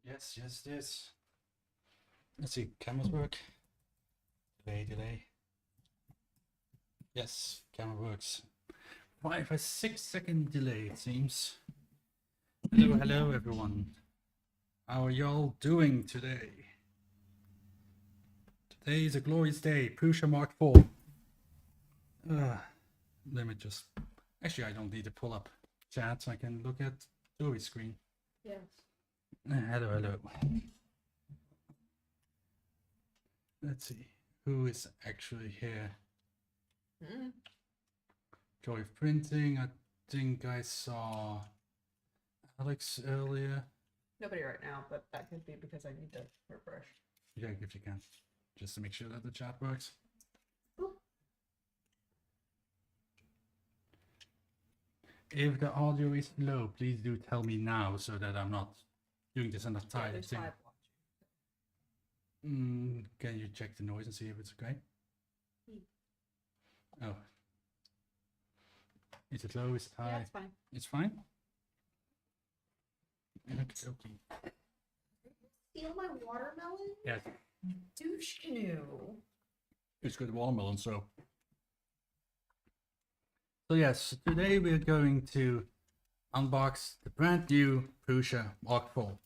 Yes, yes, yes. Let's see, cameras work. Delay. Yes, camera works. 6 second delay, it seems. Hello, everyone. How are y'all doing today? Today is a glorious day. Prusa MK4. Let me just. Actually, I don't need to pull up chat, so I can look at Joey's screen. Yes. Hello. Let's see who is actually here. Joy of Printing. I think I saw Alex earlier. Nobody right now, but that could be because I need to refresh. Yeah, if you can, just to make sure that the chat works. Ooh. If the audio is low, please do tell me now so that I'm not doing this on a tired there's thing. 5 Can you check the noise and see if it's okay? Oh. Is it low? Is it high? Yeah, it's fine. It's fine? Okay. Steal my watermelon? Yes. Douche canoe. It's good watermelon, so. So yes, today we're going to unbox the brand new Prusa MK4.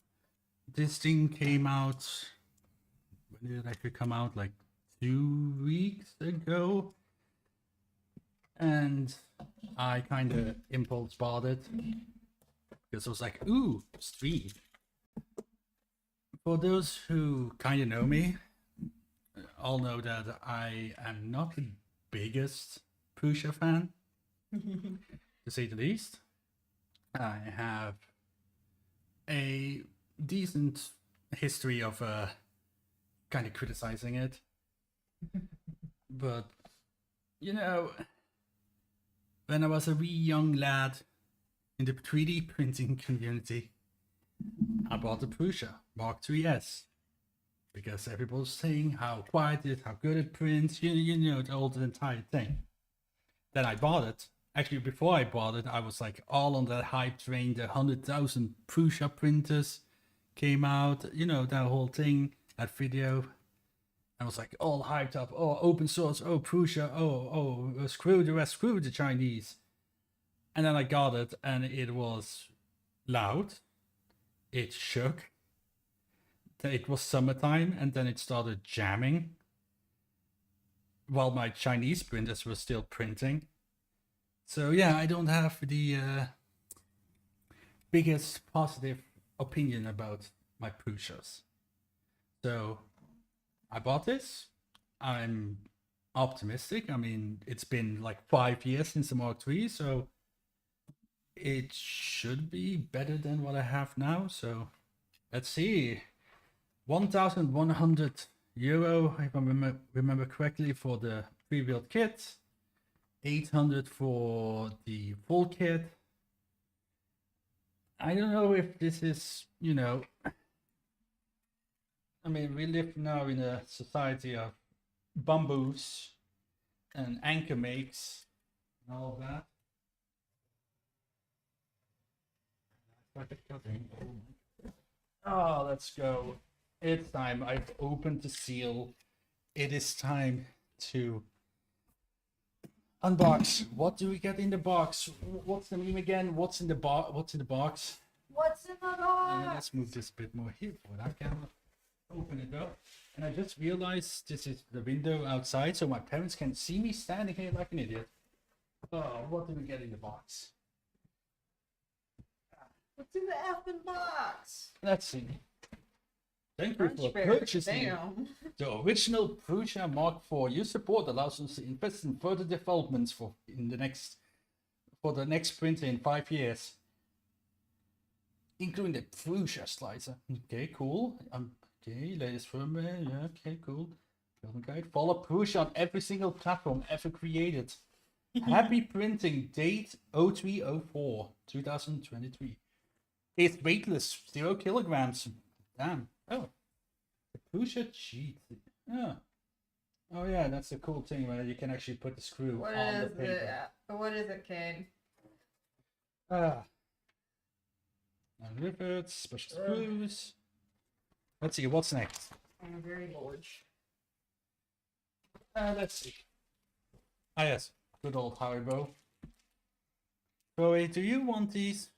This thing came out, when did it actually come out? Like 2 weeks ago. And I kind of impulse bought it because I was like, ooh, street. For those who kind of know me, all know that I am not the biggest Prusa fan, to say the least. I have a decent history of kind of criticizing it. But, you know, when I was a wee young lad in the 3D printing community, I bought the Prusa MK3S because everybody was saying how quiet it is, how good it prints, you know, the whole entire thing. Then I bought it. Actually, before I bought it, I was like all on that hype train. The 100,000 Prusa printers came out, you know, that whole thing, that video. I was like all hyped up. Oh, open source. Oh, Prusa. Oh, screw the rest. Screw the Chinese. And then I got it, and it was loud. It shook. It was summertime, and then it started jamming while my Chinese printers were still printing. So yeah, I don't have the biggest positive opinion about my Prusas. So I bought this. I'm optimistic. I mean, it's been like 5 years since the Mark III, so it should be better than what I have now. So let's see. 1,100 euro, if I remember correctly, for the pre-built kit. 800 for the full kit. I don't know if this is, you know, I mean, we live now in a society of bamboos and anchor makes and all of that. Oh, let's go. It's time. I've opened the seal. It is time to unbox. What do we get in the box? What's the meme again? What's in the box? What's in the box? What's in the box? Let's move this a bit more here without camera. Open it up. And I just realized this is the window outside, so my parents can see me standing here like an idiot. Oh, what do we get in the box? What's in the effing box? Let's see. Thank you for purchasing the original Prusa MK4. Your support allows us to invest in further developments for the next printer in 5 years, including the Prusa slicer. Okay, cool. Okay, latest firmware. Yeah, okay, cool. Building guide. Follow Prusa on every single platform ever created. Happy printing. Date 0304 2023. It's weightless, 0 kilograms. Damn. Oh, the Prusa cheat. Oh yeah, that's the cool thing where you can actually put the screw on the paper. What is it, Kane? And rivets, special screws. Let's see, what's next? I'm very bored. Let's see. Ah, yes. Good old Haribo. Chloe, do you want these?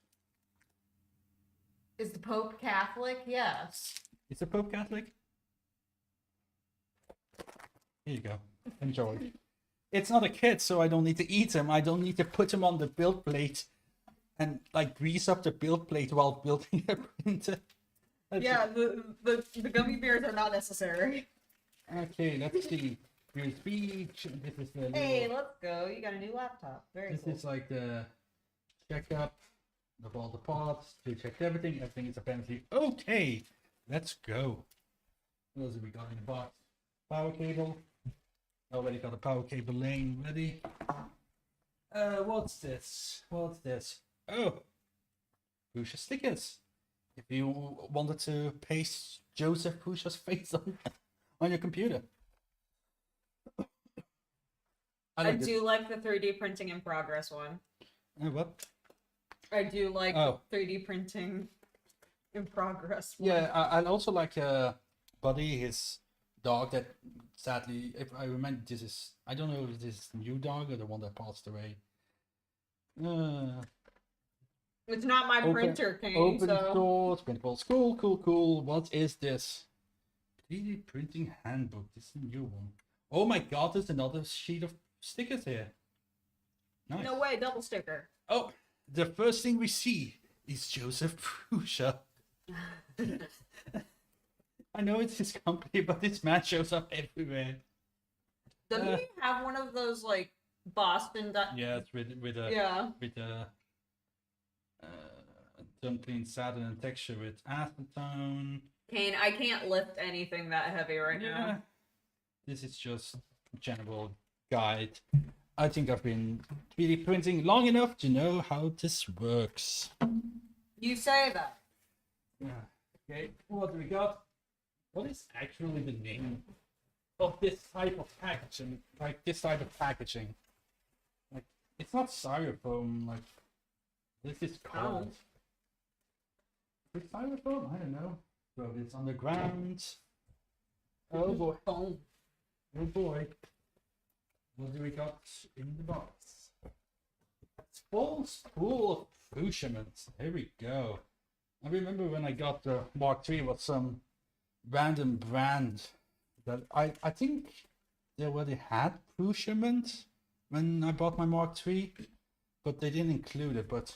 Is the Pope Catholic? Yes. Is the Pope Catholic? Here you go. Enjoy. It's not a kid, so I don't need to eat them. I don't need to put them on the build plate and like grease up the build plate while building a printer. Yeah, the gummy bears are not necessary. Okay, let's see. Here's Beach. This is the Hey, let's go. You got a new laptop. Very this cool. is like the checkup of all the parts. We checked everything. Everything is apparently okay. Let's go. What else have we got in the box? Power cable. Already got a power cable laying ready. What's this? What's this? Oh, Prusa stickers. If you wanted to paste Joseph Prusa's face on your computer. I do like the 3D printing in progress one. What? I do like Oh. the 3D printing in progress one. Yeah, I also like Buddy, his dog that sadly, if I remember, this is, I don't know if this is new dog or the one that passed away. It's not my Open- printer, Kane, Open so... source, printable. Cool, cool, cool. What is this? 3D printing handbook. This is a new one. Oh my god, there's another sheet of stickers here. Nice. No way, double sticker. Oh, the first thing we see is Joseph Prusa. I know it's his company, but this man shows up everywhere. Doesn't he have one of those, like, Boston... Yeah, it's with a Yeah. with a dumpling satin and texture with acetone. Kane, I can't lift anything that heavy right now. This is just a general guide. I think I've been 3D printing long enough to know how this works. You say that. Yeah. Okay, what do we got? What is actually the name of this type of packaging? Like this type of packaging? Like it's not styrofoam. Like this is called. Is it styrofoam? I don't know. So it's on the ground. Oh boy. Boom. Oh boy. What do we got in the box? It's full of Filament. Here we go. I remember when I got the Mark III with some random brand that I think they already had Filament when I bought my Mark III, but they didn't include it. But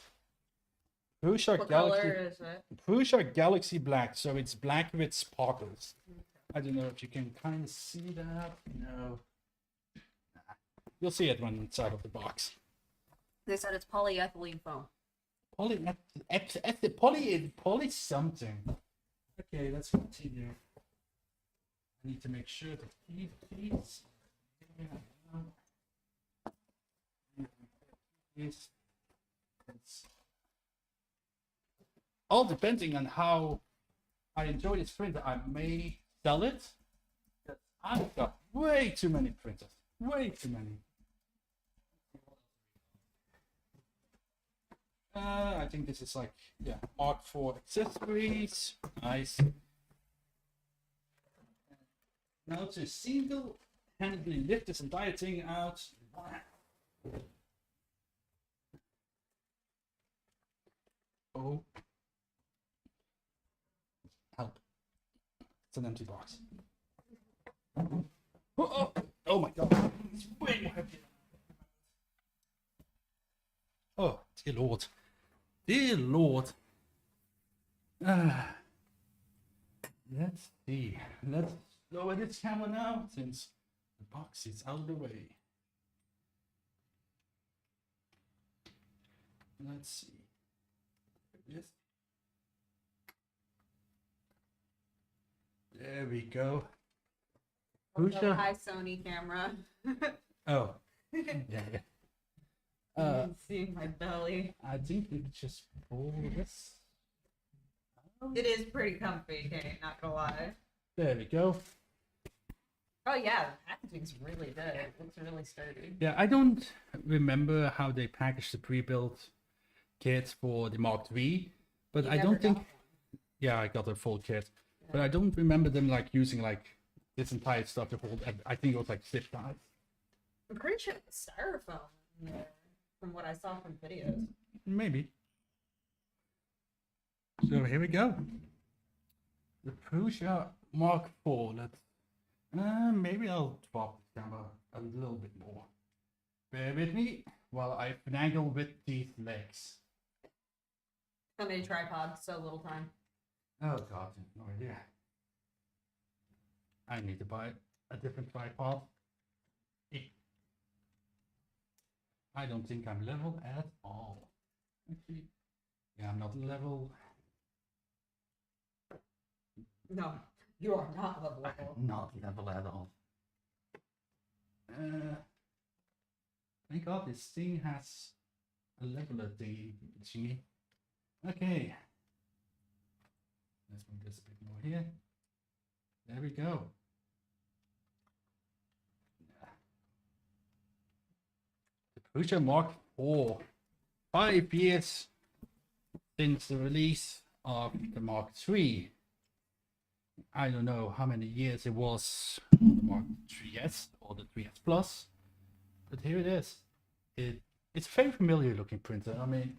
Prusa What Galaxy, color is it? Prusa Galaxy Black, so it's black with sparkles. I don't know if you can kind of see that. No. You'll see it when it's out of the box. They said it's polyethylene foam. Poly something. Okay, let's continue. I need to make sure that these. All depending on how I enjoy this printer, I may sell it. But I've got way too many printers. Way too many. I think this is like, yeah, Mark IV accessories. Nice. Now to single-handedly lift this entire thing out. Oh. Help. It's an empty box. Oh my god. It's way more heavy. Oh, dear Lord. Dear Lord. Let's see. Let's lower this camera now since the box is out of the way. Let's see. Yes. There we go. Prusa. Hi, Sony camera. Oh. Yeah. You can see my belly. I think we could just pull this. It is pretty comfy, Kate, not gonna lie. There we go. Oh yeah, the packaging's really good. It looks really sturdy. Yeah, I don't remember how they packaged the pre-built kit for the Mark III, but You I never don't think. got one. Yeah, I got a full kit, But I don't remember them like using like this entire stuff to hold. I think it was like zip ties. I'm pretty sure it's styrofoam in there, from what I saw from videos. Maybe. So here we go. The Prusa Mark IV. Let's. Maybe I'll drop the camera a little bit more. Bear with me while I finagle with these legs. How many tripods? So little time. Oh god, no idea. I need to buy a different tripod. I don't think I'm level at all. Actually, yeah, I'm not level. No, you are not level. I'm not level at all. Thank god this thing has a leveler thingy. Okay. Let's move this a bit more here. There we go. The Prusa Mark IV. 5 years since the release of the Mark III. I don't know how many years it was on the Mark 3S or the 3S Plus, but here it is. It's a very familiar looking printer. I mean,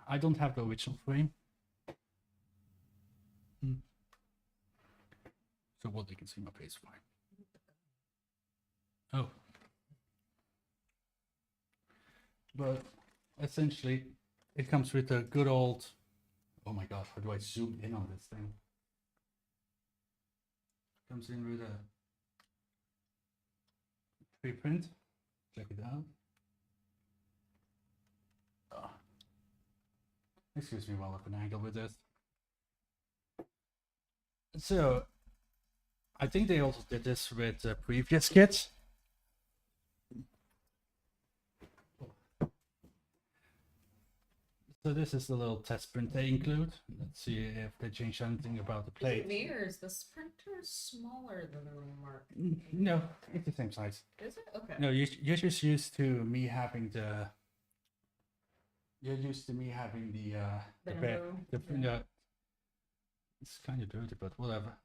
I don't have the original frame. So what, they can see my face fine. Oh. But essentially, it comes with a good old... Oh my god, how do I zoom in on this thing? Comes in with a preprint. Check it out. Oh. Excuse me while I finagle with this. So, I think they also did this with previous kits. So this is the little test print they include. Let's see if they change anything about the plate. Is it me, or is the printer smaller than the Mark? No, it's the same size. Is it? Okay. No, you're just used to me having the. You're used to me having the it's kind of dirty, but whatever.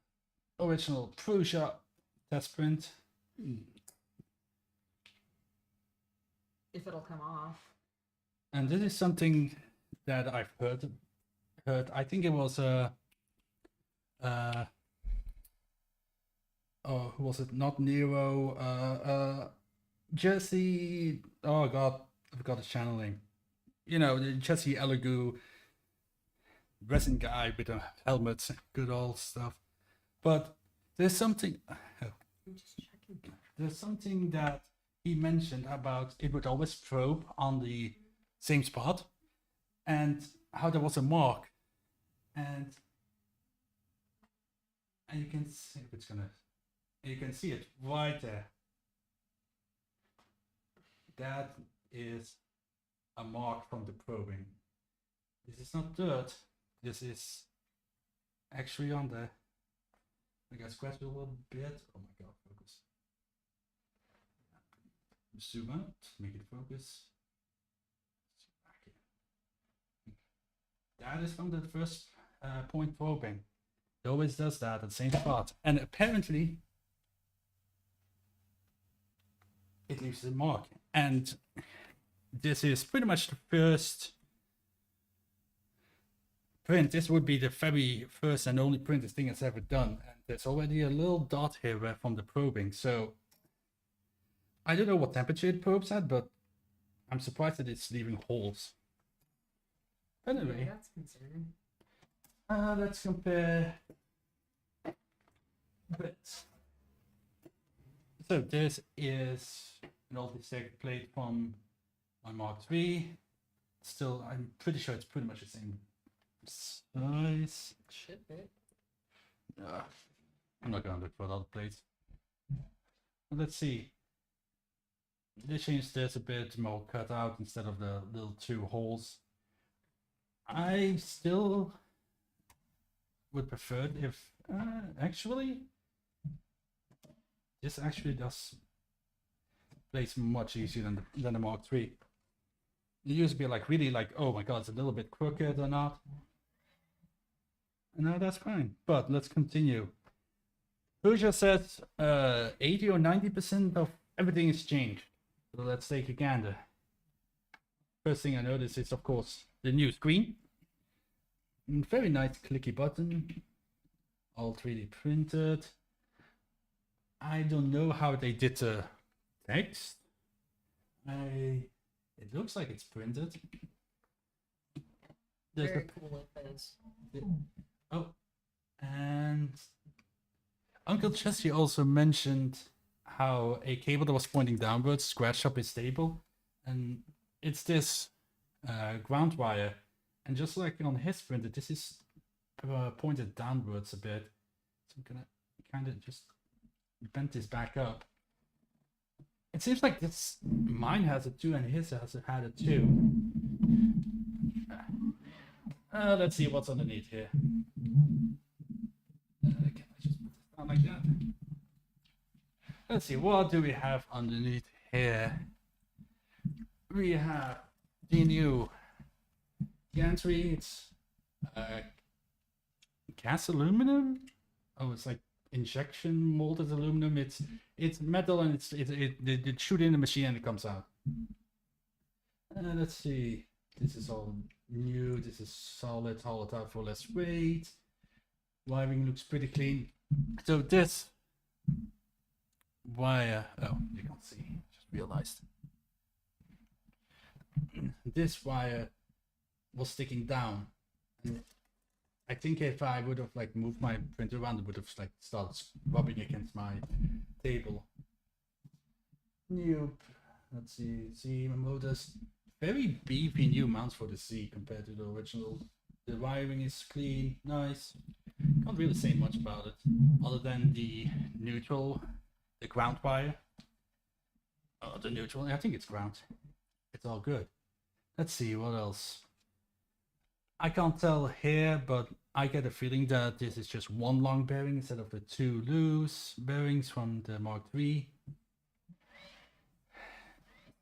Original Prusa test print. If it'll come off. And this is something that I've heard. I think it was oh, who was it? Not Nero. Jesse. Oh god, I forgot his channel name. You know, the Jesse Elegoo resin guy with a helmet, good old stuff. But there's something. Oh, I'm just checking. there's something that he mentioned about it would always probe on the same spot, and how there was a mark, and you can see if it's gonna. You can see it right there. That is a mark from the probing. This is not dirt. This is actually on the. I got scratched a little bit. Oh my god, focus. Zoom out, make it focus. That is from the first point probing. It always does that at the same spot. And apparently, it leaves a mark. And this is pretty much the first print. This would be the very first and only print this thing has ever done. And there's already a little dot here from the probing. So I don't know what temperature it probes at, but I'm surprised that it's leaving holes. Anyway, Yeah, that's concerning. let's compare bits. So this is an old dissect plate from my Mark III. Still, I'm pretty sure it's pretty much the same size. Should be. I'm not gonna look for other plates. Let's see. They changed this a bit more cut out instead of the little 2 holes. I still would prefer it if actually this actually does place much easier than the Mark III. It used to be like really like, oh my god, it's a little bit crooked or not. No, that's fine. But let's continue. Prusa says 80 or 90% of everything is changed. So let's take a gander. First thing I notice is, of course, the new screen. Very nice clicky button. All 3D printed. I don't know how they did the text. It looks like it's printed. There's Very cool it is. Oh, and Uncle Jesse also mentioned how a cable that was pointing downwards scratched up his table, and it's this ground wire, and just like on his printer, this is pointed downwards a bit. So I'm gonna kind of just bend this back up. It seems like this mine has a 2 and his has had a 2. Let's see what's underneath here. Can I just put this down like that? Let's see, what do we have underneath here? We have the new gantry. It's cast aluminum. Oh, it's like injection molded aluminum. It's metal and it shoot in the machine and it comes out. Let's see. This is all new. This is solid, hollowed out for less weight. Wiring looks pretty clean. So this wire, oh, you can't see, just realized. This wire was sticking down. And I think if I would have like moved my printer around, it would have like started rubbing against my table. New, let's see, motors. Very beefy new mounts for the C compared to the original. The wiring is clean, nice. Can't really say much about it, other than the neutral, the ground wire. Oh, the neutral, I think it's ground. It's all good. Let's see, what else? I can't tell here, but I get a feeling that this is just one long bearing instead of the 2 loose bearings from the Mark III.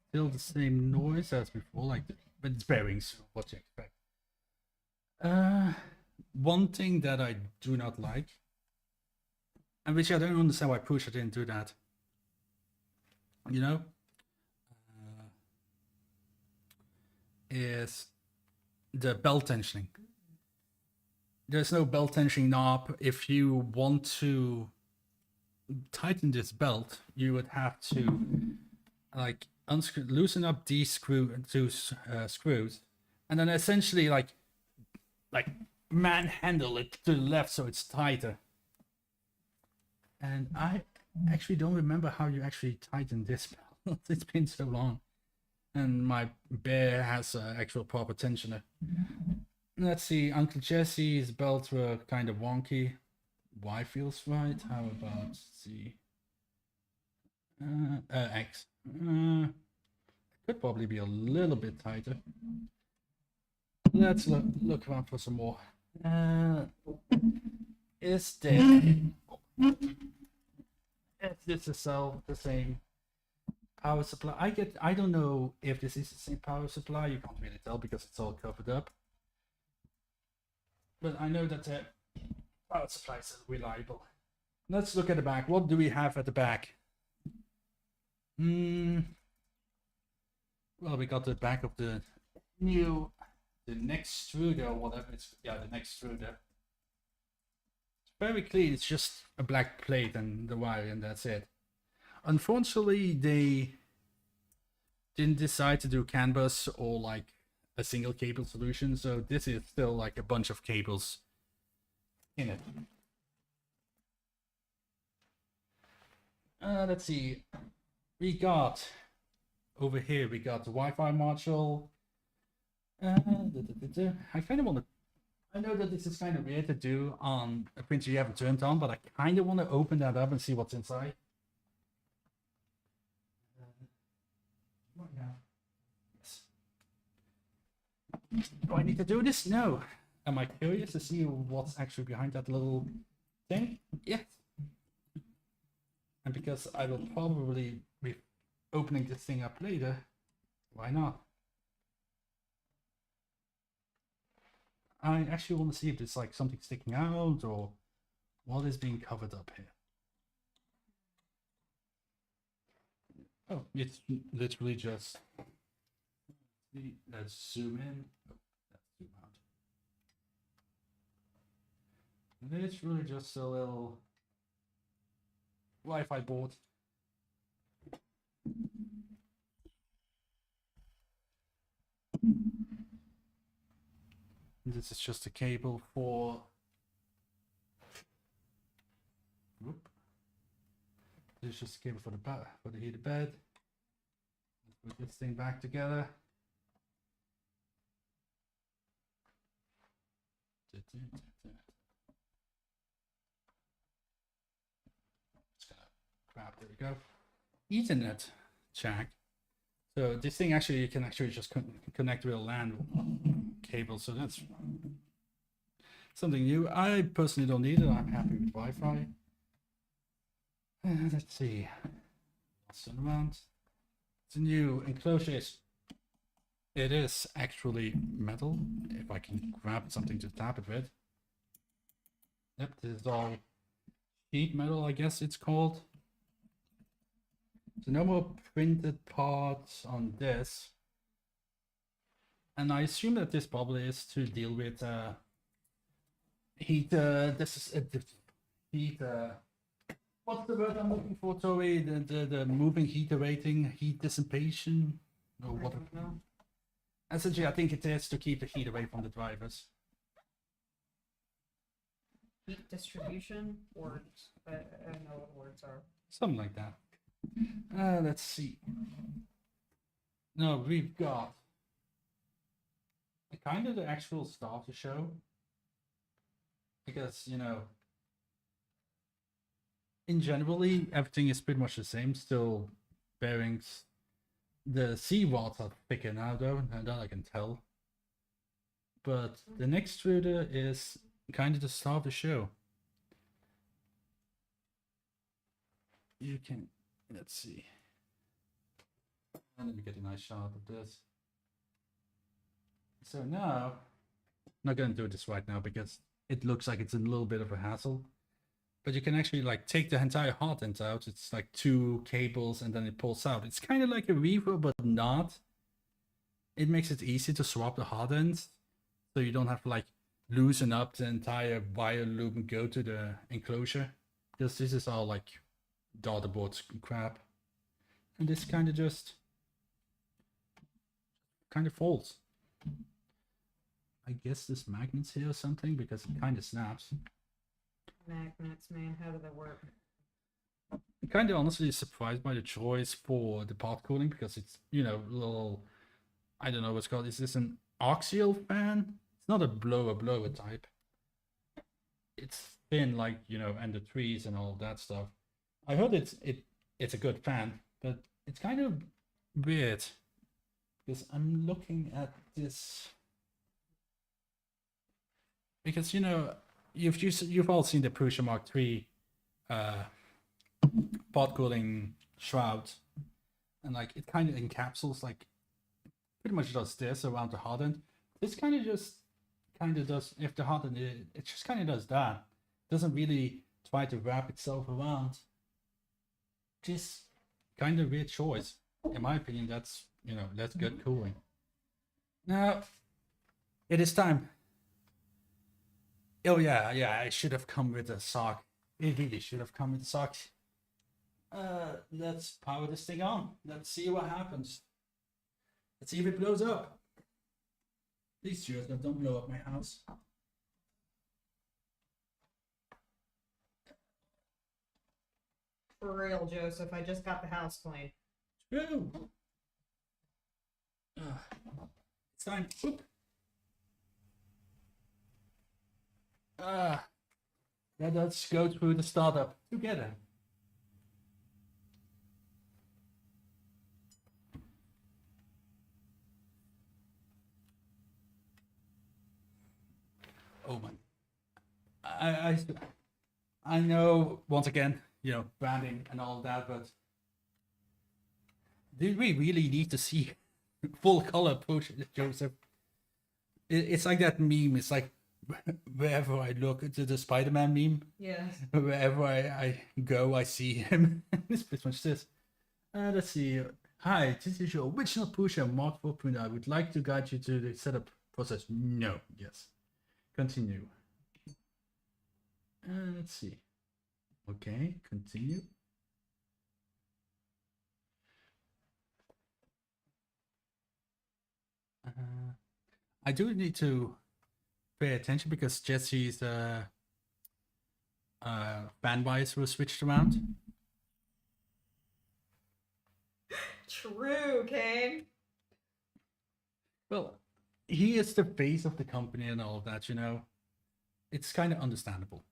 Still the same noise as before, like, but it's bearings, what you expect. One thing that I do not like, and which I don't understand why Prusa didn't do that, you know, is the belt tensioning. There's no belt tensioning knob. If you want to tighten this belt, you would have to like unscrew, loosen up these screws, and then essentially like manhandle it to the left so it's tighter. And I actually don't remember how you actually tighten this belt. It's been so long, and my bear has actual proper tensioner. Let's see, Uncle Jesse's belts were kind of wonky. Y feels right. How about C? X. Could probably be a little bit tighter. Let's look around for some more. Is this the cell the same power supply? I don't know if this is the same power supply. You can't really tell because it's all covered up. But I know that the power supply is reliable. Let's look at the back. What do we have at the back? Well, we got the back of the next extruder or whatever it's, yeah, the next extruder. It's very clean. It's just a black plate and the wire, and that's it. Unfortunately, they didn't decide to do CAN bus or like a single cable solution, so this is still like a bunch of cables in it. Let's see. We got over here, we got the Wi-Fi module. I kind of want to, I know that this is kind of weird to do on a printer you haven't turned on, but I kind of want to open that up and see what's inside. Yes. Do I need to do this? No. Am I curious to see what's actually behind that little thing? Yes. And because I will probably be opening this thing up later, why not? I actually want to see if there's like something sticking out or what is being covered up here. Oh, it's literally just. Let's zoom in. Oh, let's zoom out. It's really just a little Wi-Fi board. This is just a cable for. Whoop. This is just a cable for the heated bed. Let's put this thing back together. Just gonna grab. There we go. Ethernet jack. So this thing actually you can actually just connect with a LAN cable. So that's something new. I personally don't need it. I'm happy with Wi-Fi. Let's see. What's around? It's a new enclosure. It is actually metal. If I can grab something to tap it with. Yep, this is all sheet metal, I guess it's called. So no more printed parts on this. And I assume that this probably is to deal with heat. This is heat. What's the word I'm looking for, Tori? The moving heat rating, heat dissipation, or what? Essentially, I think it is to keep the heat away from the drivers. Heat distribution words. I know what words are. Something like that. Let's see. No, we've got kind of the actual starter show. Because, you know, in generally, everything is pretty much the same. Still bearings. The C rods are thicker now, though, and that I can tell. But the next extruder is kind of the star of the show. You can, let's see. Let me get a nice shot of this. So now, I'm not going to do this right now because it looks like it's a little bit of a hassle. But you can actually like take the entire hot end out. It's like 2 cables and then it pulls out. It's kind of like a reverb, but not. It makes it easy to swap the hot ends. So you don't have to like loosen up the entire wire loop and go to the enclosure. Because this is all like daughterboard crap. And this kind of just folds. I guess this magnet's here or something because it kind of snaps. Magnets, man, how do they work? I'm kind of honestly surprised by the choice for the part cooling because it's, you know, little, I don't know what's called. Is this an axial fan? It's not a blower type. It's thin like, you know, and the trees and all that stuff. I heard it's a good fan, but it's kind of weird because I'm looking at this because, you know, you've all seen the Prusa MK4 pod cooling shroud, and like it kind of encapsulates like pretty much does this around the hot end. This kind of does if the hot end it just kind of does that. It doesn't really try to wrap itself around. Just kind of weird choice, in my opinion. That's, you know, that's good cooling. Now it is time. Oh yeah, I should have come with a sock. It really should have come with a sock. Let's power this thing on. Let's see what happens. Let's see if it blows up. Please, cheers, don't blow up my house. For real, Joseph, I just got the house clean. True. It's time. Whoop. Let us go through the startup together. Oh man, I know once again, you know, branding and all that, but do we really need to see full color push, Joseph? It's like that meme. It's like wherever I look, it's the Spider-Man meme. Yes. Wherever I go, I see him. It's pretty much this. Let's see. Hi, this is your original Prusa MK4 printer. I would like to guide you to the setup process. No. Yes. Continue. Let's see. Okay, continue. I do need to pay attention because Jesse's fan wires were switched around. True, Kane. Well, he is the face of the company and all of that, you know. It's kind of understandable.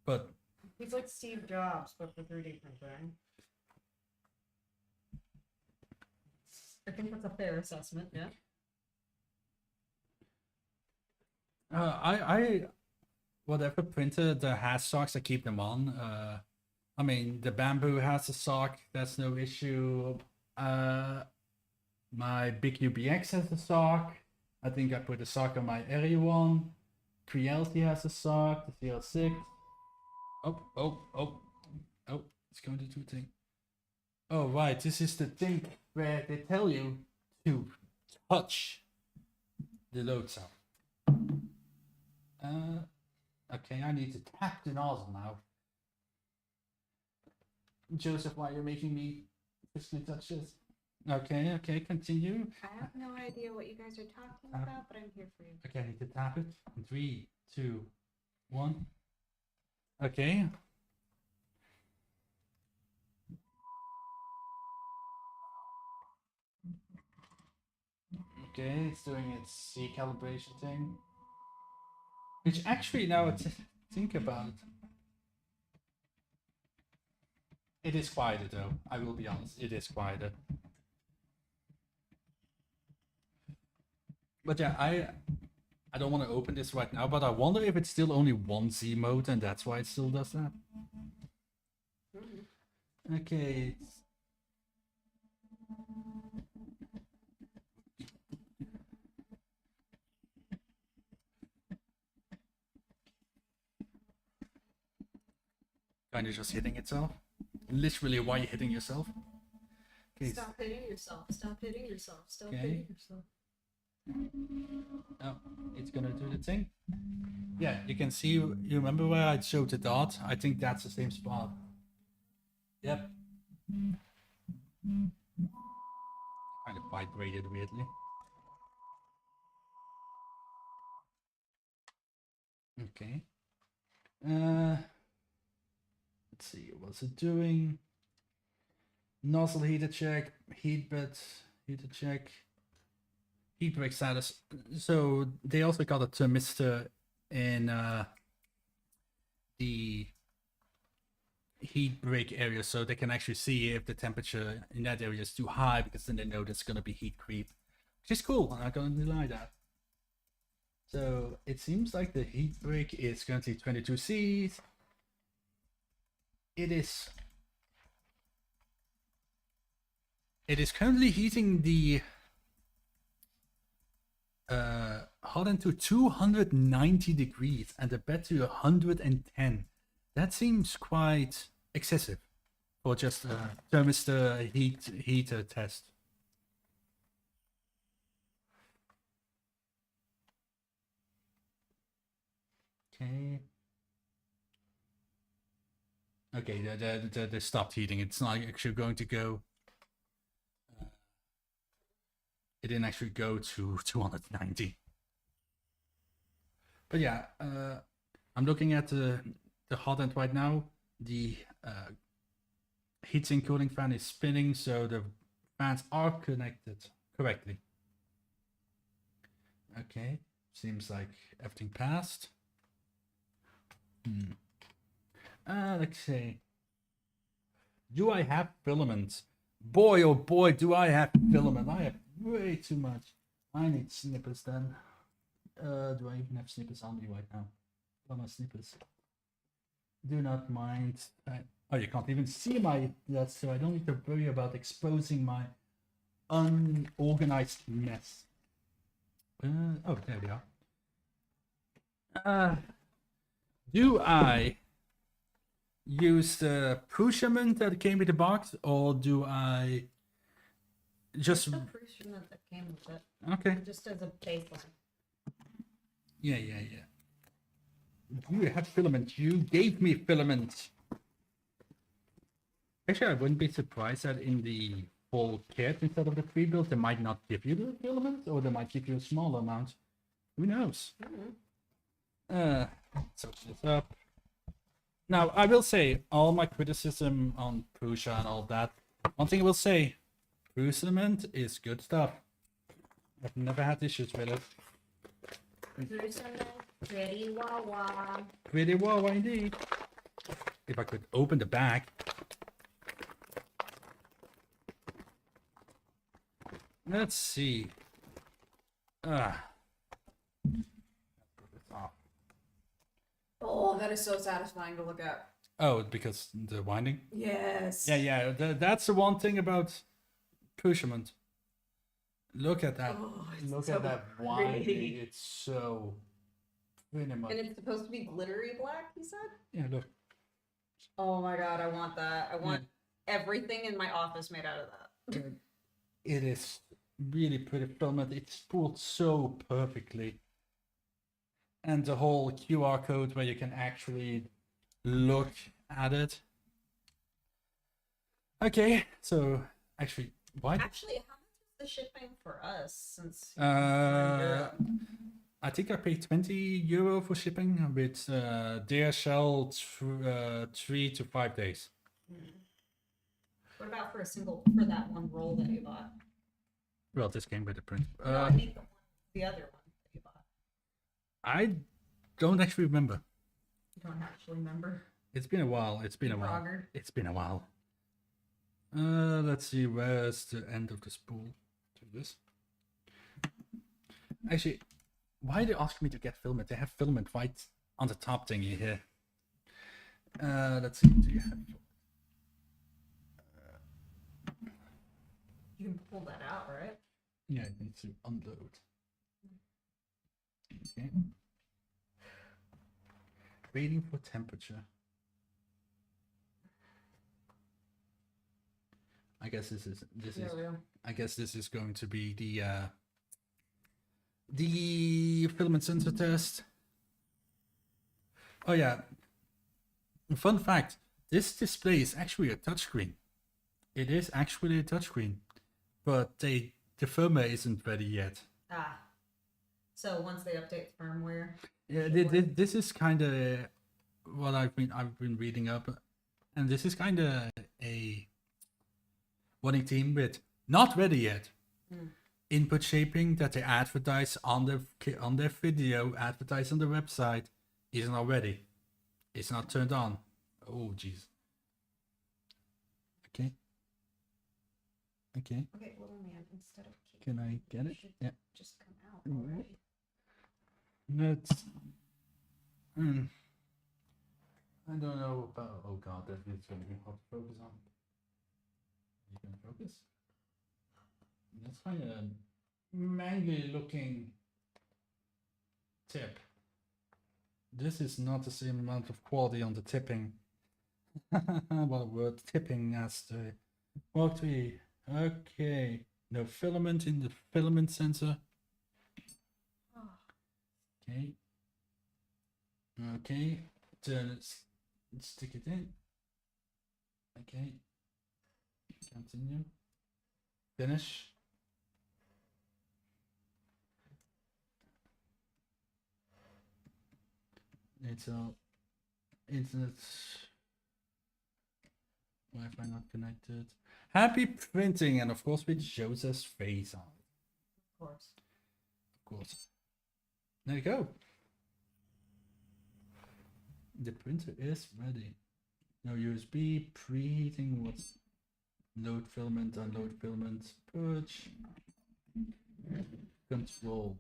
But He's like Steve Jobs, but for 3D printing. I think that's a fair assessment, yeah. I whatever printer that has socks, I keep them on. I mean, the Bamboo has a sock, that's no issue. My big UBX has a sock. I think I put a sock on my area one. Creality has a sock, the CL6. Oh, it's going to do a thing. Oh, right, this is the thing where they tell you to touch the load cell. Okay, I need to tap the nozzle now. Joseph, why are you making me physically touch this? Okay, continue. I have no idea what you guys are talking about, but I'm here for you. Okay, I need to tap it. 3, 2, 1. Okay. Okay, it's doing its C calibration thing. Which actually, now I think about it is quieter though. I will be honest, it is quieter. But yeah, I don't want to open this right now, but I wonder if it's still only one Z mode and that's why it still does that. Okay. Kind of just hitting itself. Literally, why are you hitting yourself? Okay. Stop hitting yourself. Stop hitting yourself. Stop Okay. hitting yourself. Oh, it's gonna do the thing. Yeah, you can see, you remember where I showed the dot? I think that's the same spot. Yep. Kind of vibrated weirdly. Okay. Let's see, what's it doing? Nozzle heater check, heat bed heater check, heat break status. So they also got a thermistor in the heat break area, so they can actually see if the temperature in that area is too high, because then they know there's going to be heat creep, which is cool. I'm not going to deny that. So it seems like the heat break is currently 22 C's. It is currently heating the hot end to 290 degrees and the bed to 110. That seems quite excessive for just a thermistor heater test. Okay. Okay, they stopped heating. It's not actually going to go. It didn't actually go to 290. But yeah, I'm looking at the hot end right now. The heatsink cooling fan is spinning, so the fans are connected correctly. Okay, seems like everything passed. Let's see. Do I have filament? Boy, oh boy, do I have filament. I have way too much. I need snippers then. Do I even have snippers on me right now? What are my snippers? Do not mind. Oh, you can't even see my that, so I don't need to worry about exposing my unorganized mess. Oh, there we are. Do I use the Prusa that came with the box, or do I just... The Prusa that came with it, Okay. just as a baseline. Yeah. You have filament. You gave me filament. Actually, I wouldn't be surprised that in the full kit, instead of the pre-built, they might not give you the filament, or they might give you a small amount. Who knows? So this up. Now, I will say, all my criticism on Prusa and all that, one thing I will say, Filament is good stuff. I've never had issues with it. Pretty wawa. Pretty well indeed. If I could open the bag. Let's see. Oh, that is so satisfying to look at. Oh, because the winding? Yes. Yeah. That's the one thing about Filament. Look at that. Oh, it's Look so at that winding. pretty. It's so pretty much. And it's supposed to be glittery black, you said? Yeah, look. Oh my god, I want that. I want everything in my office made out of that. It is really pretty filament. It's pulled so perfectly. And the whole QR code where you can actually look at it. Okay, so actually, why? Actually, how much is the shipping for us since I think I paid €20 for shipping with DHL 3 to 5 days. What about for that one roll that you bought? Well, this came with the print. No, I mean the other one that you bought. I don't actually remember. You don't actually remember? It's been a while. It's been a while. Frogger. It's been a while. Let's see. Where's the end of the spool? Do this. Actually, why are they asking me to get filament? They have filament right on the top thingy here. Let's see. Do you have? You can pull that out, right? Yeah, it needs to unload. Okay. Waiting for temperature. I guess this is I guess this is going to be the filament sensor test. Oh yeah. Fun fact, this display is actually a touchscreen. It is actually a touchscreen, but the firmware isn't ready yet. Ah. So once they update the firmware. Yeah, this is kind of what I've been reading up, and this is kind of a warning team with not ready yet. Input shaping that they advertise on their video, advertise on the website, is not ready. It's not turned on. Oh jeez. Okay. Okay, little man, instead of Can I get it? should Yeah. just come out already. Let's. I don't know about. Oh god, that is going to be hard to focus on. You can focus. That's kind of mangy looking tip. This is not the same amount of quality on the tipping. What a word, tipping as the Mark 3. Okay, no filament in the filament sensor. Okay. Okay, turn it, stick it in. Okay, continue. Finish. It's all internet Wi-Fi not connected. Happy printing, and of course with Joseph's face on it. Of course. Of course. There you go. The printer is ready. No USB, preheating, what's load filament, unload filament, purge, control,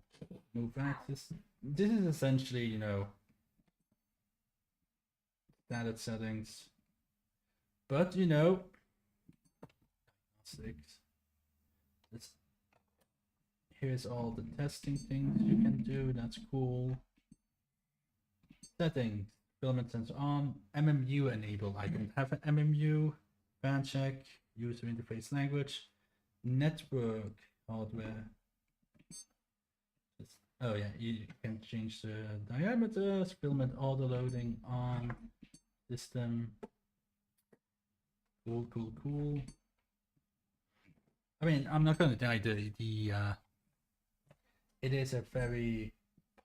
move axis. This is essentially, you know, standard settings. But you know, Here's all the testing things you can do. That's cool. Settings, filament sensor on, MMU enable. I don't have an MMU. Fan check, user interface language, network hardware. Oh yeah, you can change the diameters, filament auto loading on, system. Cool, cool, cool. I mean, I'm not gonna deny it is a very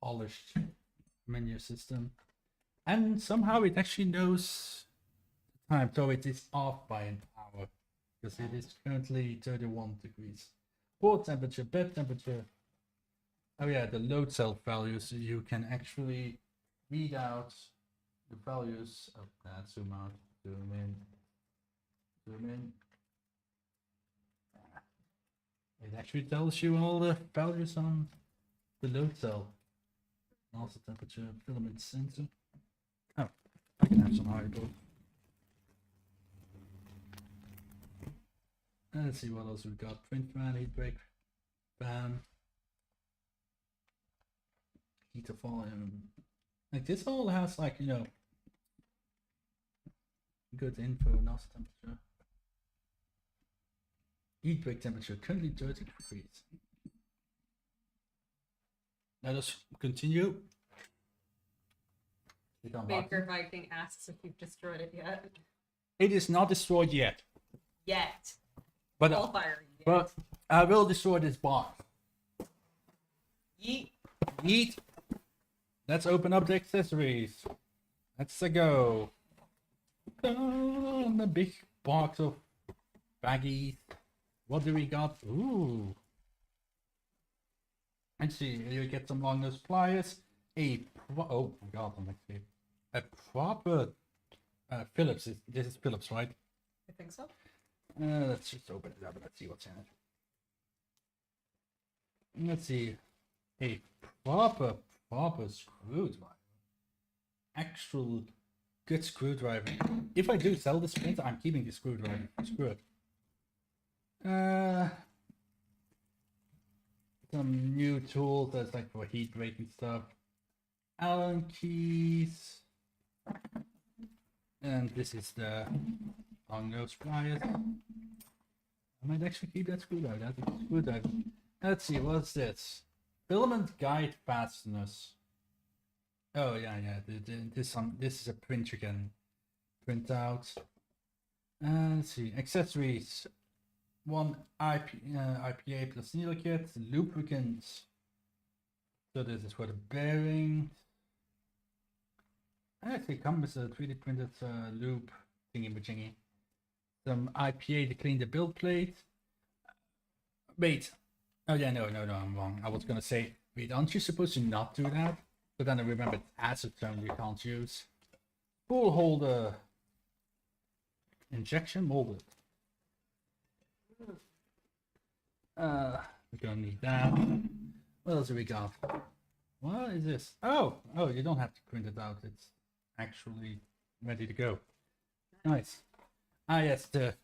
polished menu system, and somehow it actually knows the time, so it is off by an hour because it is currently 31 degrees. Port temperature, bed temperature. Oh yeah, the load cell values, you can actually read out the values of that. Zoom out, zoom in, zoom in. It actually tells you all the values on the load cell. And also temperature, filament sensor. Oh, I can have some hydro. Let's see what else we've got. Print fan, heat break, fan, heater volume. Like this all has like, you know, good info, NOS temperature. Heat break temperature, currently 30 degrees. Let us continue. Baker Viking asks if you've destroyed it yet. It is not destroyed yet. Yet. But, Qualifier. Yet. but I will destroy this box. Yeet. Yeet. Let's open up the accessories. Let's go. The big box of baggies. What do we got? Ooh. Let's see. You get some long nose pliers. Oh my god, I'm actually a proper Phillips. This is Phillips, right? I think so. Let's just open it up and let's see what's in it. Let's see. A proper screwdriver. Actual good screwdriver. If I do sell this print, I'm keeping the screwdriver. Screw it. Some new tools that's like for heat breaking stuff. Allen keys. And this is the long nose pliers. I might actually keep that screwdriver. That's a screwdriver. Let's see, what's this? Filament guide fasteners. Oh yeah. This is a print you can print out. Let's see, accessories. One IPA plus needle kit, lubricants. So this is for the bearing. Actually comes with a 3D printed lube thingy-majingy. Some IPA to clean the build plate. Wait. Oh yeah, no, I'm wrong. I was gonna say, wait, aren't you supposed to not do that? But then I remembered acetone you can't use. Spool holder. Injection molded. We're gonna need that. What else have we got? What is this? Oh, you don't have to print it out. It's actually ready to go. Nice. Ah, yes, the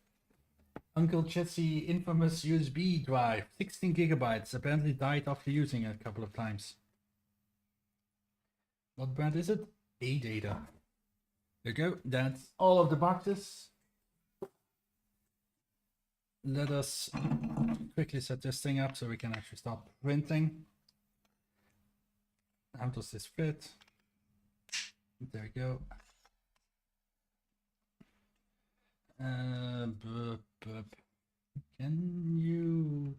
Uncle Jesse infamous USB drive, 16 gigabytes. Apparently died after using it a couple of times. What brand is it? A-Data. There you go. That's all of the boxes. Let us quickly set this thing up so we can actually start printing. How does this fit? There we go. Can you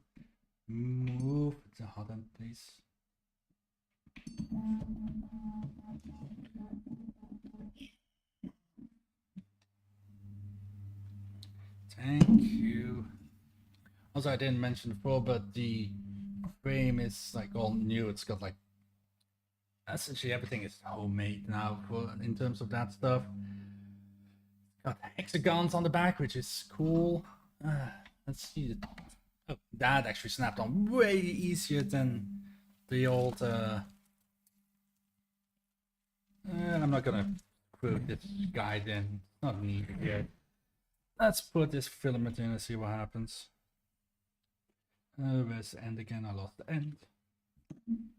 move the hot end, please? Thank you. Also, I didn't mention before, but the frame is like all new. It's got like essentially everything is homemade now for in terms of that stuff. Got hexagons on the back, which is cool. Let's see. Oh, that actually snapped on way easier than the old. I'm not gonna put this guide in. It's not needed yet. Let's put this filament in and see what happens. Where's the end again? I lost the end.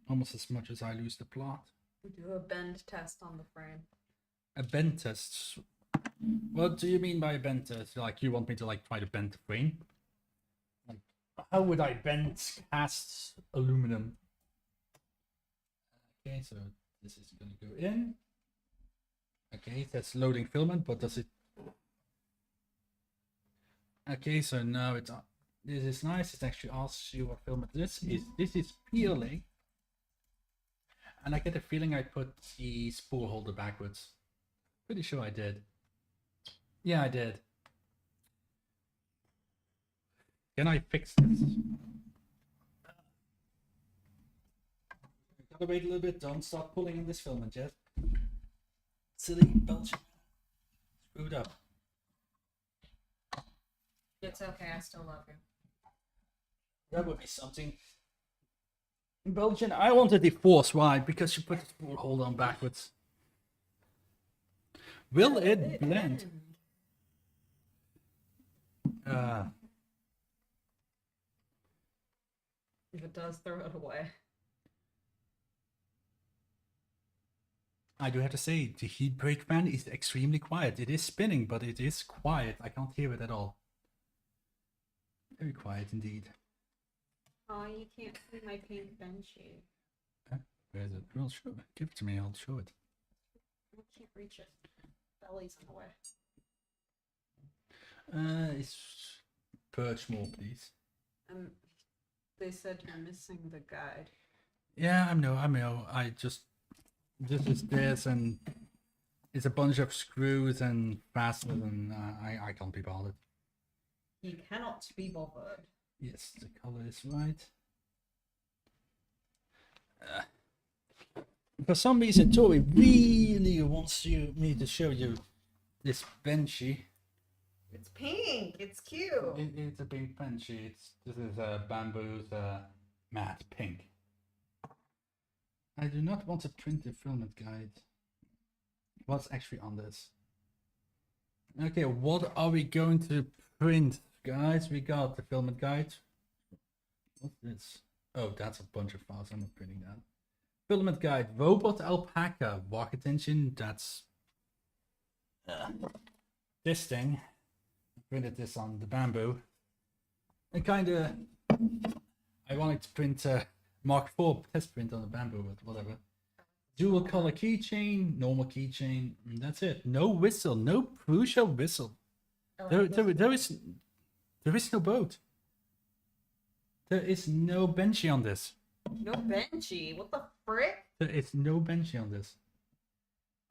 Almost as much as I lose the plot. We do a bend test on the frame. A bend test. What do you mean by a bend test? Like you want me to like try to bend the frame? Like how would I bend cast aluminum? Okay, so this is gonna go in. Okay, that's loading filament, but does it? Okay, so now it's this is nice. It actually asks you what filament this is. This is peeling, and I get the feeling I put the spool holder backwards. Pretty sure I did. Yeah, I did. Can I fix this? Gotta wait a little bit. Don't start pulling on this filament yet. Silly Belgian. Screwed up. It's okay, I still love you. That would be something. Belgian, I wanted the force. Why? Because you put the spool holder on backwards. Will it blend? If it does, throw it away. I do have to say, the heat break fan is extremely quiet. It is spinning, but it is quiet. I can't hear it at all. Very quiet indeed. Oh, you can't see my pink benchy. Where is it? Well, sure. Give it to me. I'll show it. I can't reach it. Belly's in the way. It's perch more, please. They said you're missing the guide. Yeah, I know. I just this is this, and it's a bunch of screws and fasteners, and I can't be bothered. You cannot be bothered. Yes, the color is right. For some reason, Tori really wants me to show you this benchy. It's pink. It's cute. It's a pink benchy. This is bamboo's matte pink. I do not want to print the filament guide. What's actually on this? Okay, what are we going to print, guys? We got the filament guide. What's this? Oh, that's a bunch of files. I'm not printing that. Filament guide, robot alpaca, rocket engine. That's this thing. I printed this on the bamboo. And kind of, I wanted to print Mark IV test print on the bamboo, but whatever. Dual color keychain, normal keychain. That's it. No whistle, no Prusa whistle. There is no boat. There is no benchy on this. No benchy. What the frick? There is no benchy on this.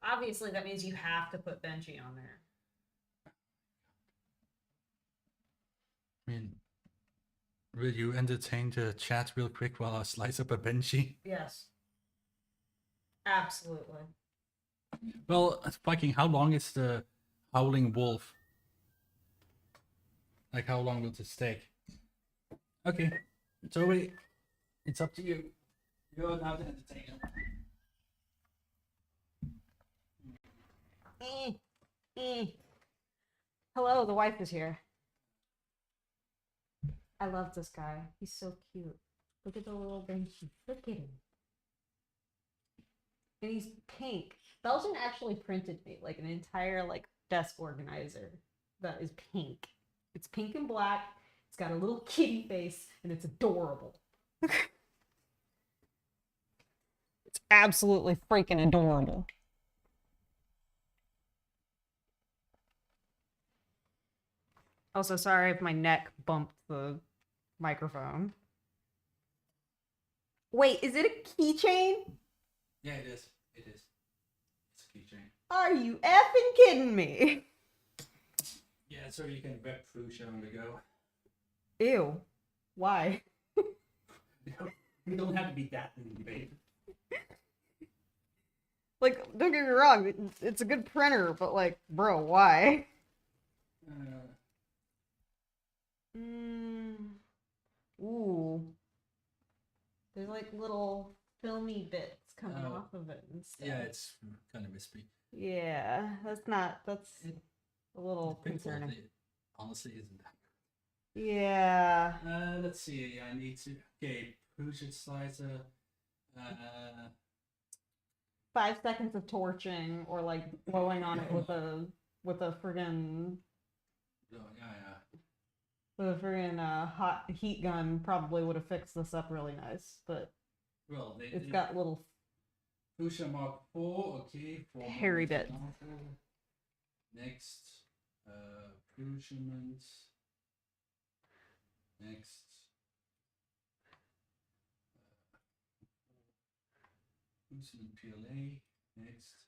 Obviously, that means you have to put benchy on there. I mean, will you entertain the chat real quick while I slice up a benchy? Yes. Absolutely. Well, fucking, how long is the howling wolf? Like, how long will this take? Okay, Zoe, it's up to you. You're now the entertainer. Hello, the wife is here. I love this guy. He's so cute. Look at the little benchy. Look at him. And he's pink. Belgian actually printed me like an entire like desk organizer that is pink. It's pink and black. It's got a little kitty face and it's adorable. It's absolutely freaking adorable. Also, sorry if my neck bumped the microphone. Wait, is it a keychain? Yeah, it is. It is. It's a keychain. Are you effing kidding me? Yeah, so you can web Prusa on the go. Ew. Why? You don't have to be that in babe. Like, don't get me wrong, it's a good printer, but like, bro, why? Ooh. There's like little filmy bits coming off of it and stuff. Yeah, it's kind of wispy. Yeah, that's a little The print concerning. quality honestly isn't that Yeah. Let's see. I need to. Okay, Prusa slicer. 5 seconds of torching or like blowing on it with a friggin' Oh, yeah. hot heat gun probably would have fixed this up really nice, but Well, it's got little Prusa MK4. Okay, for hairy bits. Next, Filament. Next, Filament PLA. Next,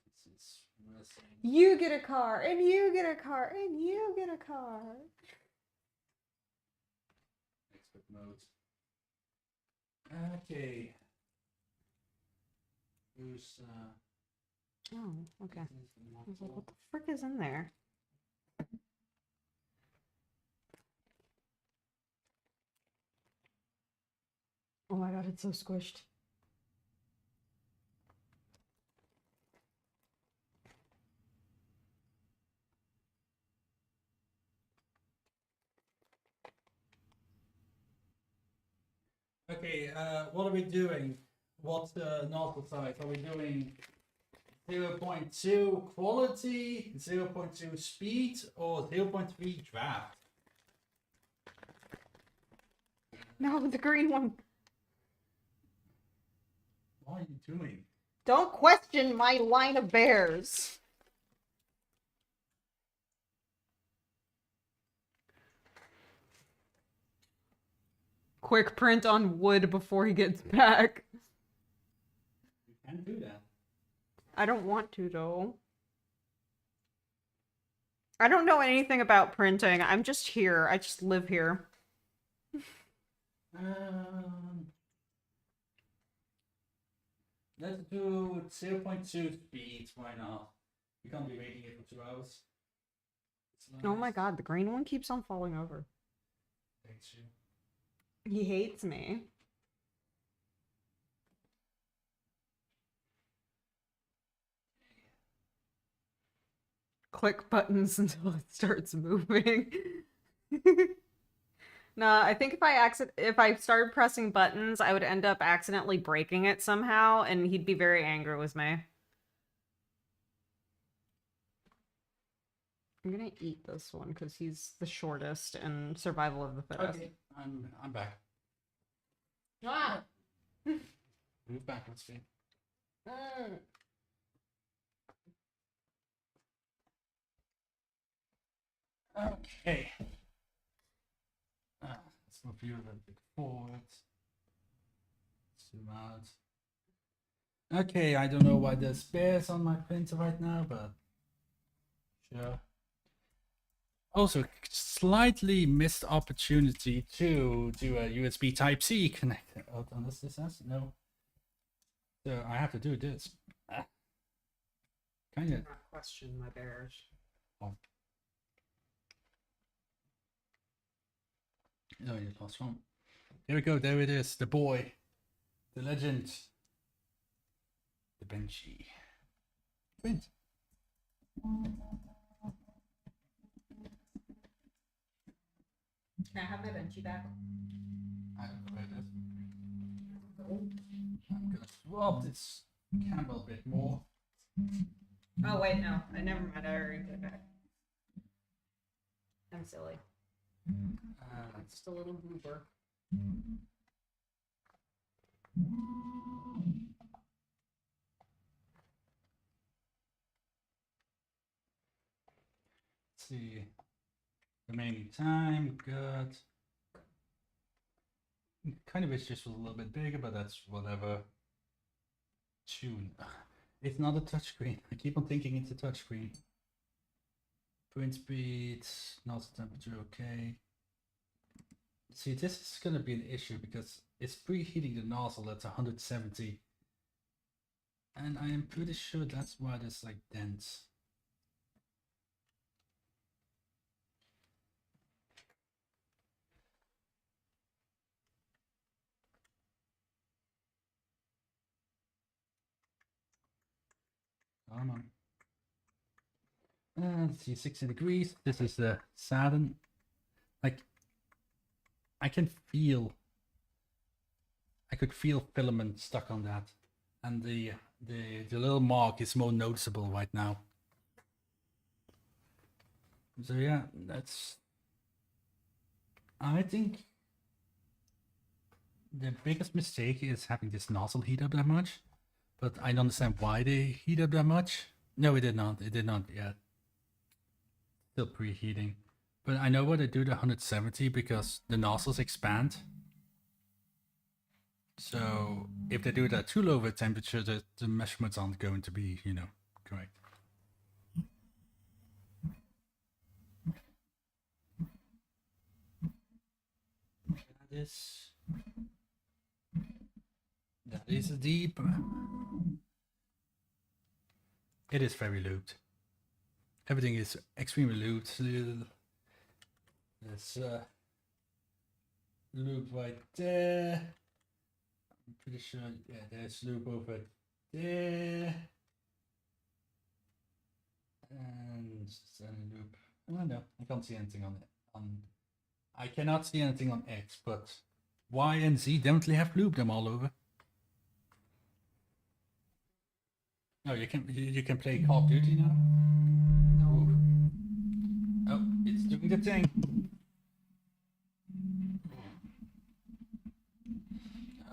this is resin. You get a car, and you get a car, and you get a car. Expert mode. Okay. Who's Oh, okay. I was like, what the frick is in there? Oh my god, it's so squished. Okay, what are we doing? What's the nozzle size? Are we doing 0.2 quality, 0.2 speed, or 0.3 draft? No, the green one. What are you doing? Don't question my line of bears. Quick print on wood before he gets back. You can't do that. I don't want to, though. I don't know anything about printing. I'm just here. I just live here. Let's do 0.2 speed. Why not? We can't be waiting here for 2 hours. Oh my god, the green one keeps on falling over. Thanks you. He hates me. Click buttons until it starts moving. Nah, I think if I started pressing buttons, I would end up accidentally breaking it somehow, and he'd be very angry with me. I'm gonna eat this one because he's the shortest and survival of the fittest. Okay, I'm back. Ah! Move backwards, please. Okay. Let's move you a little bit forward. Zoom out. Okay, I don't know why there's bears on my printer right now, but sure. Also, slightly missed opportunity to do a USB Type-C connector. Oh, unless this has no. So I have to do this. Kind of. Question my bears. Oh, you lost one. Here we go. There it is. The boy, the legend, the Benchy. Print. Can I have my benchy back? I don't know where it is. I'm gonna swap this camera a bit more. Oh wait, no. I never mind. I already put it back. I'm silly. Just a little goober. Let's see. Remaining time, good. Kind of wish this was a little bit bigger, but that's whatever. Tune. It's not a touchscreen. I keep on thinking it's a touchscreen. Print speed, nozzle temperature, okay. See, this is gonna be an issue because it's preheating the nozzle at 170. And I am pretty sure that's why there's like dents. Come on. Let's see, 60 degrees. This is the Saturn. Like, I could feel filament stuck on that, and the little mark is more noticeable right now. So yeah, that's. I think the biggest mistake is having this nozzle heat up that much, but I don't understand why they heat up that much. No, it did not. It did not yet. Still preheating. But I know why they do the 170 because the nozzles expand. So if they do it at too low of a temperature, the measurements aren't going to be, you know, correct. That is deep. It is very looped. Everything is extremely looped. There's loop right there. I'm pretty sure, yeah, there's loop over there. And loop. Oh no, I can't see anything on it. I cannot see anything on X, but Y and Z definitely have looped them all over. Oh, you can play Call of Duty now? No. Oh, it's doing the thing.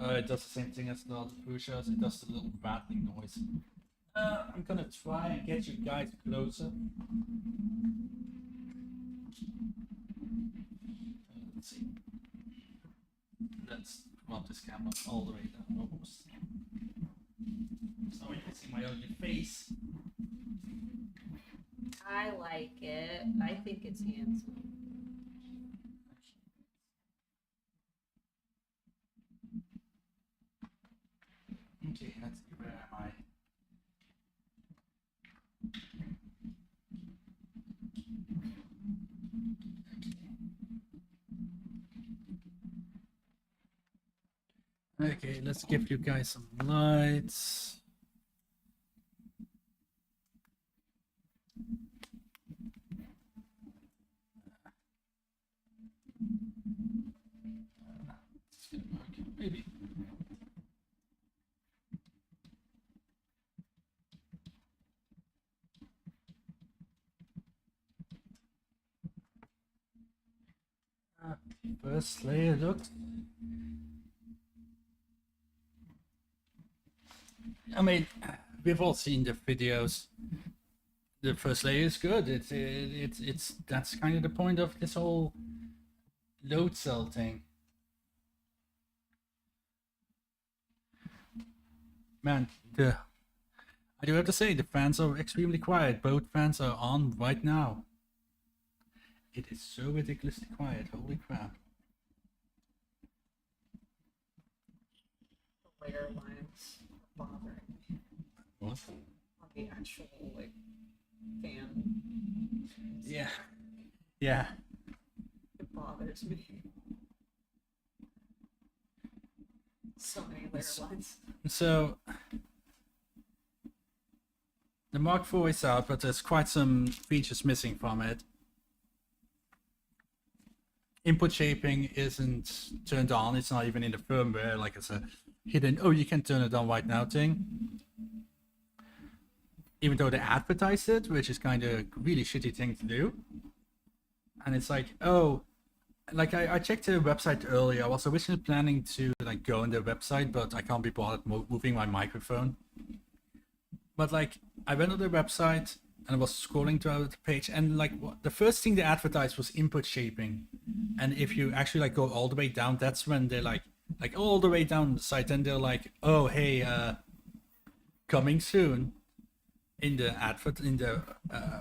It does the same thing as the Prusa. It does the little rattling noise. I'm gonna try and get you guys closer. Let's see. Let's want this camera all the way down almost. So you can see my ugly face. I like it. I think it's handsome. Okay, let's see, where am I? Okay, let's give you guys some lights. It's gonna work, maybe. First layer looks. I mean, we've all seen the videos. The first layer is good. It's that's kind of the point of this whole load cell thing. Man, I do have to say the fans are extremely quiet. Both fans are on right now. It is so ridiculously quiet. Holy crap! The layer lines are bothering me. What? On the actual like fan. Yeah. Yeah. It bothers me. So many layer lines. So the Mark IV is out, but there's quite some features missing from it. Input shaping isn't turned on. It's not even in the firmware. Like it's a hidden, oh, you can turn it on right now thing. Even though they advertised it, which is kind of a really shitty thing to do. And it's like, oh, like I checked the website earlier. I was originally planning to like go on their website, but I can't be bothered moving my microphone. But like I went on their website and I was scrolling throughout the page, and like the first thing they advertised was input shaping. And if you actually like go all the way down, that's when they're like all the way down the site, and they're like, oh hey, coming soon. In the advert, in the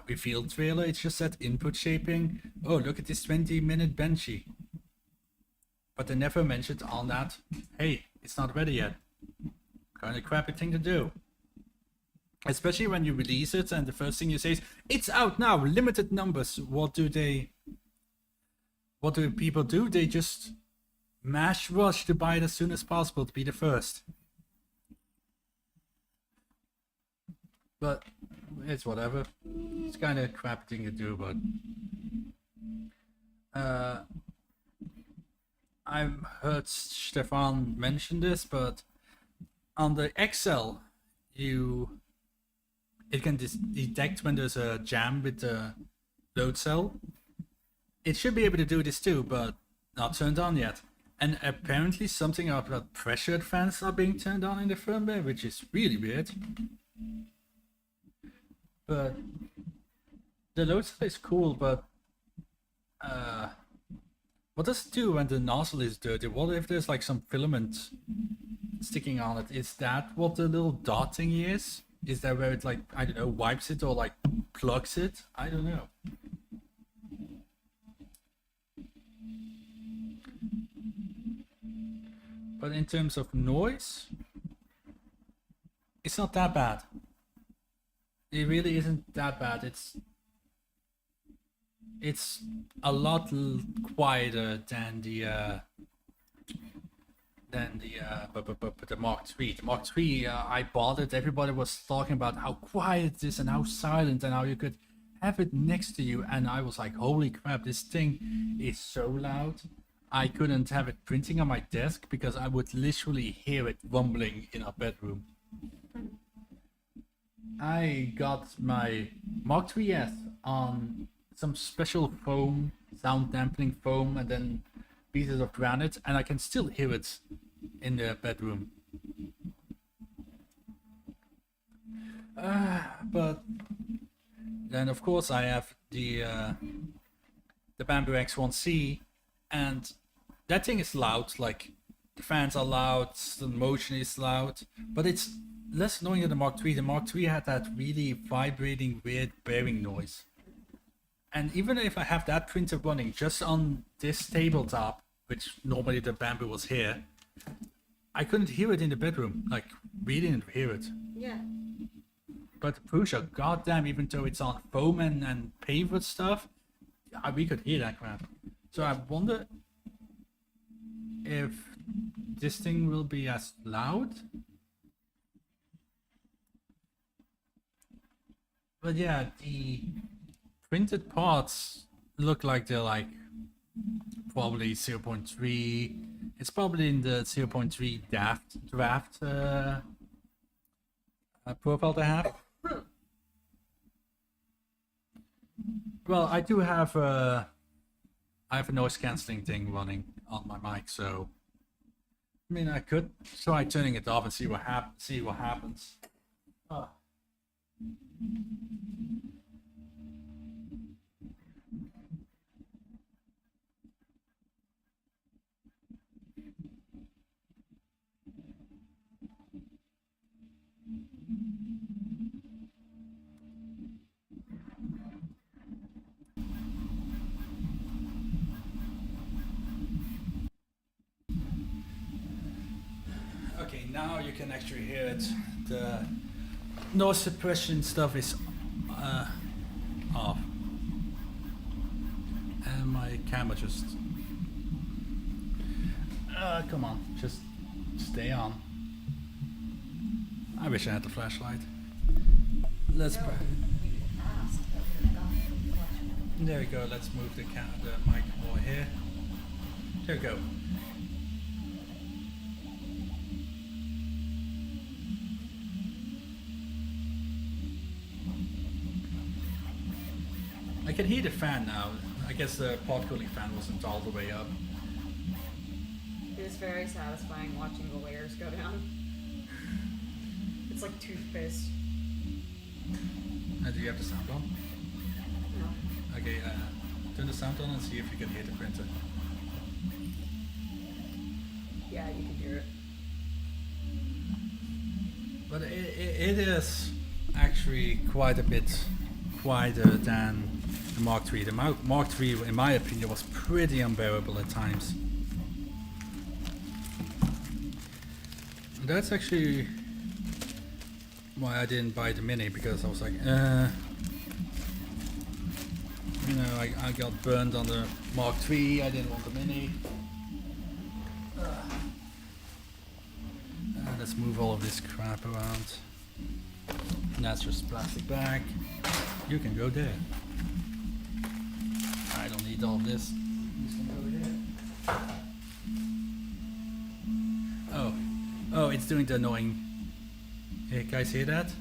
reveal trailer, it just said input shaping. Oh, look at this 20-minute benchy. But they never mentioned on that, hey, it's not ready yet. Kind of crappy thing to do. Especially when you release it and the first thing you say is, it's out now, limited numbers. What do people do? They just mash rush to buy it as soon as possible to be the first. But it's whatever. It's kind of crap thing to do, but I've heard Stefan mention this, but on the Excel, it can detect when there's a jam with the load cell. It should be able to do this too, but not turned on yet. And apparently something about pressured fans are being turned on in the firmware, which is really weird. But the load cell is cool, but what does it do when the nozzle is dirty? What if there's like some filament sticking on it? Is that what the little dot thingy is? Is that where it, like, I don't know, wipes it or like plugs it? I don't know. But in terms of noise, it's not that bad. It really isn't that bad. It's a lot quieter than the Mark III. The Mark III, I bought it. Everybody was talking about how quiet it is and how silent and how you could have it next to you. And I was like, holy crap, this thing is so loud. I couldn't have it printing on my desk because I would literally hear it rumbling in our bedroom. I got my Mark III's on some special foam, sound dampening foam, and then pieces of granite, and I can still hear it in the bedroom. But then of course I have the Bamboo X1C, and that thing is loud. Like, the fans are loud, the motion is loud, but it's less annoying than the Mark III. The Mark III had that really vibrating, weird bearing noise. And even if I have that printer running just on this tabletop, which normally the Bamboo was here, I couldn't hear it in the bedroom. Like, we didn't hear it. Yeah. But Prusa, goddamn, even though it's on foam and paver stuff, we could hear that crap. So I wonder if this thing will be as loud. But yeah, the printed parts look like they're like probably 0.3. It's probably in the 0.3 draft profile to have. Well, I do have I have a noise cancelling thing running on my mic, so I mean I could try turning it off and see what happens. Oh. Okay, now you can actually hear it. The noise suppression stuff is off. And my camera just... come on, just stay on. I wish I had the flashlight. Let's... There we go, let's move the mic over here. There we go. I can hear the fan now. I guess the pod cooling fan wasn't all the way up. It is very satisfying watching the layers go down. It's like toothpaste. Do you have the sound on? No. Okay, turn the sound on and see if you can hear the printer. Yeah, you can hear it. But it is actually quite a bit quieter than the Mark III. The Mark III, in my opinion, was pretty unbearable at times. That's actually why I didn't buy the Mini, because I was like, you know, I got burned on the Mark III, I didn't want the Mini. Let's move all of this crap around. And that's just plastic bag. You can go there. I don't need all this. You can go there. Oh, oh, it's doing the annoying. Hey, guys, hear that?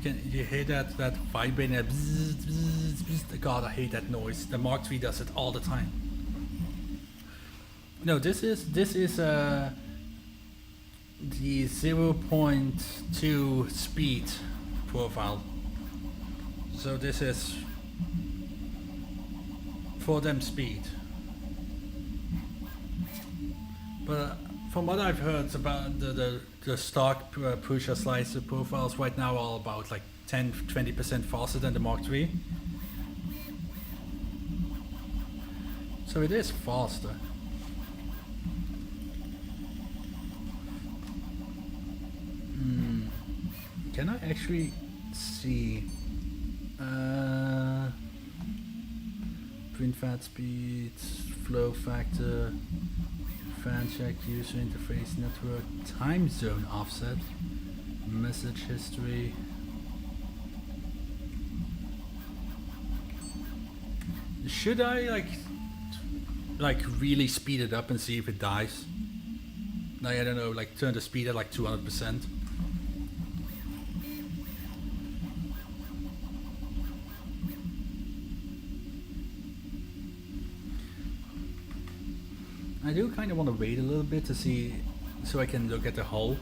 You hear that vibrating? That bzzz, bzzz, bzzz. God, I hate that noise. The Mark III does it all the time. No, this is the 0.2 speed profile. So this is for them speed. But from what I've heard about the stock Prusa slicer profiles right now are about like 10-20% faster than the Mark III. So it is faster. Can I actually see print fat speed, flow factor, fan check, user interface network, time zone offset, message history. Should I like really speed it up and see if it dies? Like, I don't know, like turn the speed at like 200%. I do kind of want to wait a little bit to see, so I can look at the hull,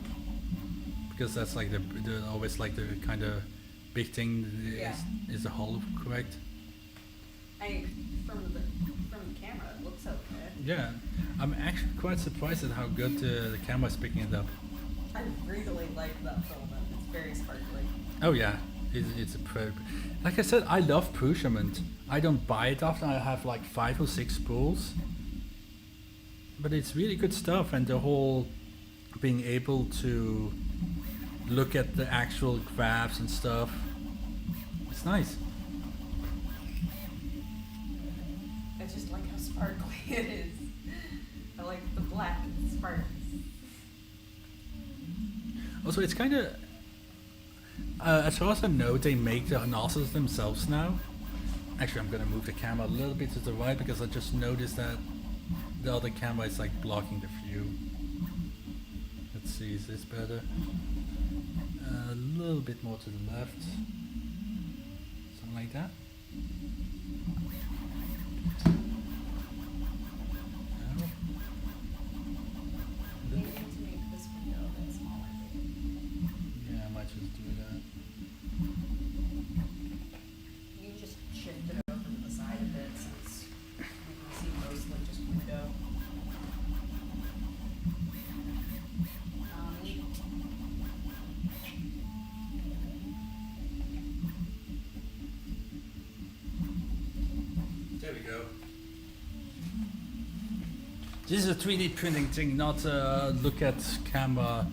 because that's like the always like the kind of big thing. Yeah. Is the hull correct? From the camera, it looks okay. Yeah, I'm actually quite surprised at how good the camera is picking it up. I really like that filament. It's very sparkly. Oh yeah, it's a pro. Like I said, I love Filament. I don't buy it often. I have like 5 or 6 spools. But it's really good stuff, and the whole being able to look at the actual graphs and stuff, it's nice. I just like how sparkly it is. I like the black and sparks. Also, it's kind of, as far as I know, they make the nozzles themselves now. Actually, I'm gonna move the camera a little bit to the right because I just noticed that the other camera is like blocking the view. Let's see, is this better? A little bit more to the left. Something like that. No. Maybe to make this window a bit smaller. Yeah, I might just do that. You just shift it over to the side a bit since we can see mostly just window. There we go. This is a 3D printing thing, not look at camera.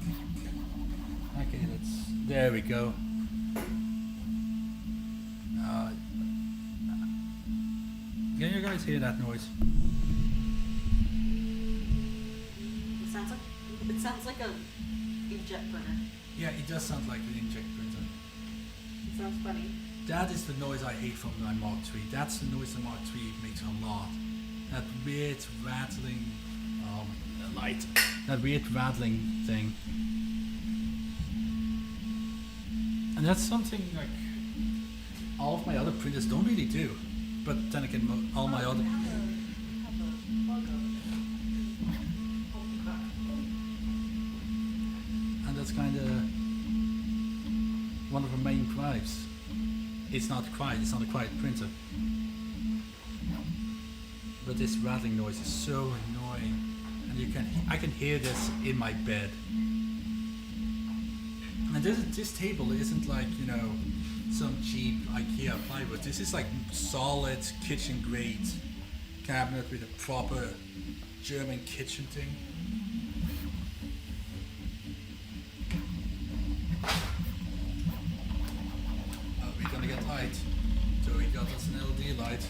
Okay, there we go. Can you guys hear that noise? It sounds like a inkjet printer. Yeah, it does sound like an inkjet printer. It sounds funny. That is the noise I hate from my Mark III. That's the noise the Mark III makes a lot. That weird rattling, the light. That weird rattling thing. And that's something like all of my other printers don't really do. But then again, all my other. And that's kind of one of the main gripes. It's not quiet. It's not a quiet printer. But this rattling noise is so annoying, and I can hear this in my bed. And this table isn't like, you know, some cheap IKEA plywood. This is like solid kitchen grade cabinet with a proper German kitchen thing. Oh, we're gonna get light. So we got us an LED light.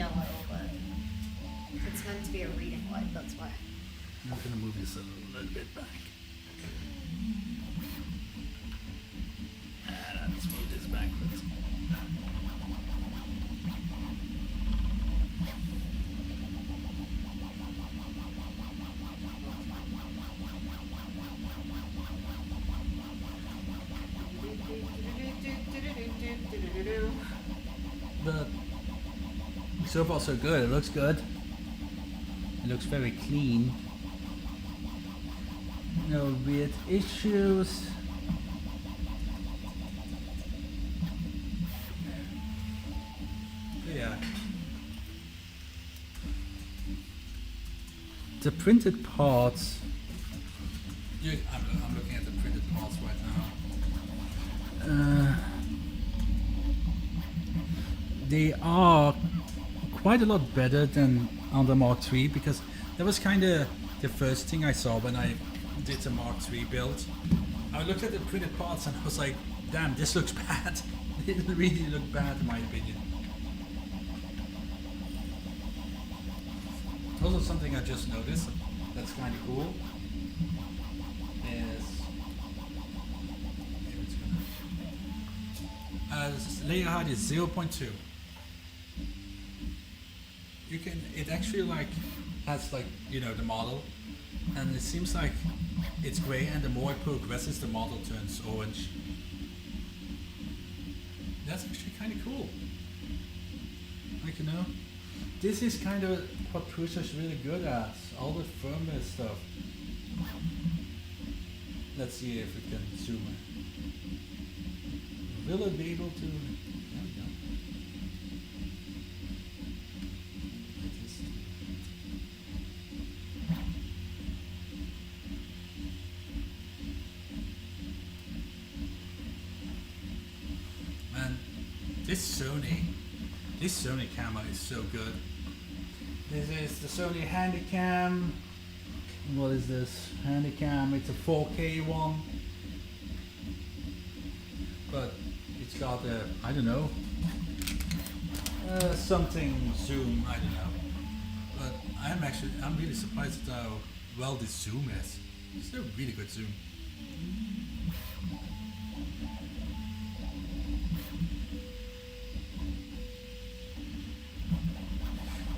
yellow, but it's meant to be a reading light, that's why. I'm gonna move this a little bit back. And let's move this backwards. But so far so good. It looks good. It looks very clean. No weird issues. Yeah. The printed parts. I'm looking at the printed parts right now. They are quite a lot better than on the Mark III, because that was kind of the first thing I saw when I did the Mark III build. I looked at the printed parts and I was like, damn, this looks bad. It really looked bad in my opinion. Also something I just noticed that's kind of cool is this layer height is 0.2. You can, it actually like has like, you know, the model, and it seems like it's gray, and the more it progresses the model turns orange. That's actually kind of cool. Like, you know, this is kind of what Prusa's really good at, all the firmware stuff. Let's see if it can zoom in. Will it be able to? There we go. Man, this Sony camera is so good. This is the Sony Handycam. What is this? Handycam, it's a 4K one. But it's got a, I don't know, something zoom, I don't know. But I'm really surprised at how well this zoom is. It's a really good zoom.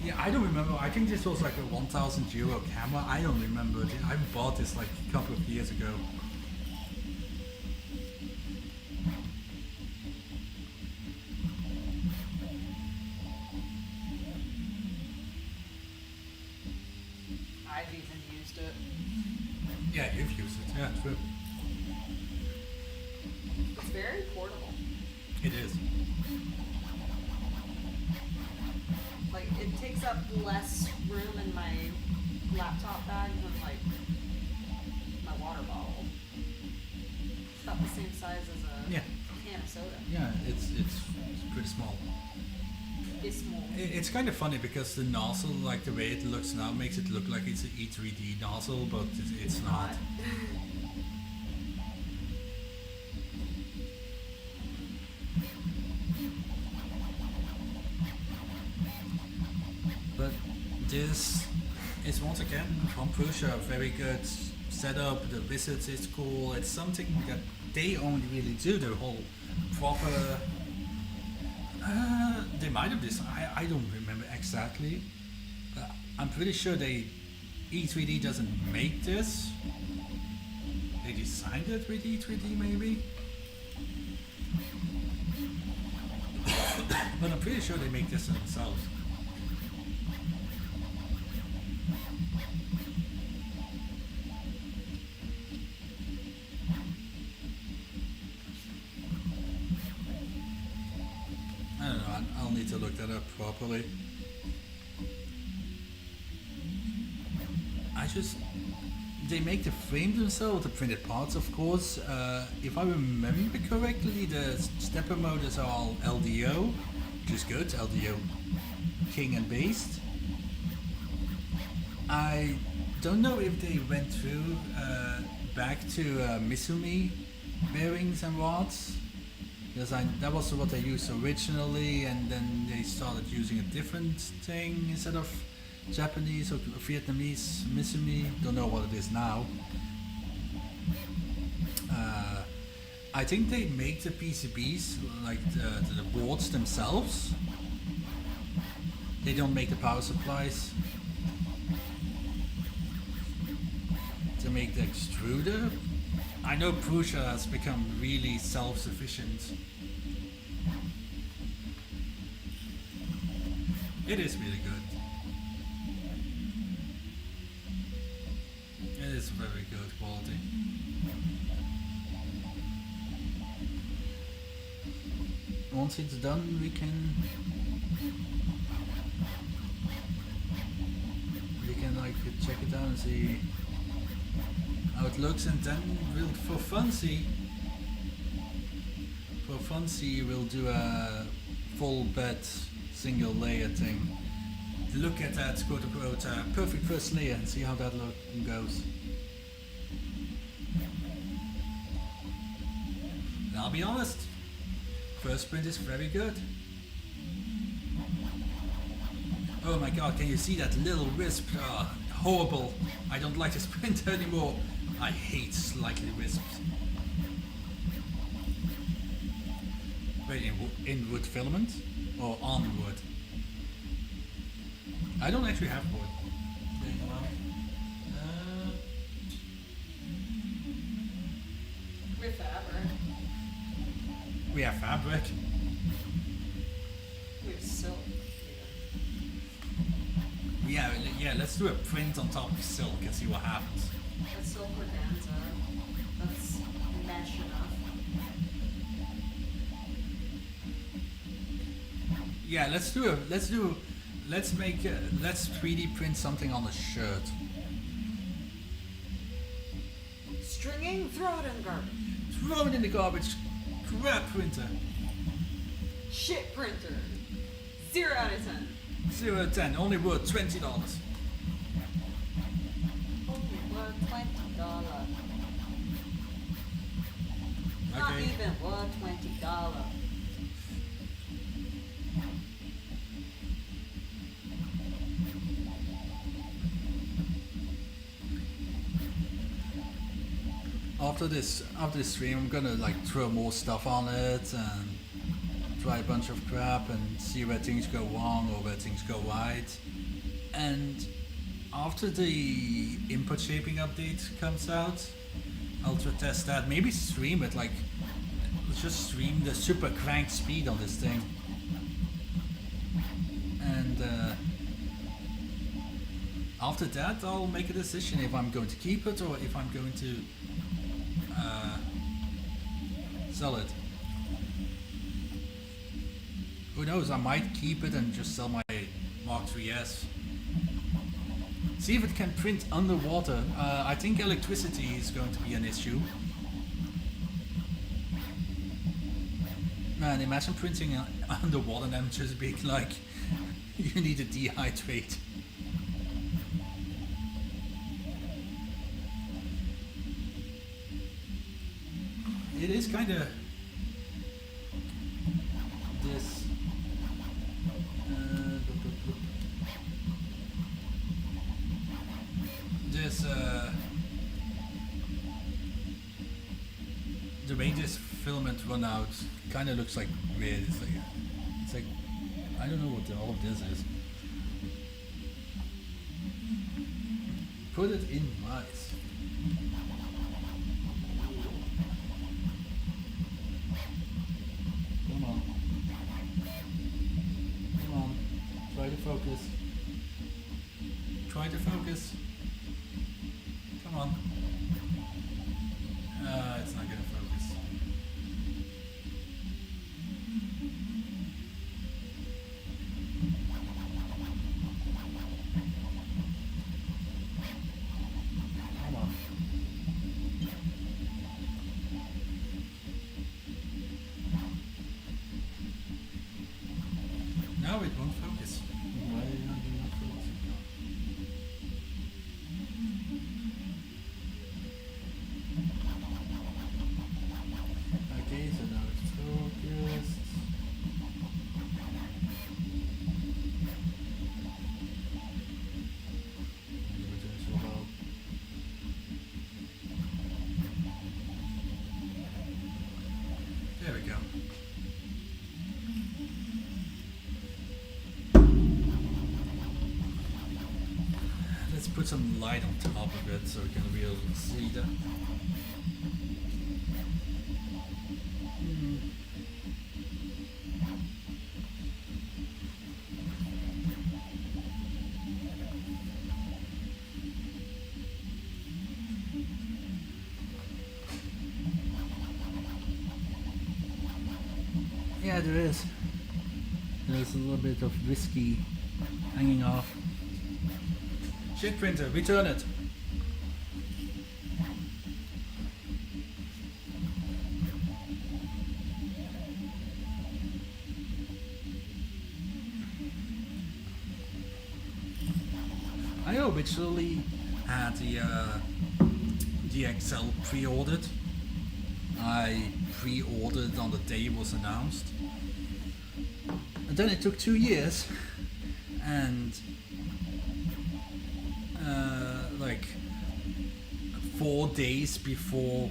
Yeah, I don't remember. I think this was like a 1,000 euro camera. I don't remember. I bought this like a couple of years ago. I've even used it. Yeah, you've used it. Yeah, true. It's very portable. It is. Like, it takes up less room in my laptop bag than, like, my water bottle. It's about the same size as a Yeah. can of soda. Yeah, it's pretty small. It's small. It's kind of funny because the nozzle, like the way it looks now, makes it look like it's an E3D nozzle, but it's not. But this is once again from Prusa, a very good setup. The wizards is cool. It's something that they only really do. The whole proper. They might have this. I don't remember exactly. I'm pretty sure E3D doesn't make this. They designed it with E3D maybe. But I'm pretty sure they make this themselves. I don't know, I'll need to look that up properly. They make the frame themselves, the printed parts of course. If I remember correctly, the stepper motors are all LDO, which is good, LDO king and based. I don't know if they went through back to Misumi bearings and rods. Because that was what they used originally, and then they started using a different thing instead of Japanese or Vietnamese Missimi. Don't know what it is now. I think they make the PCBs, like the boards themselves. They don't make the power supplies. They make the extruder. I know Prusa has become really self-sufficient. It is really good. It is very good quality. Once it's done, we can like check it out and see how it looks, and then we'll for funsy we'll do a full bed single layer thing. Look at that quote unquote perfect first layer and see how that goes. And I'll be honest, first print is very good. Oh my god, can you see that little wisp? Oh, horrible. I don't like this printer anymore. I hate slightly wisps. Wait, in wood filament? Or on wood? I don't actually have wood. With fabric. We have fabric. With silk. Yeah, let's do a print on top of silk and see what happens. That's silk organza. That's mesh enough. Yeah, let's 3D print something on a shirt. Stringing, throw it in the garbage. Throw it in the garbage. Crap printer. Shit printer. 0 out of 10. 0 out of 10, only worth $20. Only worth $20. Not Okay. even worth $20. After this stream, I'm gonna like throw more stuff on it and try a bunch of crap and see where things go wrong or where things go right. And after the input shaping update comes out, I'll test that. Maybe stream it, like let's just stream the super crank speed on this thing. And after that, I'll make a decision if I'm going to keep it or if I'm going to sell it. Who knows, I might keep it and just sell my Mark III's. See if it can print underwater. I think electricity is going to be an issue. Man, imagine printing underwater and then just being like, you need to dehydrate. It is kind of this. The way this filament run out kind of looks like weird. It's like I don't know what all of this is. Put it in rice. Come on. Come on. Try to focus. Try to focus. Come on. It's not gonna focus. Come on. Now it won't focus. Why are you not focusing? Okay, so now it's focused. Let's put some light on top of it so we can really see that. Yeah, there is. There's a little bit of whiskey hanging off. Shit printer, return it! I originally had the XL pre-ordered. I pre-ordered on the day it was announced. And then it took 2 years, and like 4 days before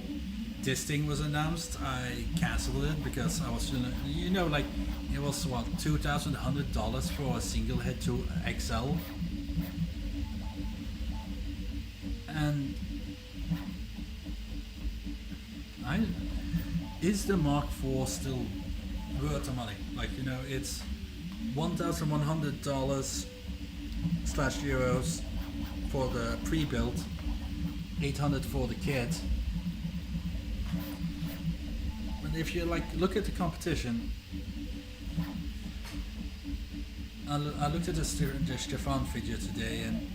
this thing was announced, I cancelled it because I was, you know, like it was what, $2,100 for a single head to XL, and is the Mark IV still worth the money? Like, you know, it's $1,100 slash euros for the pre-built, 800 for the kit. But if you like look at the competition, I looked at the Stefan video today, and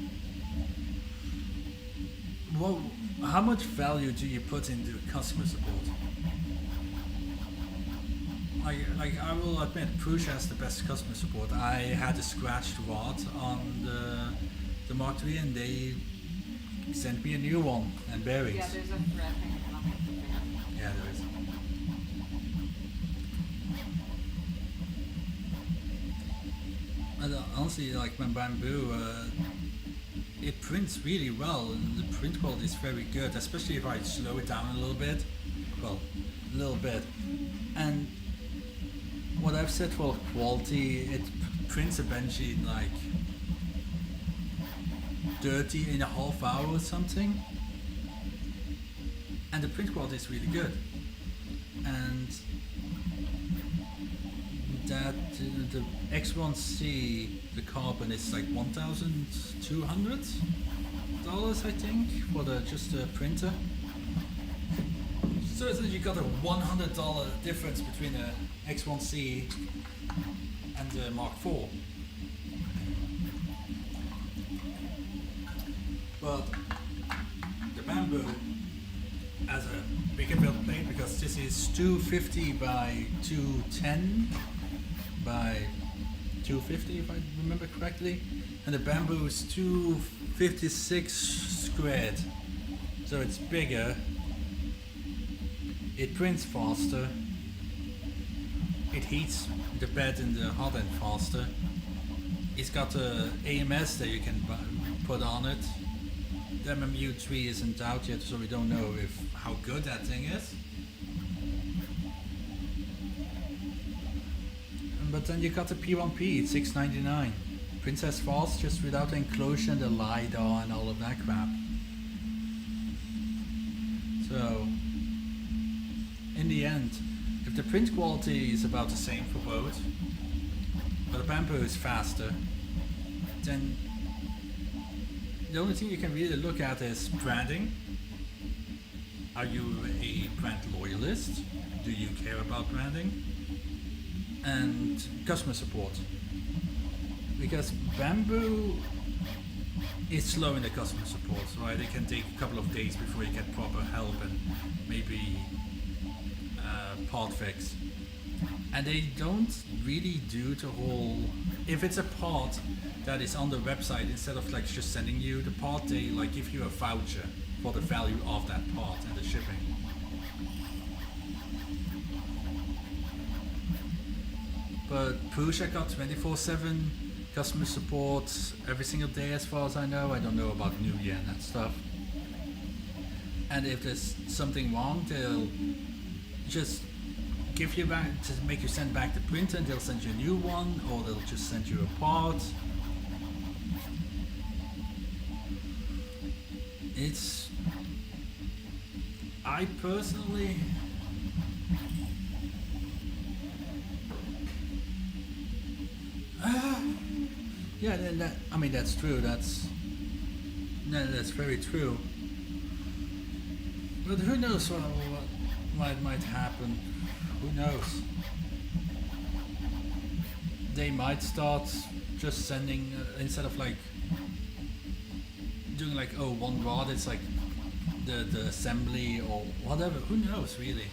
well, how much value do you put into customer support? Like I will admit, Prusa has the best customer support. I had a scratched rod on the Mark III, and they sent me a new one and bearings. Yeah, there's a thread hanging off the fan. Yeah, there is. And honestly, like my bamboo, it prints really well, and the print quality is very good, especially if I slow it down a little bit. Well, a little bit. And what I've said for quality, it prints a Benji in like 30.5 hours or something. And the print quality is really good. And that the X1C, the carbon, is like $1,200, I think, for just the printer. So you got a $100 difference between the X1C and the Mark IV. But the bamboo has a bigger build plate, because this is 250 by 210 by 250 if I remember correctly, and the bamboo is 256 squared, so it's bigger. It prints faster, it heats the bed in the hot end faster. It's got a AMS that you can put on it. The MMU3 isn't out yet, so we don't know how good that thing is. But then you got the P1P, it's $699. Prints as fast, just without the enclosure and the LiDAR and all of that crap. So in the end, if the print quality is about the same for both, but the bamboo is faster, then the only thing you can really look at is branding. Are you a brand loyalist? Do you care about branding? And customer support. Because bamboo is slow in the customer support, right? It can take a couple of days before you get proper help and maybe part fix. And they don't really do the whole, if it's a part that is on the website, instead of like just sending you the part, they like give you a voucher for the value of that part and the shipping. But Prusa got 24/7 customer support every single day as far as I know. I don't know about New Year and that stuff. And if there's something wrong, they'll just give you back, to make you send back the printer, and they'll send you a new one, or they'll just send you a part. It's, I personally, yeah, that, I mean, that's true. That's very true. But who knows what might happen? Who knows? They might start just sending, instead of like doing like, oh, one rod, it's like the assembly or whatever. Who knows, really?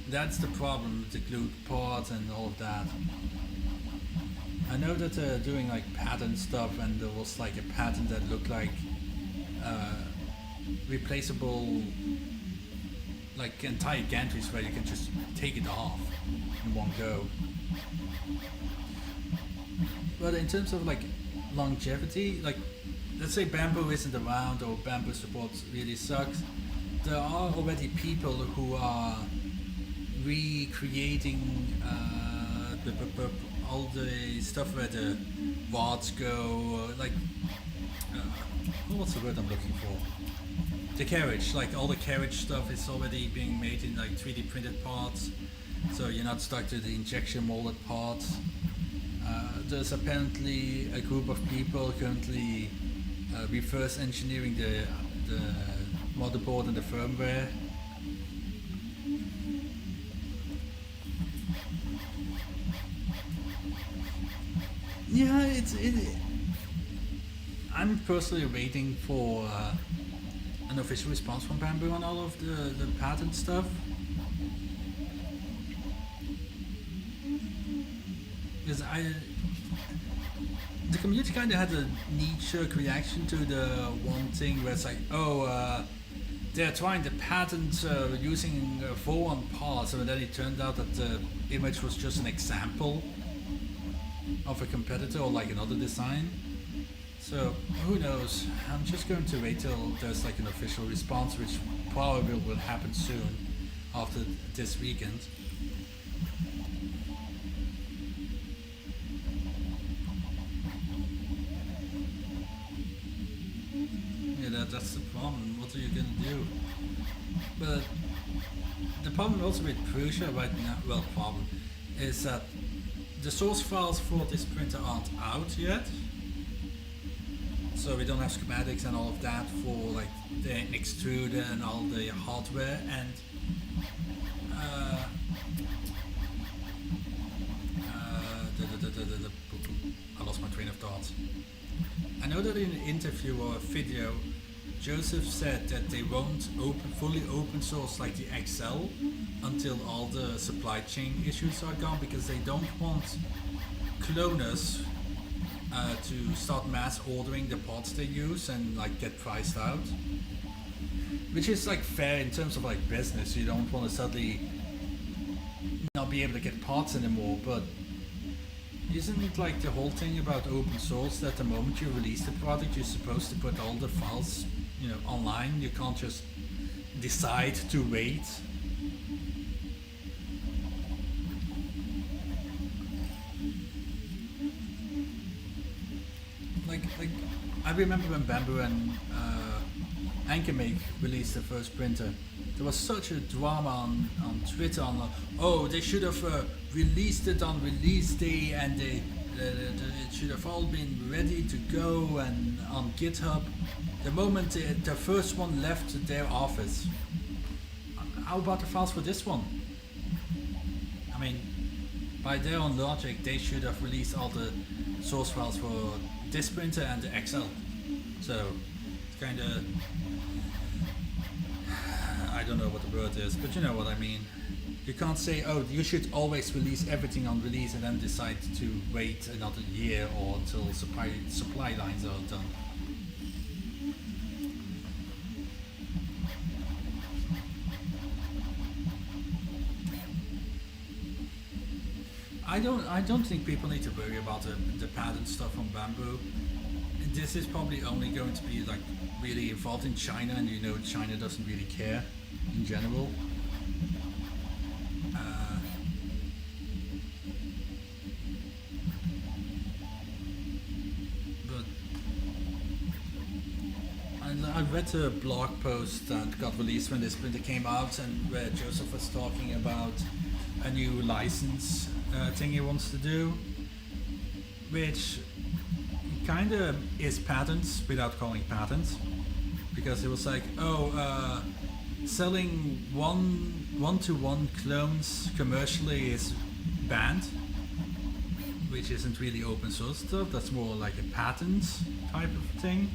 That's the problem with the glued parts and all of that. I know that they're doing like pattern stuff, and there was like a pattern that looked like replaceable, like entire gantries where you can just take it off in one go. But in terms of like longevity, like let's say bamboo isn't around or bamboo support really sucks, there are already people who are recreating all the stuff where the rods go, like what's the word I'm looking for? The carriage, like all the carriage stuff is already being made in like 3D printed parts, so you're not stuck to the injection molded parts. There's apparently a group of people currently reverse engineering the motherboard and the firmware. Yeah, I'm personally waiting for an official response from Bamboo on all of the patent stuff. Because the community kind of had a knee-jerk reaction to the one thing where it's like, oh, they're trying to patent using 4-1 parts, and then it turned out that the image was just an example of a competitor or like another design. So who knows? I'm just going to wait till there's like an official response, which probably will happen soon after this weekend. Yeah, that's the problem. What are you gonna do? But the problem also with Prusa right now, well, problem is that the source files for this printer aren't out yet. So we don't have schematics and all of that for like the extruder and all the hardware, and I lost my train of thought. I know that in an interview or a video, Joseph said that they won't fully open source like the XL until all the supply chain issues are gone, because they don't want cloners to start mass ordering the parts they use and like get priced out, which is like fair in terms of like business. You don't want to suddenly not be able to get parts anymore, but isn't it like the whole thing about open source that the moment you release the product, you're supposed to put all the files, you know, online? You can't just decide to wait. Like I remember when Bamboo and Anchormake released the first printer, there was such a drama on Twitter on like, oh, they should have released it on release day, and it should have all been ready to go and on GitHub the moment the first one left their office. How about the files for this one? I mean, by their own logic, they should have released all the source files for this printer and the XL. So it's kind of, I don't know what the word is, but you know what I mean. You can't say, oh, you should always release everything on release and then decide to wait another year or until supply lines are done. I don't think people need to worry about the patent stuff on Bamboo. This is probably only going to be like really involved in China, and you know China doesn't really care in general. read a blog post that got released when this printer came out, and where Joseph was talking about a new license thing he wants to do, which kind of is patents without calling patents, because it was like, oh, selling one-to-one clones commercially is banned, which isn't really open source stuff. That's more like a patent type of thing.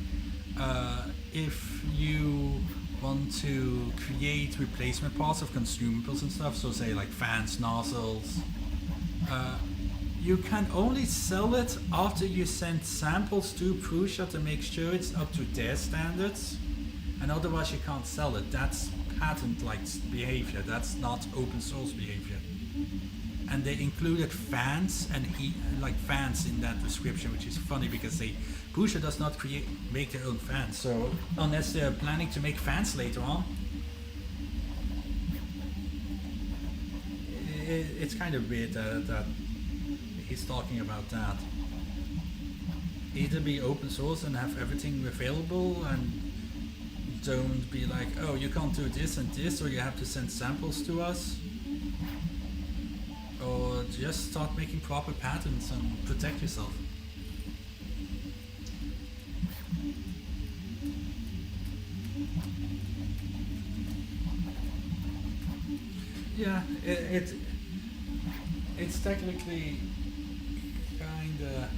If you want to create replacement parts of consumables and stuff, so say like fans, nozzles, you can only sell it after you send samples to Prusa to make sure it's up to their standards, and otherwise you can't sell it. That's patent-like behavior, that's not open source behavior. And they included fans and like fans in that description, which is funny because Prusa does not make their own fans. So unless they're planning to make fans later on, it's kind of weird that he's talking about that. Either be open source and have everything available, and don't be like, oh, you can't do this and this, or you have to send samples to us. Or just start making proper patents and protect yourself. Yeah, it's technically kinda.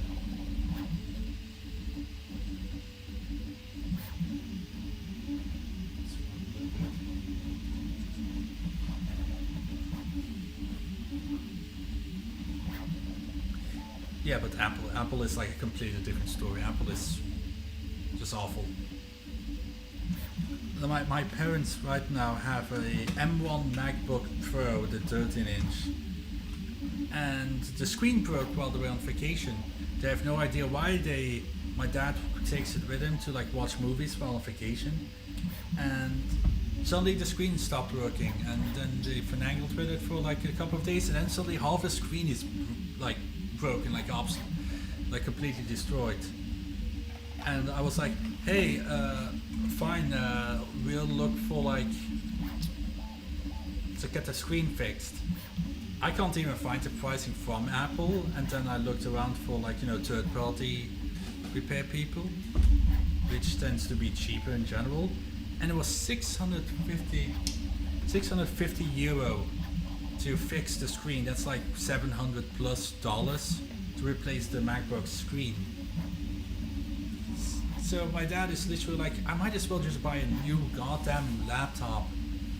Yeah, but Apple is like a completely different story. Apple is just awful. My parents right now have a M1 MacBook Pro, the 13-inch, and the screen broke while they were on vacation. They have no idea why. My dad takes it with him to like watch movies while on vacation, and suddenly the screen stopped working, and then they finagled with it for like a couple of days, and then suddenly half the screen is like broken, like completely destroyed. And I was like, hey, fine, we'll look for like to get the screen fixed. I can't even find the pricing from Apple, and then I looked around for like, you know, third-party repair people, which tends to be cheaper in general, and it was 650 euro to fix the screen. That's like $700+ to replace the MacBook screen. So my dad is literally like, I might as well just buy a new goddamn laptop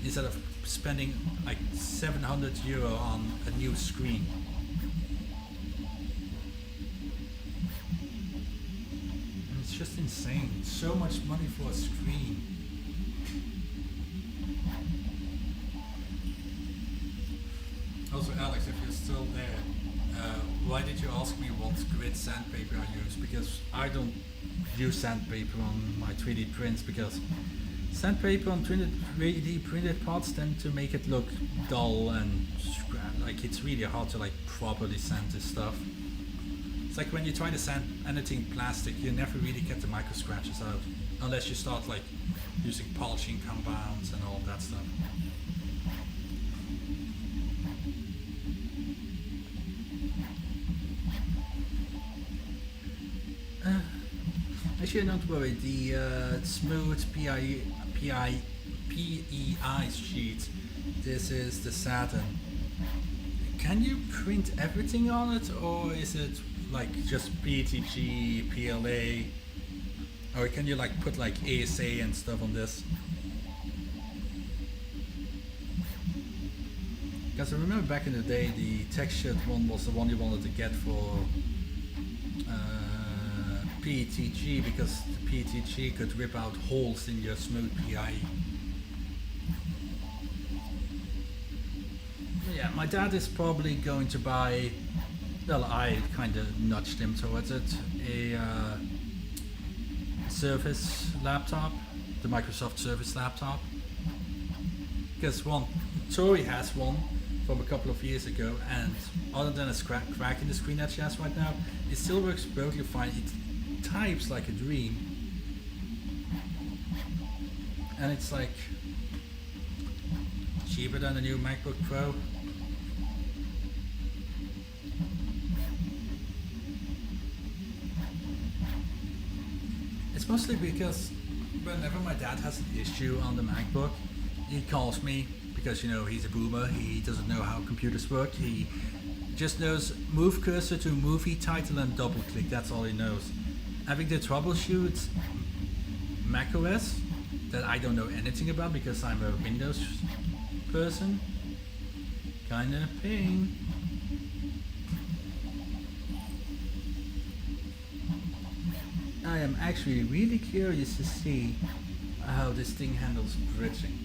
instead of spending like 700 euro on a new screen. And it's just insane. So much money for a screen. Also, Alex, if you're still there, why did you ask me what grit sandpaper I use? Because I don't use sandpaper on my 3D prints, because sandpaper on 3D printed parts tend to make it look dull and like it's really hard to like properly sand this stuff. It's like when you try to sand anything plastic, you never really get the micro scratches out unless you start like using polishing compounds and all that stuff. Actually, don't worry, the smooth PEI sheet, this is the satin. Can you print everything on it, or is it like just PETG, PLA, or can you like put like ASA and stuff on this? Because I remember back in the day, the textured one was the one you wanted to get for PETG, because the PETG could rip out holes in your smooth PI. Yeah, my dad is probably going to buy, well, I kind of nudged him towards it, a Surface laptop, the Microsoft Surface laptop. Because one, Tori has one from a couple of years ago, and other than a crack in the screen that she has right now, it still works perfectly fine. It types like a dream. and it's like cheaper than the new MacBook Pro. It's mostly because whenever my dad has an issue on the MacBook, he calls me because, you know, he's a boomer, he doesn't know how computers work, he just knows move cursor to movie title and double click, that's all he knows. Having to troubleshoot macOS that I don't know anything about because I'm a Windows person, kinda pain. I am actually really curious to see how this thing handles bridging.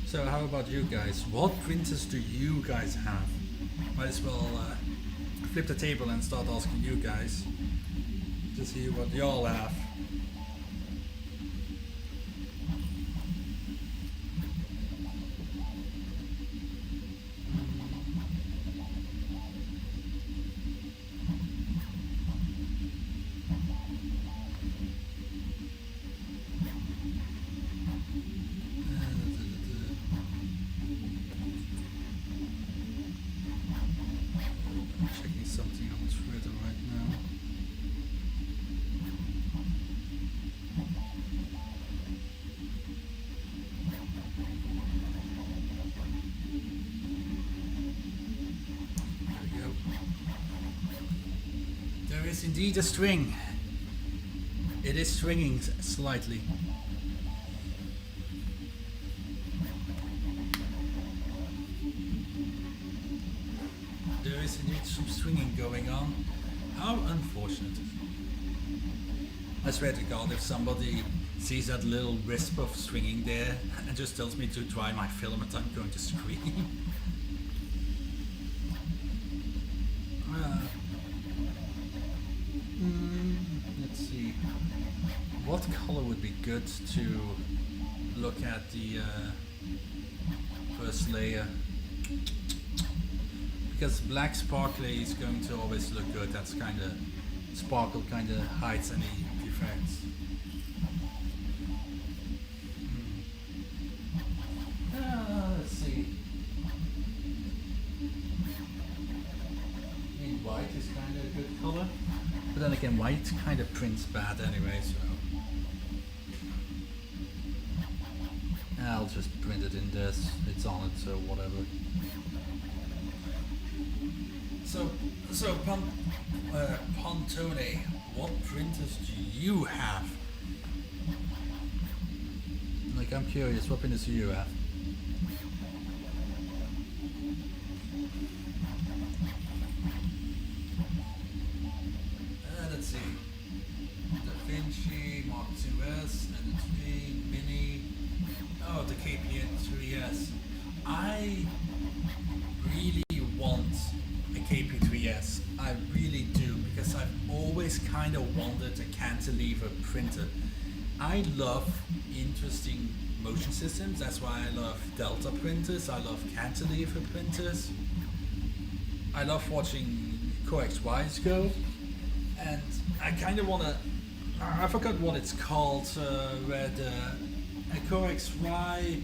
So how about you guys? What printers do you guys have? Might as well flip the table and start asking you guys to see what y'all have. Checking something on Twitter right now. There we go. There is indeed a string. It is swinging slightly. There is indeed some swinging going on. How unfortunate. I swear to God, if somebody sees that little wisp of swinging there and just tells me to try my filament, I'm going to scream. Let's see. What color would be good to look at the first layer? Because black sparkly is going to always look good. That's kind of sparkle, kind of hides any defects. Let's see. I mean, white is kind of a good color, but then again, white kind of prints bad anyway. So I'll just print it in this. It's on it, so whatever. So Pontone, what printers do you have? Like, I'm curious, what printers do you have? Let's see. Da Vinci, Mark IIs, N3, Mini. Oh, the KP3S. I really want a KP3S. I really do, because I've always kind of wanted a cantilever printer. I love interesting motion systems. That's why I love Delta printers. I love cantilever printers. I love watching CoXYs go. And I kind of want to, I forgot what it's called, where the CoXY,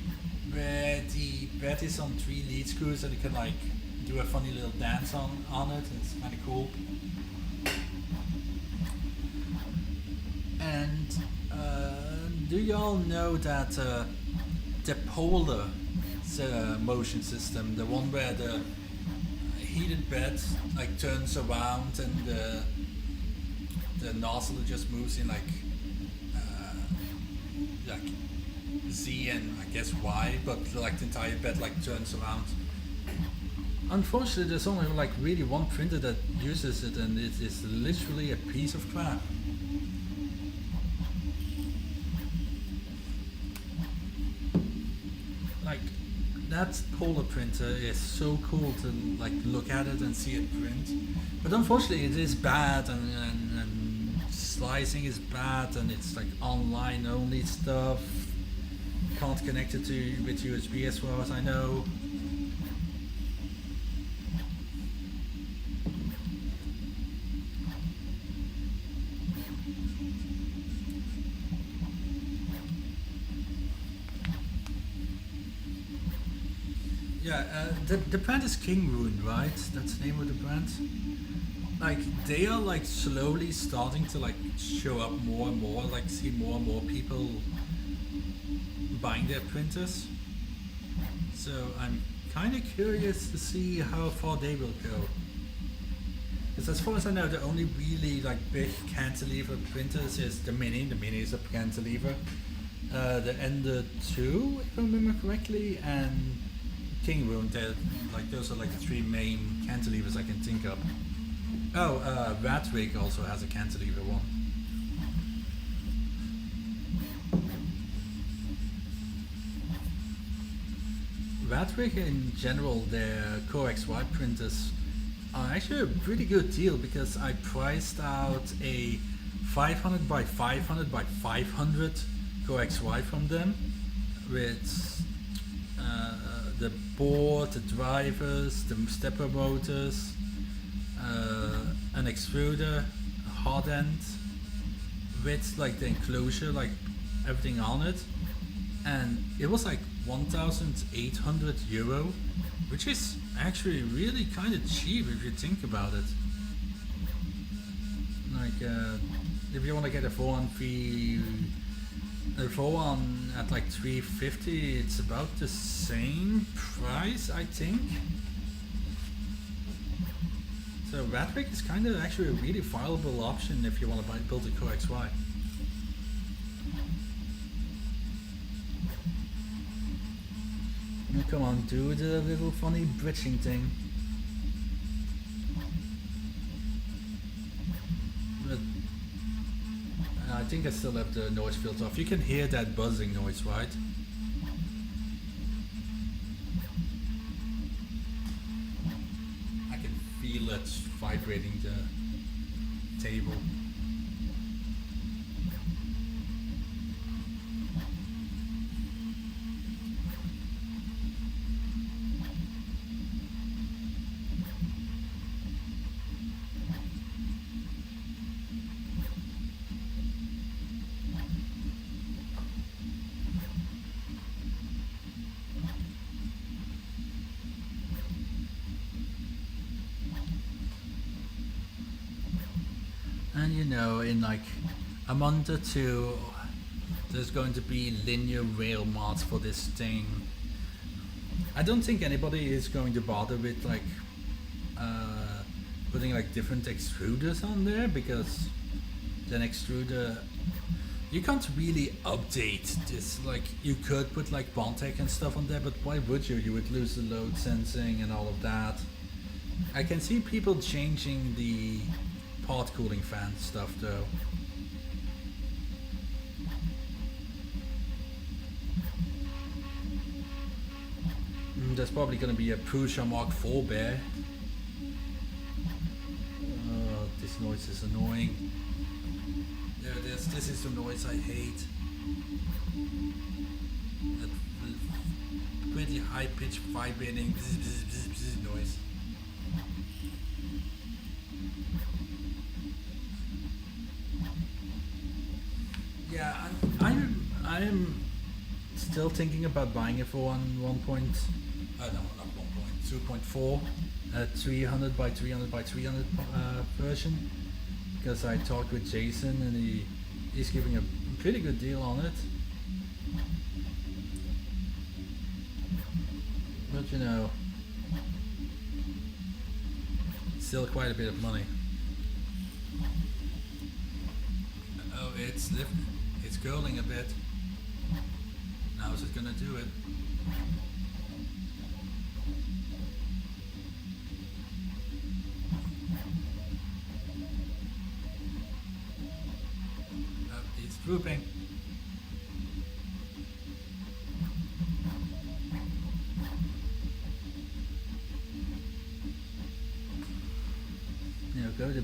where the bed is on 3 lead screws and you can like do a funny little dance on it. It's kind of cool. And do y'all know that the Polar motion system, the one where the heated bed like turns around and the nozzle just moves in like Z and I guess Y, but like the entire bed like turns around. Unfortunately, there's only like really one printer that uses it, and it is literally a piece of crap. Like, that Polar printer is so cool to like look at it and see it print, but unfortunately it is bad and slicing is bad and it's like online only stuff. Can't connect it to with USB as far as I know. Yeah, the brand is King Rune, right? That's the name of the brand. Like they are like slowly starting to like show up more and more, like see more and more people buying their printers. So I'm kind of curious to see how far they will go. Because as far as I know, the only really like big cantilever printers is the Mini. The Mini is a cantilever. The Ender 2, if I remember correctly, and King Rune. Like those are like the three main cantilevers I can think of. Oh, Radwig also has a cantilever one. Radwig in general, their Core XY printers are actually a pretty good deal because I priced out a 500 by 500 by 500 Core XY from them with the board, the drivers, the stepper motors, an extruder, a hard end with like the enclosure, like everything on it, and it was like 1,800 euro, which is actually really kind of cheap if you think about it. Like if you want to get a 4-1 at like 350, it's about the same price, I think. So Radwig is kind of actually a really viable option if you want to build a Core XY. Now come on, do the little funny bridging thing. But I think I still have the noise filter off. You can hear that buzzing noise, right? I can feel it vibrating the table. And you know, in like a month or two, there's going to be linear rail mods for this thing. I don't think anybody is going to bother with like putting like different extruders on there, because an extruder, you can't really update this. Like you could put like Bondtech and stuff on there, but why would you? You would lose the load sensing and all of that. I can see people changing the part cooling fan stuff though. There's probably going to be a Prusa MK4 bear. This noise is annoying. There it is. This is the noise I hate. That pretty high pitched vibrating bzz, bzz, bzz, bzz noise. Yeah, I am still thinking about buying it for 2.4, 300 by 300 by 300 version, because I talked with Jason and he's giving a pretty good deal on it. But you know, still quite a bit of money. Oh, it's lifting. It's curling a bit. Now is it gonna do it? Oh, it's drooping.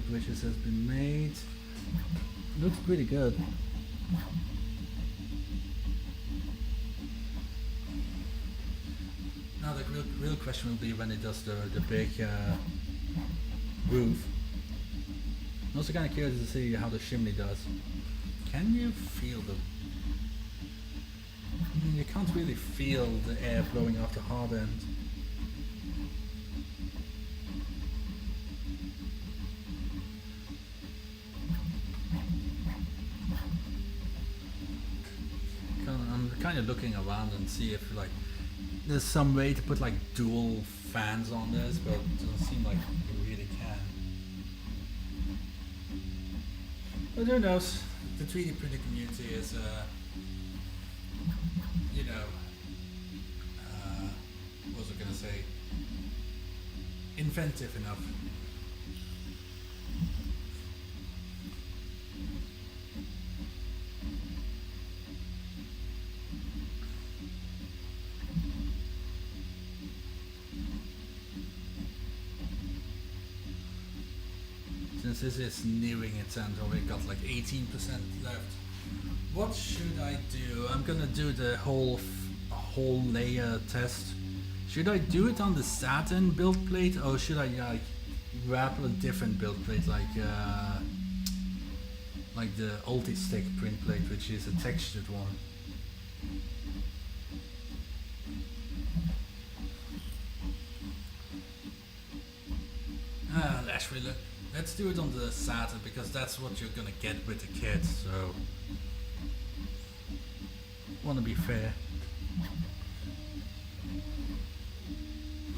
bridges has been made. Looks pretty good. Now the real question will be when it does the big roof. I'm also kind of curious to see how the chimney does. Can you feel the... You can't really feel the air blowing off the hard end. I'm kind of looking around and see if like there's some way to put like dual fans on this, but it doesn't seem like you really can. But who knows? The 3D printing community is, you know, what was I gonna say? Inventive enough. Since this is nearing its end, already got like 18% left. What should I do? I'm gonna do the whole layer test. Should I do it on the satin build plate, or should I like wrap a different build plate, like the Ulti-Stick print plate, which is a textured one? Actually, let's do it on the satin, because that's what you're gonna get with the kit, so wanna be fair.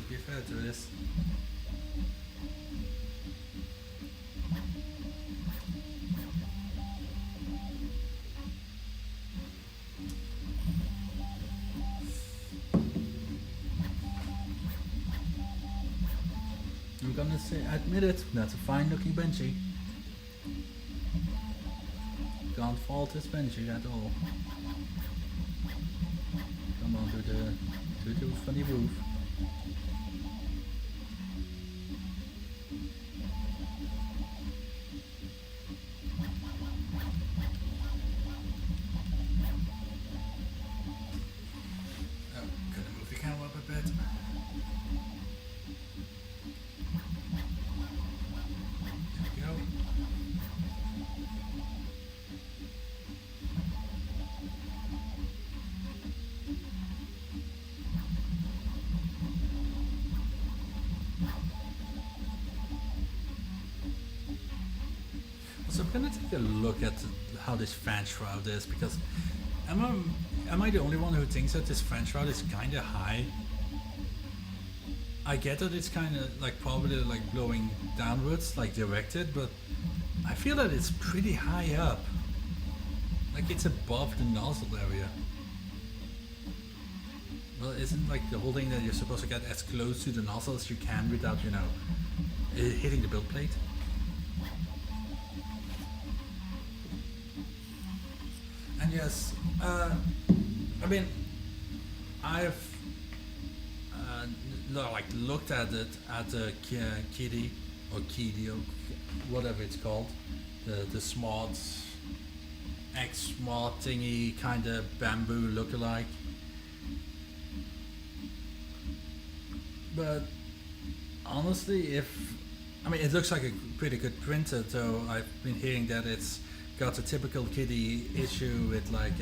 Be fair to this. I'm gonna say, admit it, that's a fine looking Benchy. Can't fault this Benchy at all. Come on, do the funny roof. Oh, gonna move the camera up a bit. So I'm gonna take a look at how this fan shroud is, because am I the only one who thinks that this fan shroud is kind of high? I get that it's kind of like probably like blowing downwards, like directed, but I feel that it's pretty high up. Like it's above the nozzle area. Well, isn't like the whole thing that you're supposed to get as close to the nozzle as you can without, you know, hitting the build plate? And yes, I mean, I've like looked at it at the kitty or whatever it's called, the smart X smart thingy kind of bamboo lookalike. But honestly, it looks like a pretty good printer, though I've been hearing that it's got a typical kitty issue with like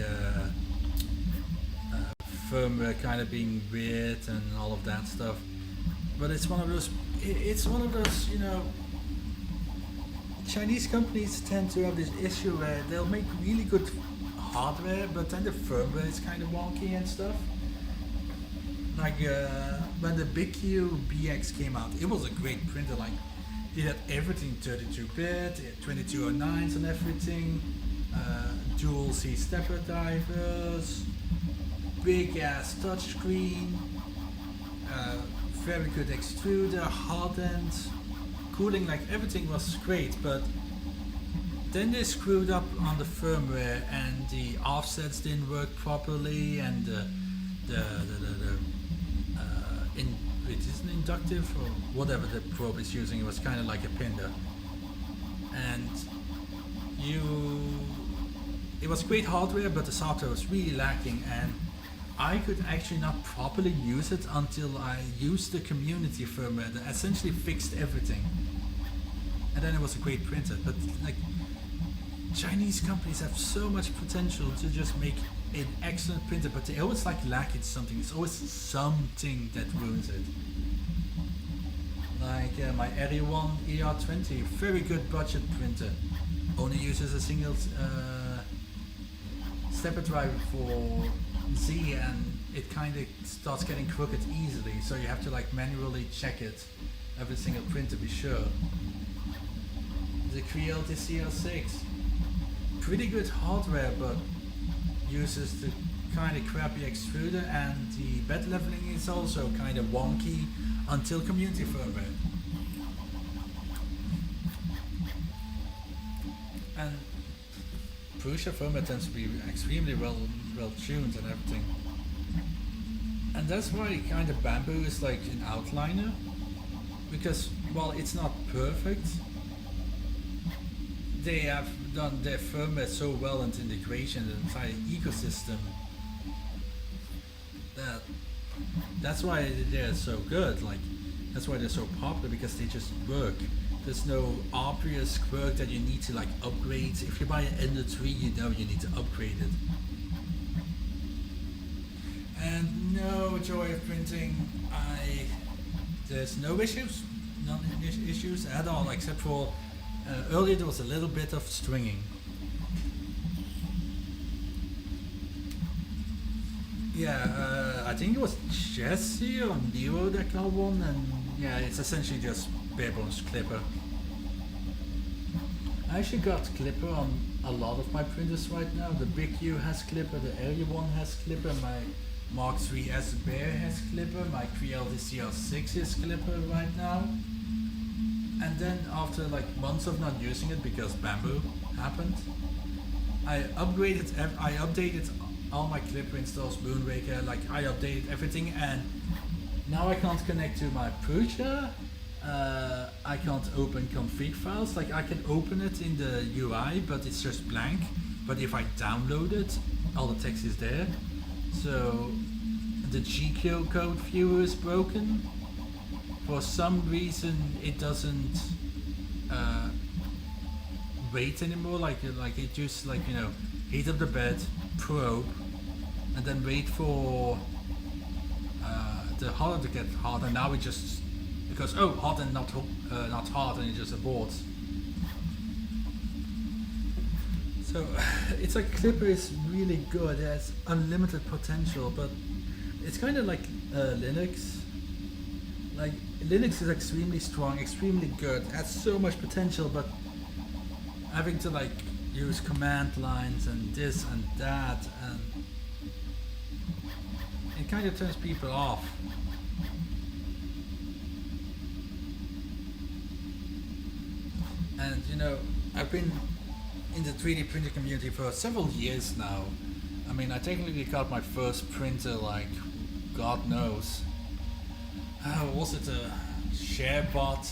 firmware kind of being weird and all of that stuff. But it's one of those, you know, Chinese companies tend to have this issue where they'll make really good hardware, but then the firmware is kind of wonky and stuff. Like when the BigQ BX came out, it was a great printer. Like it had everything 32-bit, 2209s and everything, dual C stepper divers, big ass touchscreen, very good extruder, hard end, cooling, like everything was great. But then they screwed up on the firmware and the offsets didn't work properly, and it isn't inductive or whatever the probe is using. It was kind of like a pinder. and it was great hardware, but the software was really lacking, and I could actually not properly use it until I used the community firmware that essentially fixed everything. And then it was a great printer. But like, Chinese companies have so much potential to just make an excellent printer, but they always like lack it something. It's always something that ruins it. Like my Area 1 ER20, very good budget printer. Only uses a single stepper driver for Z, and it kind of starts getting crooked easily, so you have to like manually check it every single print to be sure. The Creality CR6, pretty good hardware, but uses the kind of crappy extruder, and the bed leveling is also kind of wonky until community firmware. And Prusa firmware tends to be extremely well tuned and everything. And that's why kind of Bamboo is like an outliner, because while it's not perfect, they have done their firmware so well into integration, the entire ecosystem, that's why they're so good. Like, that's why they're so popular, because they just work. There's no obvious quirk that you need to like upgrade. If you buy an Ender 3, you know you need to upgrade it. And no joy of printing. There's no issues, no issues at all, except for earlier there was a little bit of stringing. Yeah, I think it was Jesse or Nero that got one, and yeah, it's essentially just bare bones clipper. I actually got clipper on a lot of my printers right now. The Big U has clipper, the Area 1 has clipper, my Mark III S Bear has clipper, my Creality CR6 is clipper right now. And then after like months of not using it because Bamboo happened, I updated all my clipper installs, Moonraker, like I updated everything, and now I can't connect to my Prusa. I can't open config files. Like I can open it in the UI, but it's just blank. But if I download it, all the text is there. So the G-code viewer is broken. For some reason, it doesn't wait anymore. Like it just like, you know, heat up the bed, probe, and then wait for the harder to get hot. And now it just, because hot and not hot, and it just aborts. So it's like Clipper is really good. It has unlimited potential, but it's kind of like Linux. Like Linux is extremely strong, extremely good, has so much potential, but having to like use command lines and this and that, and it kind of turns people off. And you know, I've been in the 3D printing community for several years now. I mean, I technically got my first printer like, God knows. Was it a ShareBot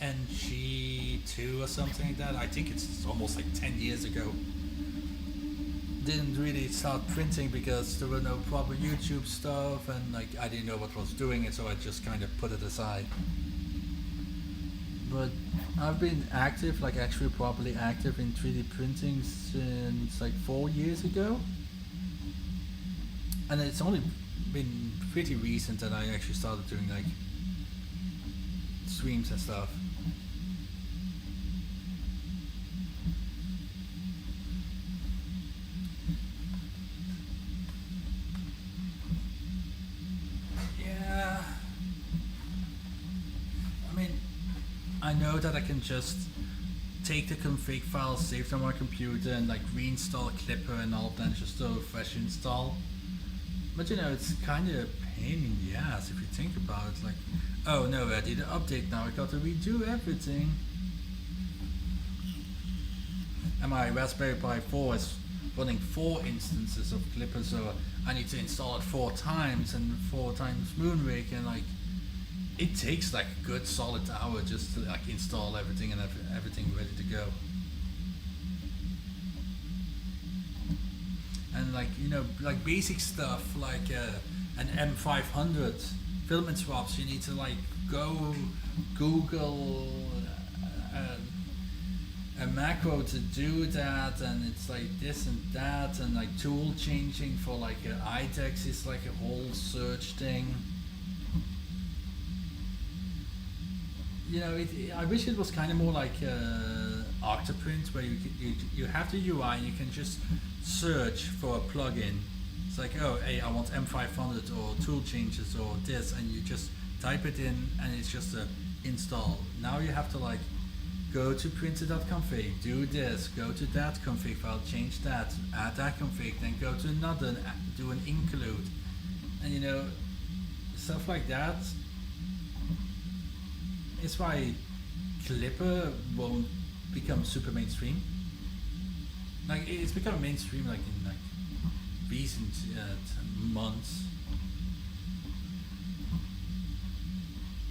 NG2 or something like that? I think it's almost like 10 years ago. Didn't really start printing because there were no proper YouTube stuff, and like I didn't know what was doing it, so I just kind of put it aside. But I've been active, like actually properly active in 3D printing since like 4 years ago. And it's only been pretty recent that I actually started doing like streams and stuff. Yeah, I mean, I know that I can just take the config files, save them on my computer, and like reinstall Clipper and all that, just do a fresh install. But you know, it's kind of a pain in the ass if you think about it. Like, oh no, I did an update now, I got to redo everything. And my Raspberry Pi 4 is running 4 instances of Clipper, so I need to install it 4 times and 4 times Moonraker, and like, it takes like a good solid hour just to like install everything and have everything ready to go. And like, you know, like basic stuff like an M500 filament swaps, you need to like go Google a macro to do that, and it's like this and that, and like tool changing for like ITEX is like a whole search thing. You know, I wish it was kind of more like Octoprint, where you have the UI and you can just search for a plugin. It's like, oh, hey, I want M500 or tool changes or this, and you just type it in and it's just a install. Now you have to like go to printer.config, do this, go to that config file, change that, add that config, then go to another and do an include. And you know, stuff like that. It's why Clipper won't become super mainstream. Like it's become mainstream like in like recent months.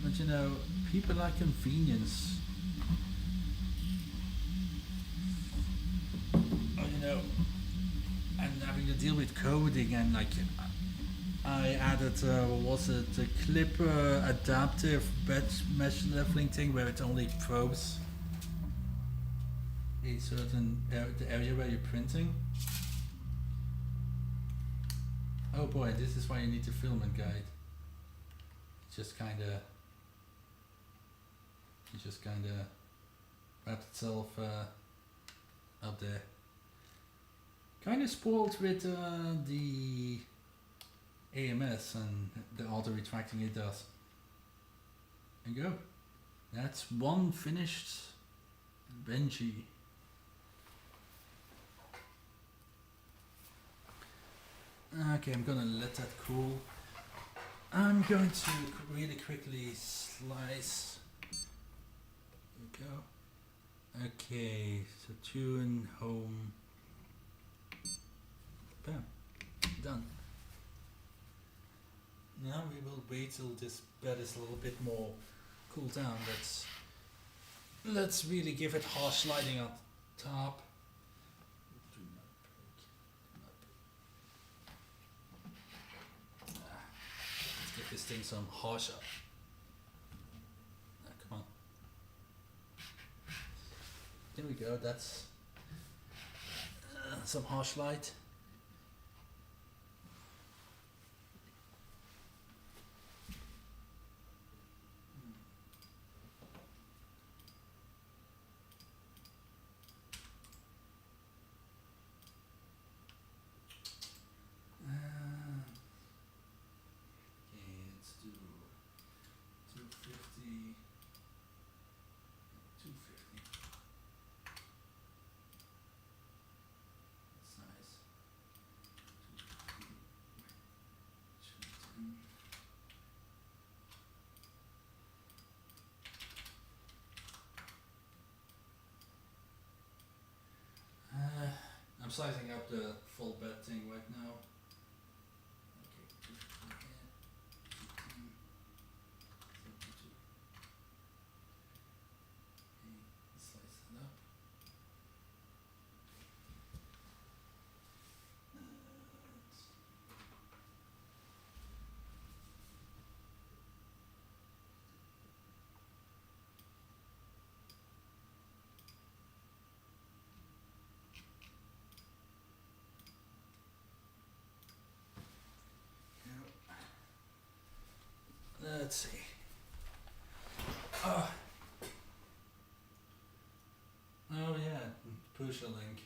But you know, people like convenience. You know, and having to deal with coding, and like I added what was it, the Clipper adaptive mesh leveling thing where it only probes a certain the area where you're printing. Oh boy, this is why you need the filament guide. It just kinda wrapped itself up there. Kind of spoiled with the AMS and the auto retracting it does. And go. That's one finished Benji. Okay, I'm gonna let that cool. I'm going to really quickly slice. There we go. Okay, so tune home. Bam. Done. Now we will wait till this bed is a little bit more cooled down. Let's really give it harsh lighting up top. Let's give this thing some harsh up. Come on. There we go. That's some harsh light. I'm sizing up the full bed thing right now. Let's see. Oh yeah, Prusa link.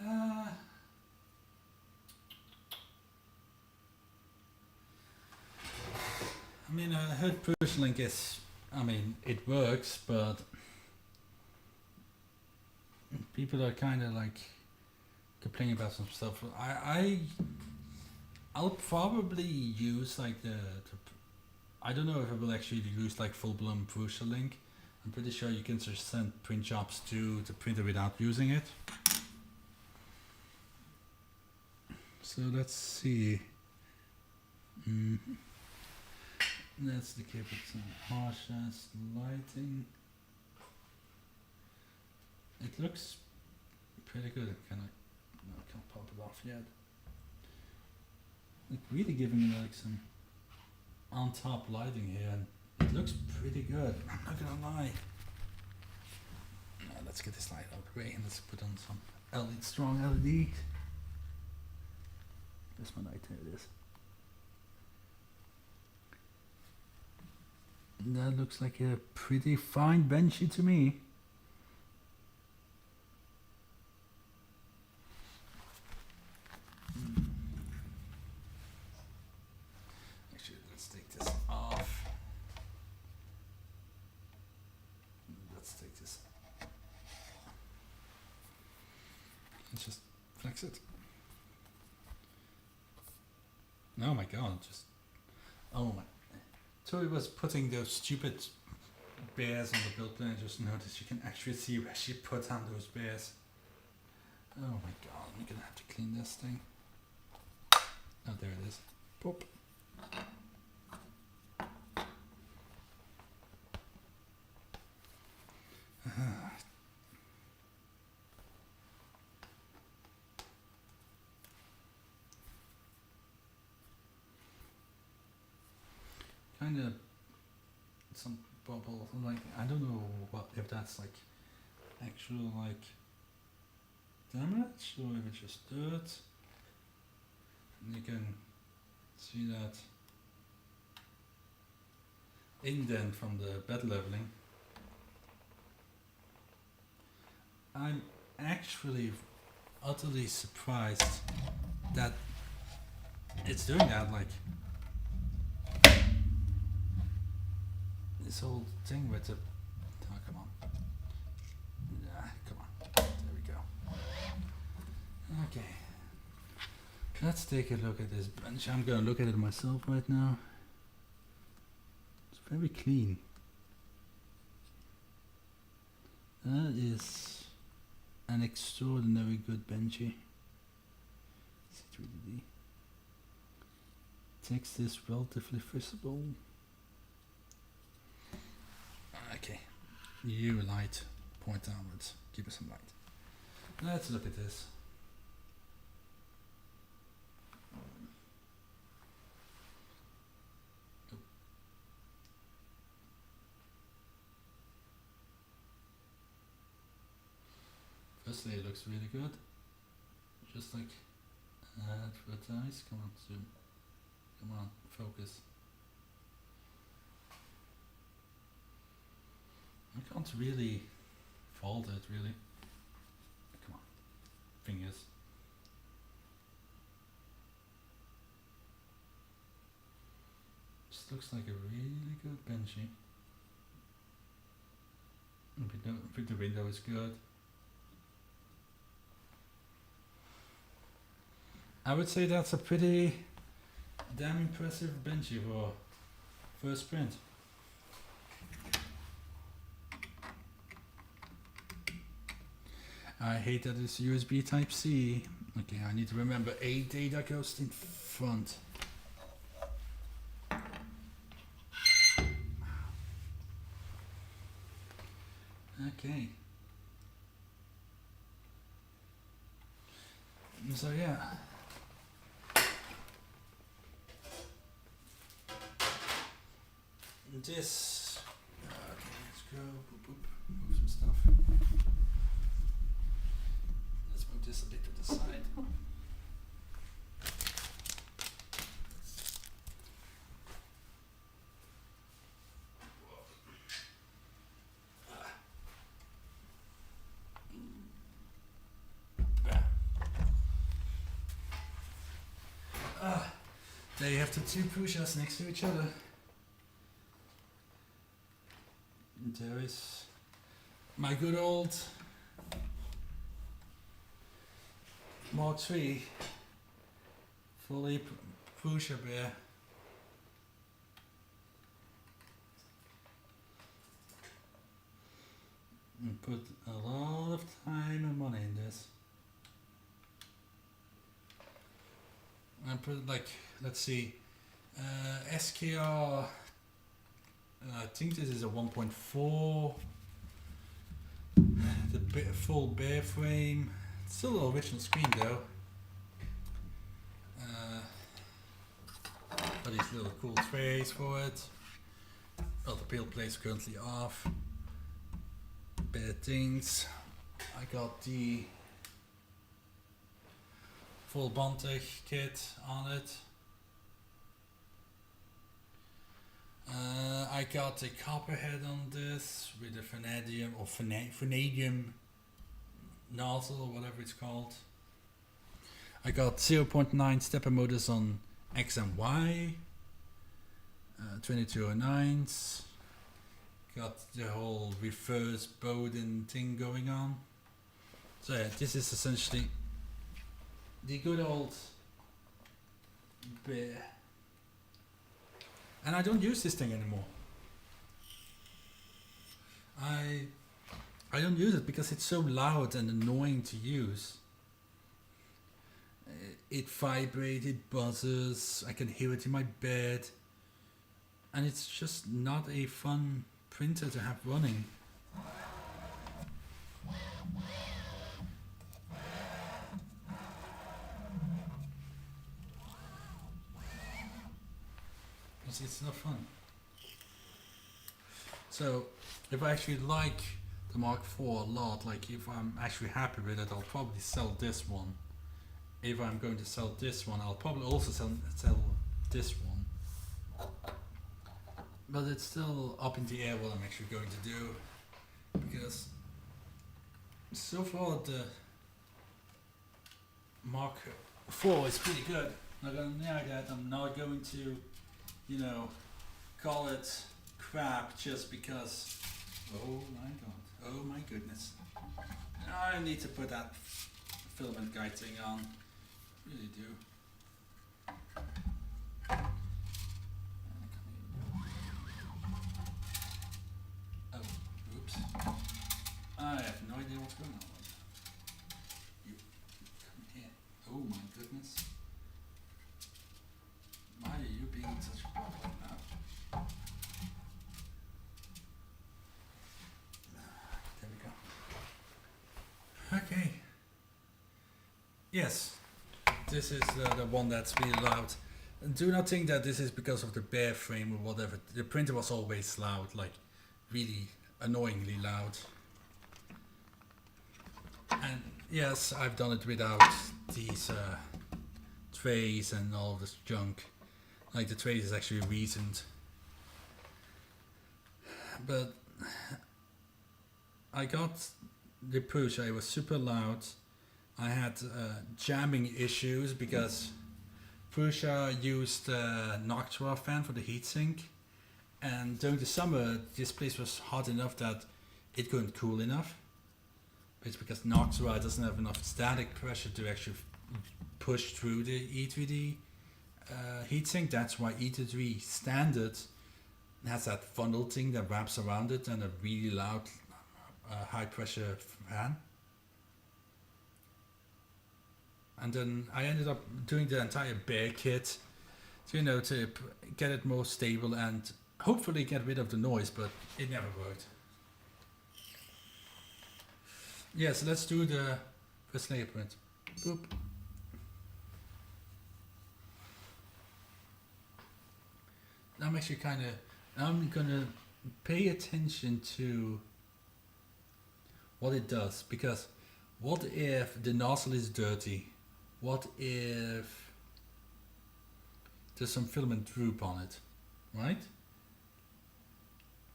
I mean, I heard Prusa link is, I mean, it works, but people are kind of like complaining about some stuff. I'll probably use like the I don't know if I will actually use like full-blown Prusa link. I'm pretty sure you can just send print jobs to the printer without using it. So let's see. That's the kit with some harsh ass lighting. It looks pretty good. Can I? No, I can't pop it off yet. It's really giving me like some on top lighting here, and it looks pretty good. I'm not gonna lie. Now let's get this light out of the way and let's put on some LED, strong LED. Where's my light? There it is. That looks like a pretty fine benchy to me. Actually, let's take this off. Let's take this. Let's just flex it. Oh my god, just. Oh my. So he was putting those stupid bears on the build plan. I just noticed you can actually see where she put on those bears. Oh my god, I'm gonna have to clean this thing. Oh, there it is. Pop. Kind of some bubble, like I don't know what if that's like actual like damage or if it's just dirt. And you can see that indent from the bed leveling. I'm actually utterly surprised that it's doing that. Like this whole thing with the come on. Yeah, come on. There we go. Okay. Let's take a look at this bench. I'm gonna look at it myself right now. It's very clean. That is an extraordinary good benchy. C3D. Text is relatively visible. Okay, you light, point downwards, give us some light. Let's look at this. Firstly, it looks really good. Just like advertised. Come on, zoom. Come on, focus. I can't really fault it, really. Come on, fingers. Just looks like a really good benchy. I think the window is good. I would say that's a pretty damn impressive benchy for first print. I hate that it's USB Type C. Okay, I need to remember a data goes in front. Okay. So yeah. This. Okay, let's go. Boop, boop. Move some stuff. Let's move this a bit to the side. There you have the two Prusas next to each other. And there is my good old Mark III fully Prusa bear. And put a lot of time and money in this. I put like, let's see, SKR I think this is a 1.4. The full bare frame. Still the original screen though. Got these little cool trays for it. Well, the build plate is currently off. Bare things. I got the full Bondtech kit on it. I got a copperhead on this with a vanadium or vanadium nozzle or whatever it's called. I got 0.9 stepper motors on X and Y, 2209s. Got the whole reverse Bowden thing going on. So yeah, this is essentially the good old bear. And I don't use this thing anymore. I don't use it because it's so loud and annoying to use. It vibrates, it buzzes, I can hear it in my bed. And it's just not a fun printer to have running. It's not fun. So if I actually like the Mark IV a lot, like if I'm actually happy with it, I'll probably sell this one. If I'm going to sell this one, I'll probably also sell this one. But it's still up in the air what I'm actually going to do, because so far the Mark IV is pretty good. Not gonna deny that. I'm not going to, you know, call it crap just because. Oh my god! Oh my goodness! I need to put that filament guide thing on. Really do. Oh, oops. I have no idea what's going on. You come here. Oh my goodness. Why are you being such a problem now? There we go. Okay. Yes. This is the one that's really loud. And do not think that this is because of the bare frame or whatever. The printer was always loud, like really annoyingly loud. And yes, I've done it without these trays and all this junk. Like the trays is actually reasoned. But I got the Prusa, it was super loud. I had jamming issues because Prusa used a Noctua fan for the heatsink, and during the summer this place was hot enough that it couldn't cool enough. It's because Noctua doesn't have enough static pressure to actually push through the E3D heatsink. That's why E3D standard has that funnel thing that wraps around it and a really loud high pressure fan. And then I ended up doing the entire bare kit, you know, to get it more stable and hopefully get rid of the noise, but it never worked. Yeah, so let's do the first layer print. Boop. I'm actually I'm gonna pay attention to what it does, because what if the nozzle is dirty? What if there's some filament droop on it, right?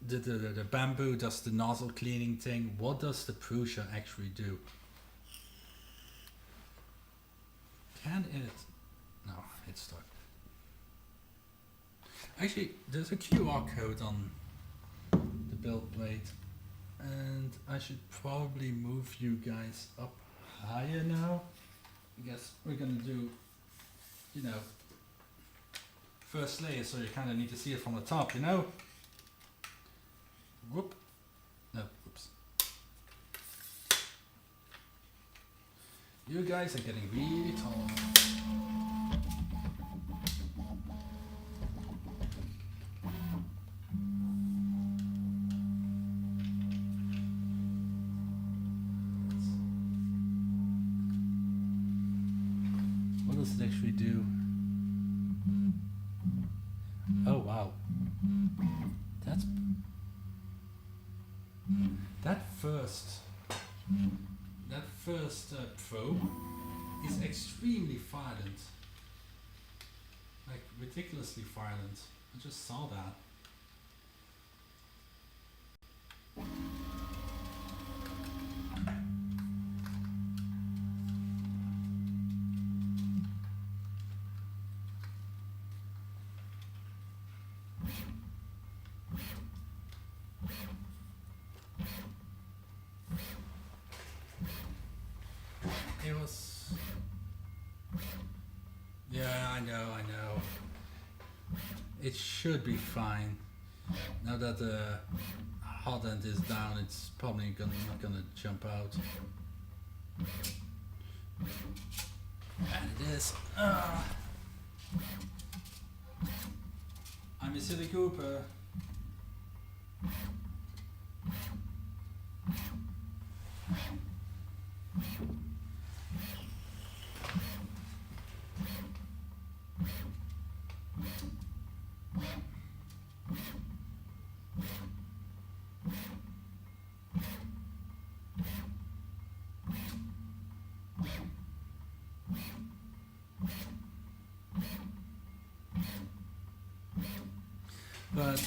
The bamboo does the nozzle cleaning thing. What does the Prusa actually do? Can it? No, it's stuck. Actually, there's a QR code on the build plate, and I should probably move you guys up higher now. I guess we're gonna do, you know, first layer, so you kind of need to see it from the top, you know. Whoop. No, whoops. You guys are getting really tall. does it actually do? Oh wow. That's that first probe is extremely violent. Like ridiculously violent. I just saw that. It was... Yeah, I know. It should be fine. Now that the hot end is down, it's probably not gonna jump out. And it is. I'm a silly Cooper. But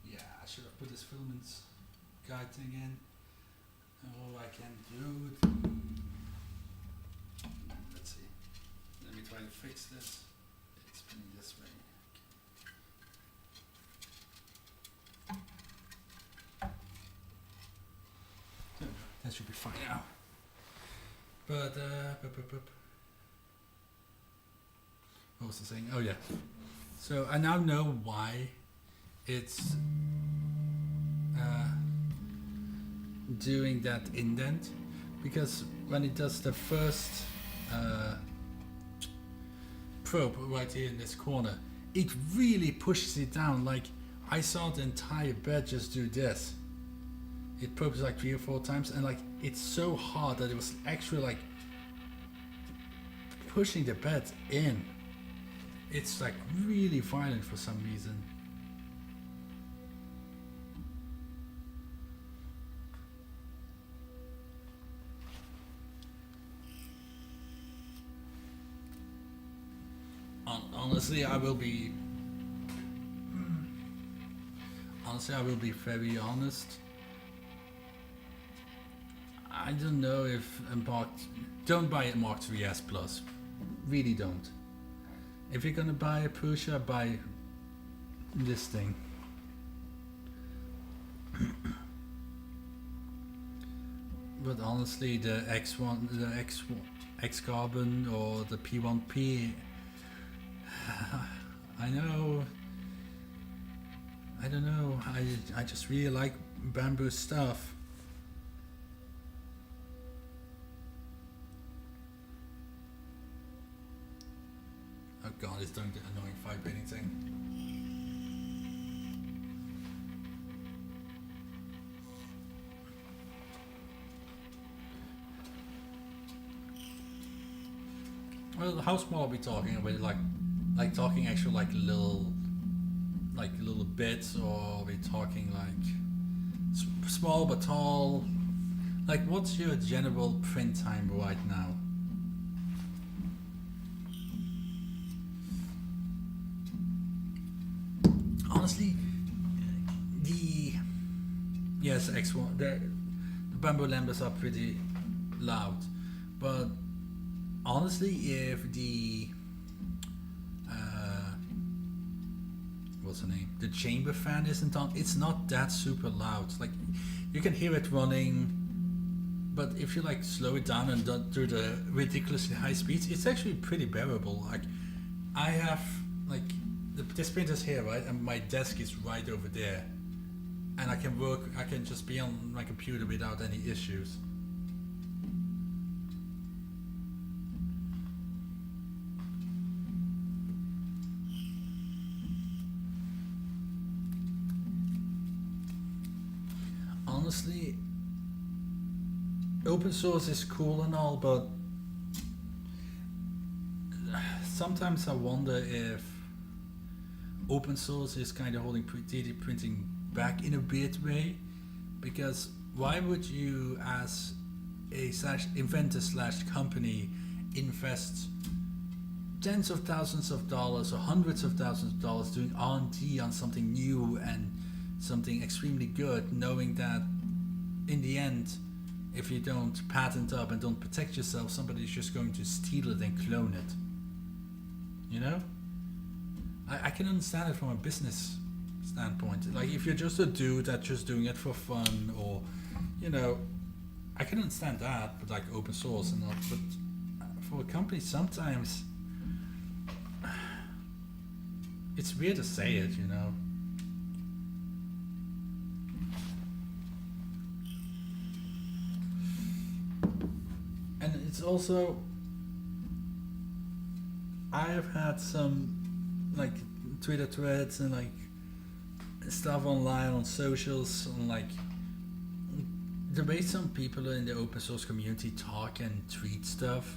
yeah, I should have put this Filaments guide thing in. Oh, I can do it. Let's see. Let me try to fix this. It's spinning this way. So, that should be fine now. But what was I saying? Oh yeah. So I now know why it's doing that indent, because when it does the first probe right here in this corner, it really pushes it down. Like I saw the entire bed just do this. It probes like 3 or 4 times, and like it's so hard that it was actually like pushing the bed in. It's like really violent for some reason. Honestly, I will be very honest. I don't know if don't buy a Mark 3S Plus. Really don't. If you're gonna buy a Prusa, buy this thing. But honestly, the X1, the X Carbon or the P1P, I know. I don't know. I just really like bamboo stuff. Oh god, it's doing the annoying vibrating thing. Well, how small are we talking about? Like talking actual like little bits, or are we talking like small but tall? Like, what's your general print time right now? Honestly, yes, X1, the bamboo lambdas are pretty loud, but honestly, if the what's the name? The chamber fan isn't on, it's not that super loud. Like, you can hear it running, but if you like slow it down and don't do the ridiculously high speeds, it's actually pretty bearable. Like, I have like this printer's here, right, and my desk is right over there, and I can just be on my computer without any issues. Honestly, open source is cool and all, but sometimes I wonder if open source is kind of holding 3D printing back in a weird way, because why would you as a inventor / company invest tens of thousands of dollars or hundreds of thousands of dollars doing R&D on something new and something extremely good, knowing that in the end, if you don't patent up and don't protect yourself, somebody's just going to steal it and clone it. You know? I can understand it from a business standpoint. Like if you're just a dude that's just doing it for fun, or you know, I can understand that, but like open source and all. But for a company, sometimes it's weird to say it, you know. And it's also, I have had some like Twitter threads and like stuff online on socials, and like the way some people in the open source community talk and tweet stuff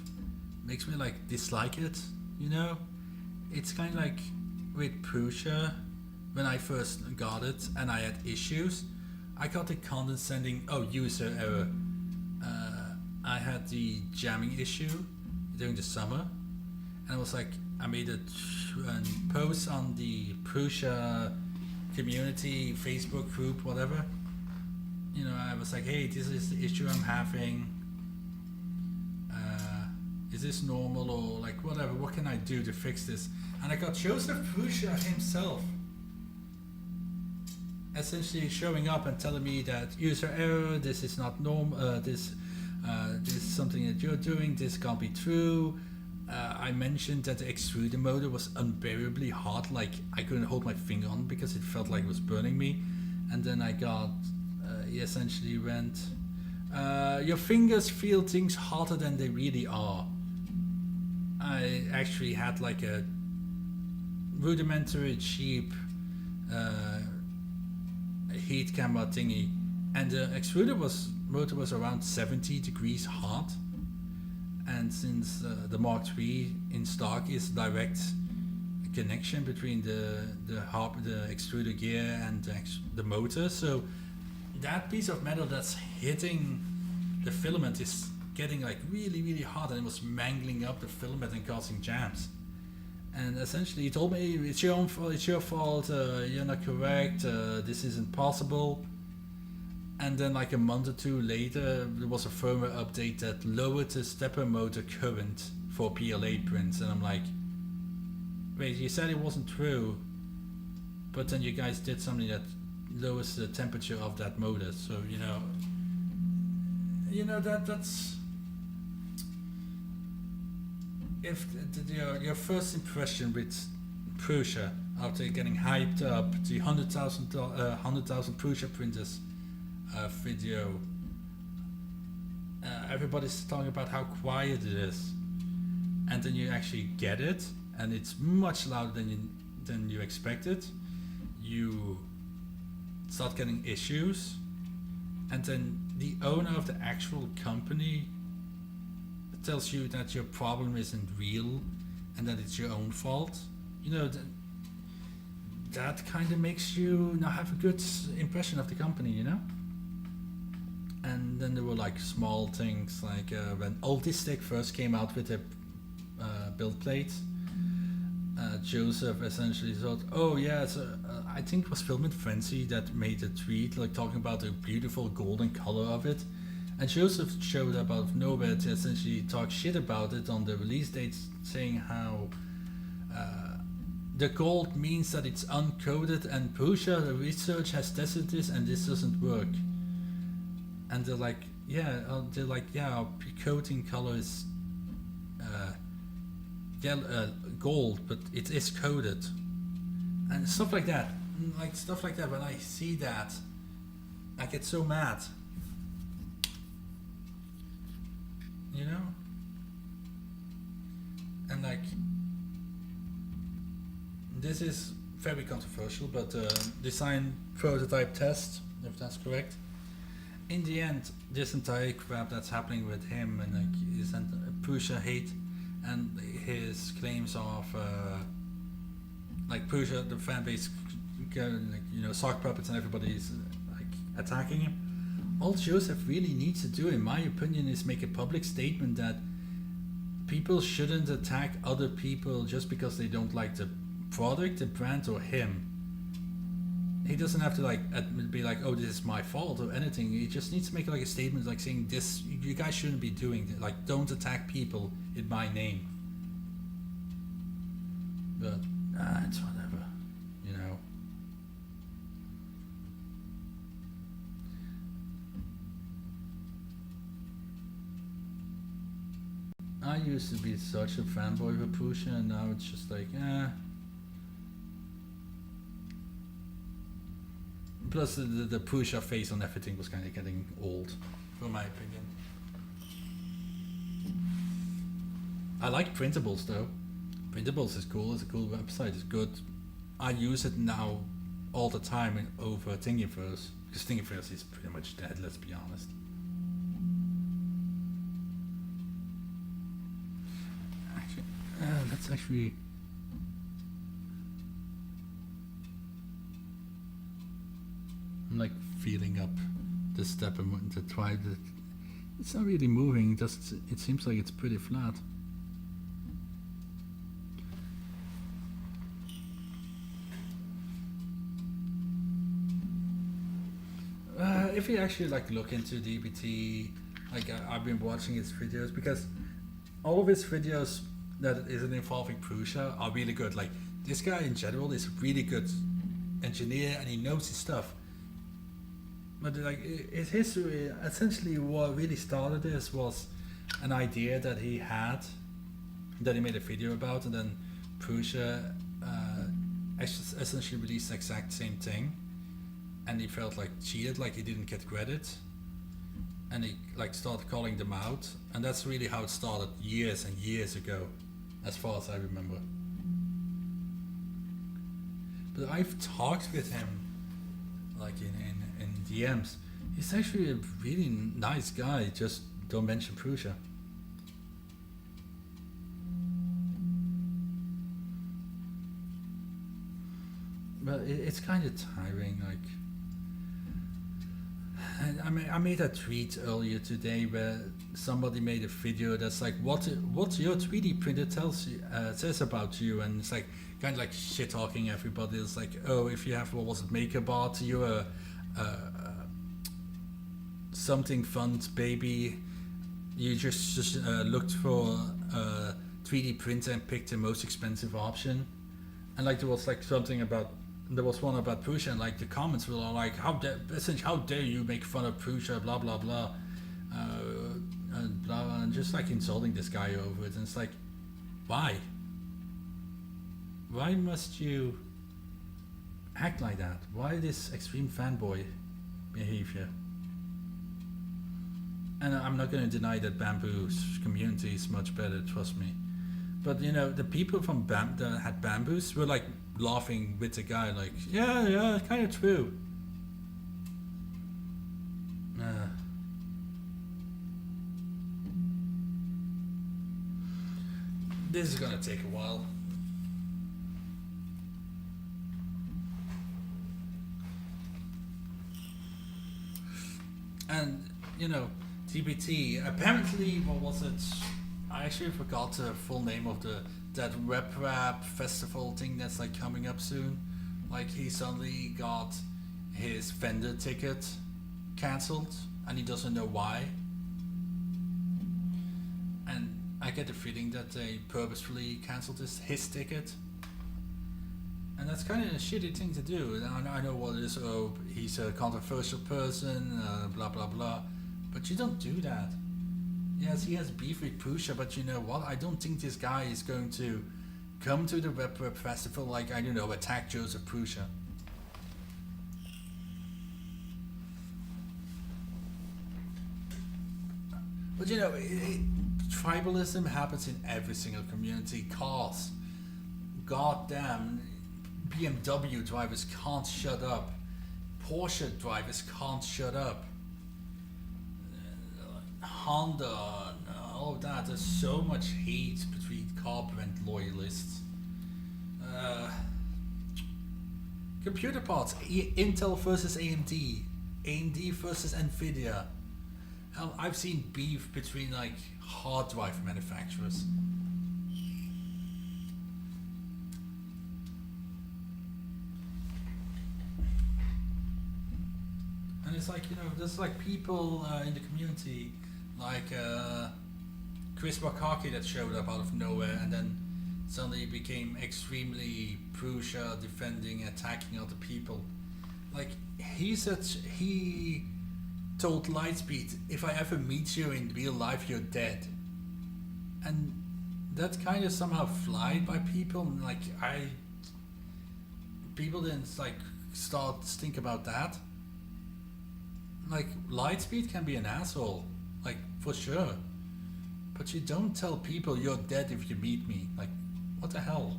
makes me like dislike it, you know. It's kind of like with Prusa, when I first got it and I had issues, I got the condescending, oh, user error. I had the jamming issue during the summer, and I was like, I made a post on the Prusa community Facebook group, whatever. You know, I was like, hey, this is the issue I'm having. Is this normal, or like whatever? What can I do to fix this? And I got Joseph Prusa himself essentially showing up and telling me that user error, this is not normal, this is something that you're doing, this can't be true. I mentioned that the extruder motor was unbearably hot, like I couldn't hold my finger on because it felt like it was burning me. And then I got, he essentially went, your fingers feel things hotter than they really are. I actually had like a rudimentary cheap heat camera thingy, and the extruder motor was around 70 degrees hot. And since the Mark III in stock is direct connection between the extruder gear and the motor, so that piece of metal that's hitting the filament is getting like really, really hot, and it was mangling up the filament and causing jams. And essentially he told me, it's your own fault, it's your fault, you're not correct, this isn't possible. And then like a month or two later, there was a firmware update that lowered the stepper motor current for PLA prints. And I'm like, wait, you said it wasn't true, but then you guys did something that lowers the temperature of that motor. So, you know that's, if your first impression with Prusa after getting hyped up, the 100,000 Prusa printers video, everybody's talking about how quiet it is, and then you actually get it and it's much louder than you expected. You start getting issues, and then the owner of the actual company tells you that your problem isn't real and that it's your own fault. You know, that kind of makes you not have a good impression of the company, you know. And then there were like small things, like when Altistic first came out with a build plate, Joseph essentially thought, oh yeah, so I think it was Filament Frenzy that made a tweet like talking about the beautiful golden color of it, and Joseph showed up out of nowhere to essentially talk shit about it on the release date, saying how the gold means that it's uncoated, and Prusa, the research has tested this and this doesn't work. And they're like, yeah, our coating color is gold, but it is coated, and stuff like that. When I see that, I get so mad, you know. And like, this is very controversial, but design prototype test, if that's correct. in the end, this entire crap that's happening with him and like his Prusa hate and his claims of like Prusa, the fan base, like, you know, sock puppets and everybody's like attacking him. All Joseph really needs to do, in my opinion, is make a public statement that people shouldn't attack other people just because they don't like the product, the brand, or him. He doesn't have to like be like, oh, this is my fault or anything. He just needs to make like a statement like saying this, you guys shouldn't be doing it. Like, don't attack people in my name. But it's whatever, you know. I used to be such a fanboy of Prusa, and now it's just like, Plus the Prusa face on everything was kind of getting old, for my opinion. I like Printables though. Printables is cool, it's a cool website, it's good. I use it now all the time over Thingiverse, because Thingiverse is pretty much dead, let's be honest. Let's actually... I'm like feeling up the step and wanting to try the... It's not really moving, just it seems like it's pretty flat. If you actually like look into DBT, like I've been watching his videos, because all of his videos that isn't involving Prusa are really good. Like, this guy in general is a really good engineer and he knows his stuff. But like his history, essentially what really started this was an idea that he had, that he made a video about, and then Prusa essentially released the exact same thing, and he felt like cheated, like he didn't get credit, and he like started calling them out, and that's really how it started years and years ago, as far as I remember. But I've talked with him like in DMs. He's actually a really nice guy, just don't mention Prusa. But it's kind of tiring, like... And I made a tweet earlier today where somebody made a video that's like, what your 3D printer tells you, says about you, and it's like kind of like shit talking everybody. It's like, oh, if you have, what was it, MakerBot, you're something fund baby. You just looked for a 3D printer and picked the most expensive option. And like there was like something about, there was one about Prusa, and like the comments were all like, how dare you make fun of Prusa, blah blah blah, and blah, and just like insulting this guy over it. And it's like, why must you act like that? Why this extreme fanboy behavior? And I'm not going to deny that Bamboo's community is much better, trust me. But you know, the people from that had Bamboos were like laughing with the guy, like, yeah, kind of true. This is gonna take a while. And you know, TBT, apparently, what was it? I actually forgot the full name of that rap festival thing that's like coming up soon. Like, he suddenly got his vendor ticket cancelled and he doesn't know why. And I get the feeling that they purposefully cancelled his ticket. And that's kind of a shitty thing to do. I know what it is. Oh, he's a controversial person, blah blah blah. But you don't do that. Yes, he has beef with Prusa, but you know what? I don't think this guy is going to come to the Web Festival like, I don't know, attack Joseph Prusa. But you know, tribalism happens in every single community. Cars, goddamn, BMW drivers can't shut up. Porsche drivers can't shut up. Honda, and all of that. There's so much hate between Carpent loyalists. Computer parts, Intel versus AMD, AMD versus Nvidia. Hell, I've seen beef between like hard drive manufacturers. And it's like, you know, there's like people in the community, like Chris Wakaki that showed up out of nowhere and then suddenly became extremely Prusa, defending, attacking other people. Like, he told Lightspeed, if I ever meet you in real life, you're dead. And that kind of somehow flied by people, and like, people didn't like start to think about that. Like, Lightspeed can be an asshole, like, for sure. But you don't tell people you're dead if you meet me. Like, what the hell?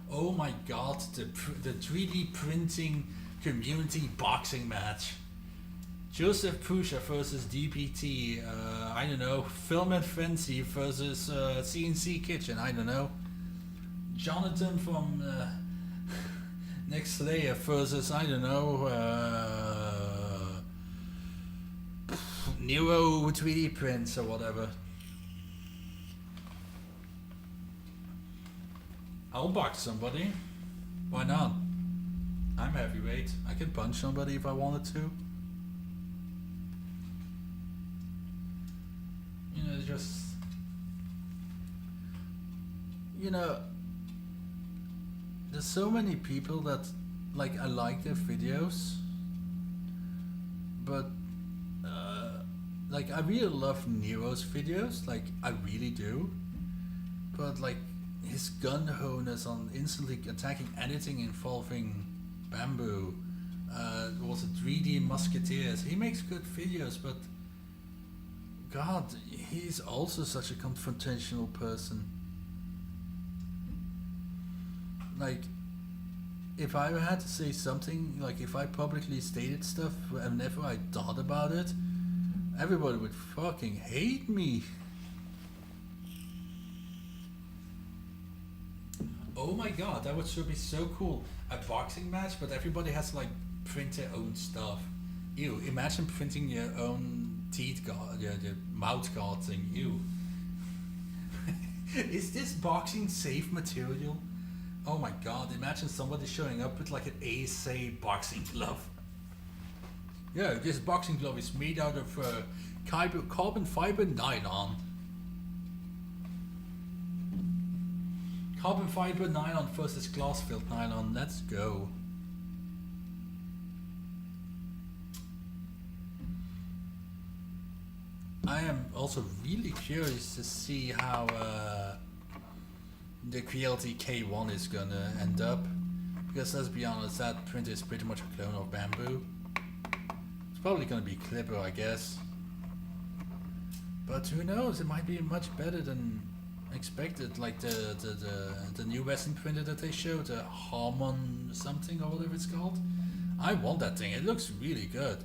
Oh my god, the 3D printing community boxing match. Joseph Prusa versus DPT, I don't know, Filament Fancy versus CNC Kitchen, I don't know. Jonathan from Next Layer versus, I don't know, Nero 3D prints or whatever. I'll box somebody. Why not? I'm heavyweight. I can punch somebody if I wanted to. You know, just... You know... There's so many people that, like, I like their videos. But... like, I really love Nero's videos. Like, I really do. But, like... his gun honus on instantly attacking anything involving bamboo, was a 3D musketeers. He makes good videos, but god, he's also such a confrontational person. Like, if I had to say something, like if I publicly stated stuff whenever I thought about it, everybody would fucking hate me. Oh my god, that would sure be so cool. A boxing match, but everybody has to like print their own stuff. Ew, imagine printing your own teeth guard, your mouth guard thing. Ew. Is this boxing safe material? Oh my god, imagine somebody showing up with like an ASA boxing glove. Yeah, this boxing glove is made out of carbon fiber nylon. Carbon fiber nylon versus glass filled nylon, let's go. I am also really curious to see how the QLT K1 is gonna end up, because let's be honest, that printer is pretty much a clone of bamboo. It's probably gonna be Clipper, I guess, but who knows, it might be much better than expected. Like the new Western printer that they showed, the Harmon something or whatever it's called. I want that thing, it looks really good.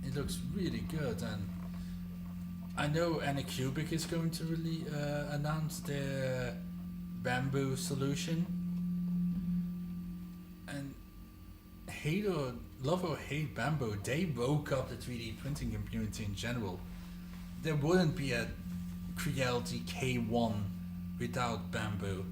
It looks really good, and I know Anycubic is going to really announce their bamboo solution, and hate or love or hate bamboo, they woke up the 3D printing community in general. There wouldn't be a Creality K1 without bamboo.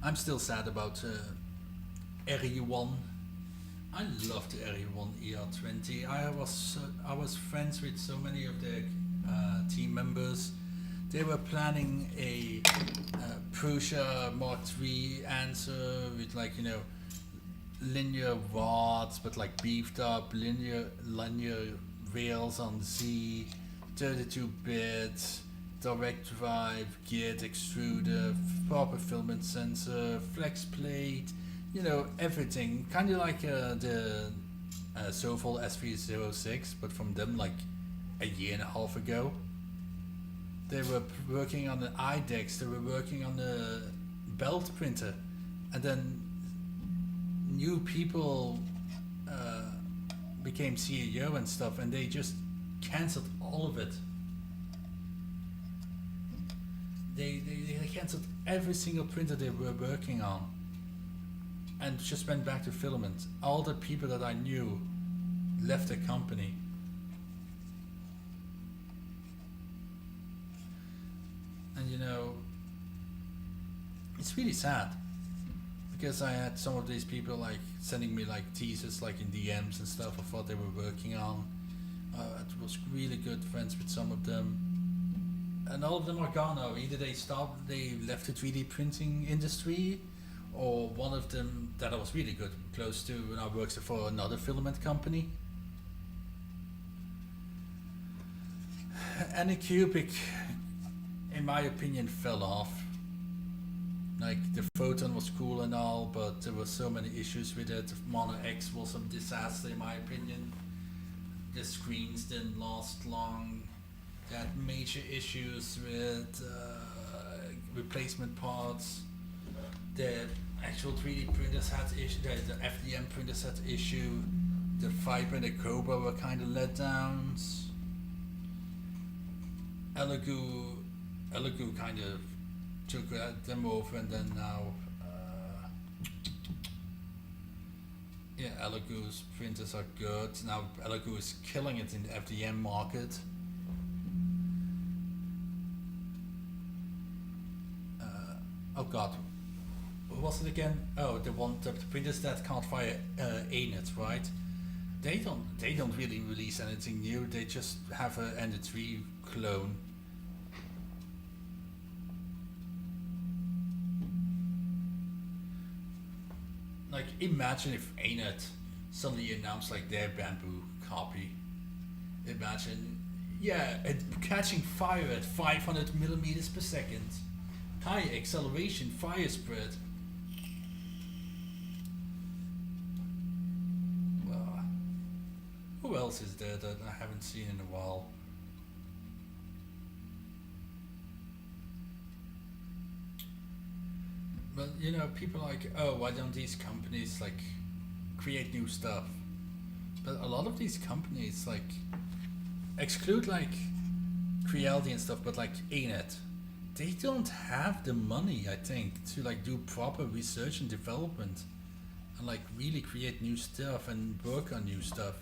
I'm still sad about RE1. I loved the RE1 ER20. I was friends with so many of the team members. They were planning a Prusa Mark III answer with, like, you know, linear rods but like beefed up, linear rails on Z, 32-bit, direct drive, geared extruder, proper filament sensor, flex plate, you know, everything, kind of like the Sofol S306, but from them like a year and a half ago. They were working on the IDEX, they were working on the belt printer, and then new people became CEO and stuff, and they just cancelled all of it. They cancelled every single printer they were working on and just went back to Filament. All the people that I knew left the company. And you know, it's really sad because I had some of these people like sending me like teasers like in DMs and stuff of what they were working on. I was really good friends with some of them, and all of them are gone now. Either they left the 3D printing industry, or one of them that I was really good close to now works for another filament company. Anycubic, in my opinion, fell off. Like the Photon was cool and all, but there were so many issues with it. Mono X was a disaster in my opinion. The screens didn't last long. They had major issues with replacement parts. The actual 3D printers had issue. The FDM printers had issue. The Fiber and the Cobra were kind of letdowns. Elegoo kind of took them over, and then now Elegoo's printers are good. Now Elegoo is killing it in the FDM market. Oh god, what was it again? Oh, the printers that can't fire ANET, right? They don't really release anything new. They just have a Ender 3 clone. Like, imagine if ANET suddenly announced like their bamboo copy. Imagine, it catching fire at 500 millimeters per second, high acceleration, fire spread. Well, who else is there that I haven't seen in a while? But you know, people are like, oh, why don't these companies like create new stuff? But a lot of these companies like exclude like Creality and stuff, but like ANET, they don't have the money, I think, to like do proper research and development and like really create new stuff and work on new stuff.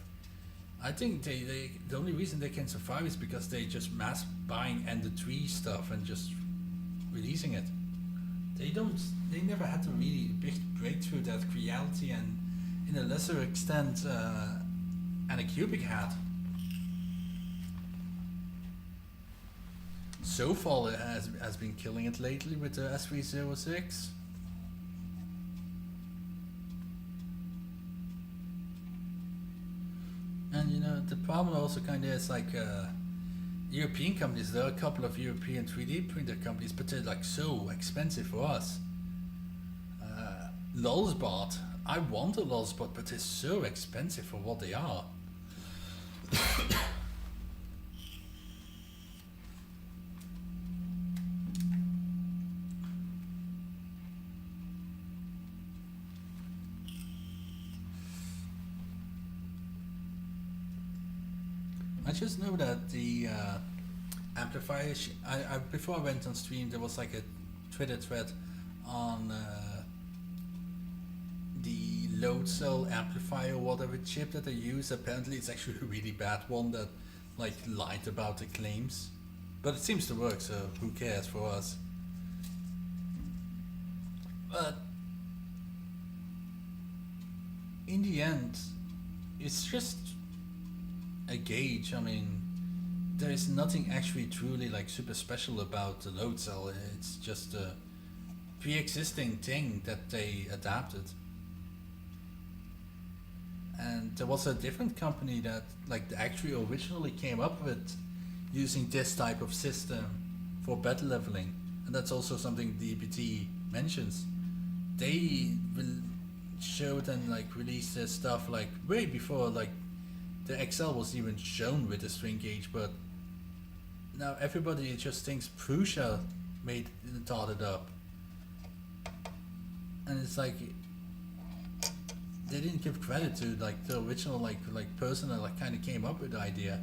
I think they the only reason they can survive is because they just mass buying Ender 3 stuff and just releasing it. They never had a really big breakthrough that Creality and in a lesser extent Anycubic had. Sofol has been killing it lately with the S306. And you know, the problem also kind of is like European companies. There are a couple of European 3D printer companies, but they're like so expensive for us. Lulzbot, I want a Lulzbot, but they're so expensive for what they are. I just know that the amplifier. Before I went on stream, there was like a Twitter thread on the load cell amplifier, or whatever chip that they use. Apparently, it's actually a really bad one that like lied about the claims, but it seems to work. So who cares for us? But in the end, it's just a gauge. I mean, there is nothing actually truly like super special about the load cell. It's just a pre-existing thing that they adapted. And there was a different company that like actually originally came up with using this type of system for better leveling, and that's also something DBT mentions. They will showed and like released their stuff like way before like the XL was even shown with the string gauge, but now everybody just thinks Prusa thought it up, and it's like they didn't give credit to like the original like person that like kind of came up with the idea.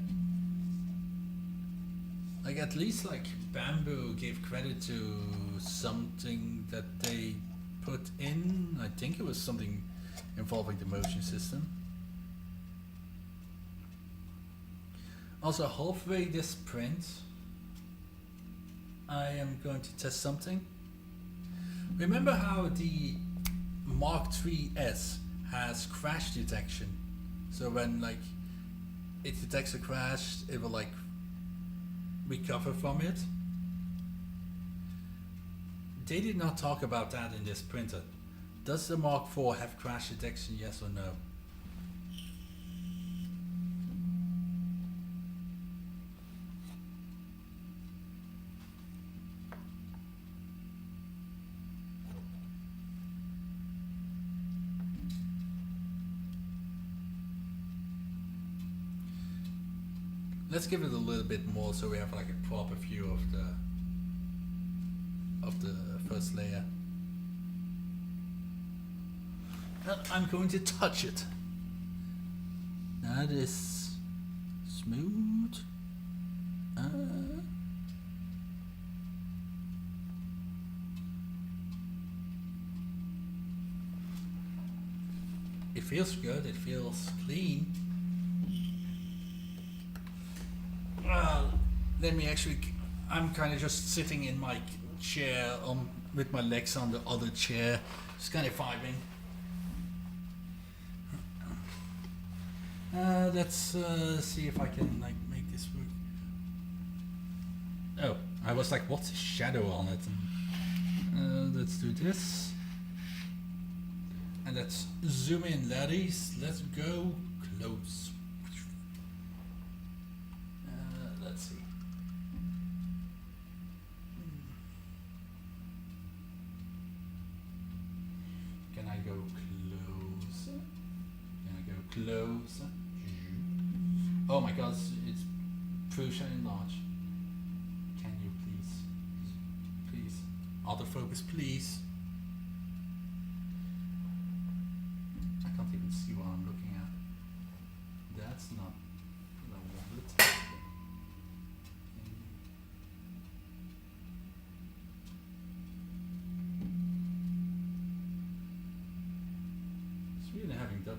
Like at least like Bamboo gave credit to something that they put in. I think it was something involving the motion system. Also, halfway this print, I am going to test something. Remember how the Mark III's has crash detection? So when like it detects a crash, it will like recover from it. They did not talk about that in this printer. Does the Mark IV have crash detection, yes or no? Let's give it a little bit more so we have like a proper view of the first layer. And I'm going to touch it. That is smooth. It feels good, it feels clean. Let me actually, I'm kind of just sitting in my chair with my legs on the other chair, just kind of vibing. Let's see if I can like make this work. Oh, I was like, what's a shadow on it? And, let's do this. And let's zoom in, laddies. Let's go close. Let's see. Can I go closer? Can I go closer? Oh my god, it's Prusa enlarge. Can you please? Autofocus, please. I can't even see what I'm looking at. That's not what I wanted. It's really having that.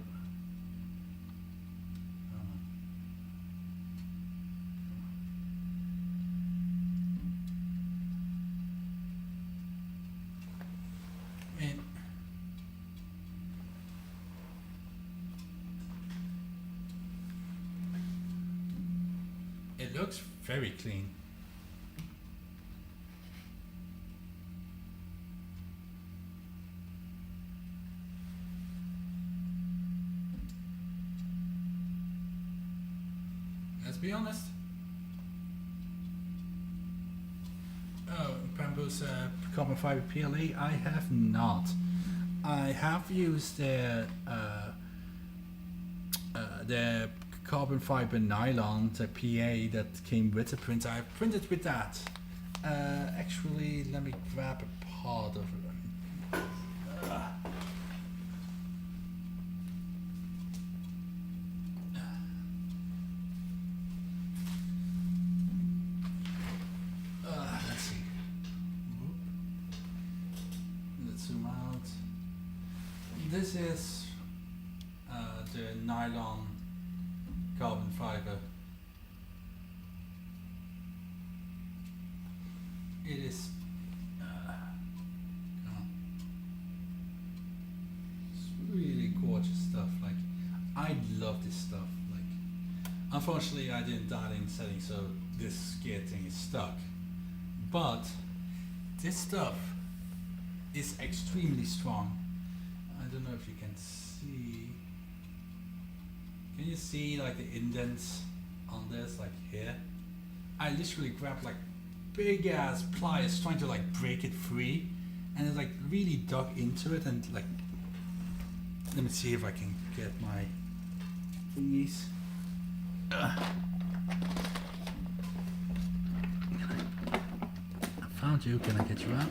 It looks very clean. Let's be honest. Oh, Bamboo's carbon fiber PLA, I have not. I have used their carbon fiber nylon, the PA that came with the printer. I printed with that. Actually, let me grab a part of it. Let's see. Let's zoom out. This is the nylon carbon fiber. It is it's really gorgeous stuff. Like, I love this stuff. Like, unfortunately I didn't dial in settings, so this gear thing is stuck, but this stuff is extremely strong. I don't know if you can see. Can you see like the indents on this, like here? I literally grabbed like big ass pliers trying to like break it free, and it like really dug into it and like Let me see if I can get my thingies. I found you. Can I get you out?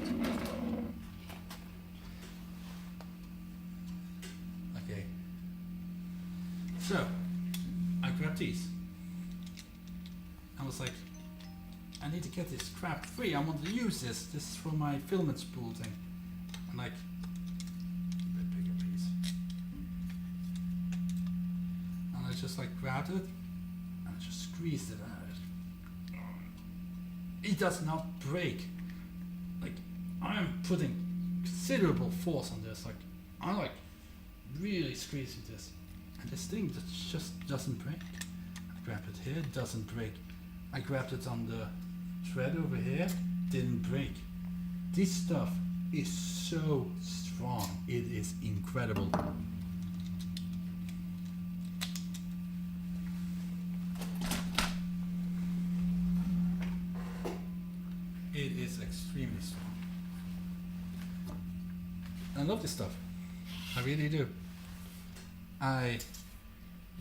Okay. So, I grabbed these. I was like, I need to get this crap free. I want to use this. This is for my filament spool thing. I'm like, a bit bigger piece. And I just like grabbed it and I just squeezed it out. It does not break. Like, I am putting considerable force on this. Like, I'm like really squeezing this. And this thing just doesn't break. I grab it here, it doesn't break. I grabbed it on the thread over here, didn't break. This stuff is so strong, it is incredible. It is extremely strong. I love this stuff, I really do. I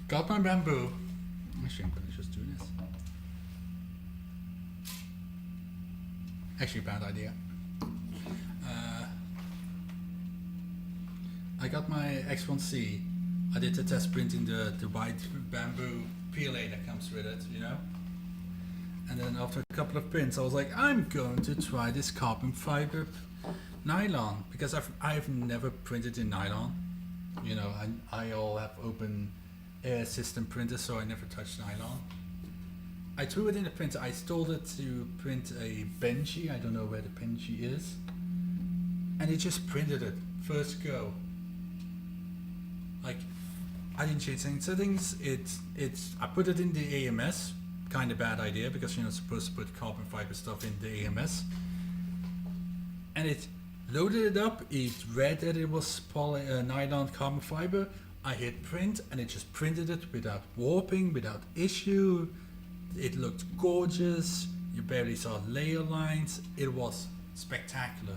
got my bamboo. Actually, I'm gonna just do this. Actually, bad idea. I got my X1C. I did the test printing the white bamboo PLA that comes with it, you know. And then after a couple of prints, I was like, I'm going to try this carbon fiber nylon because I've never printed in nylon. You know, I all have open air system printers, so I never touched nylon. I threw it in the printer. I stole it to print a Benji. I don't know where the Benji is. And it just printed it first go. Like, I didn't change any settings. I put it in the AMS. Kind of bad idea because you're not supposed to put carbon fiber stuff in the AMS. And it loaded it up. It read that it was nylon carbon fiber. I hit print and it just printed it without warping, without issue. It looked gorgeous. You barely saw layer lines. It was spectacular.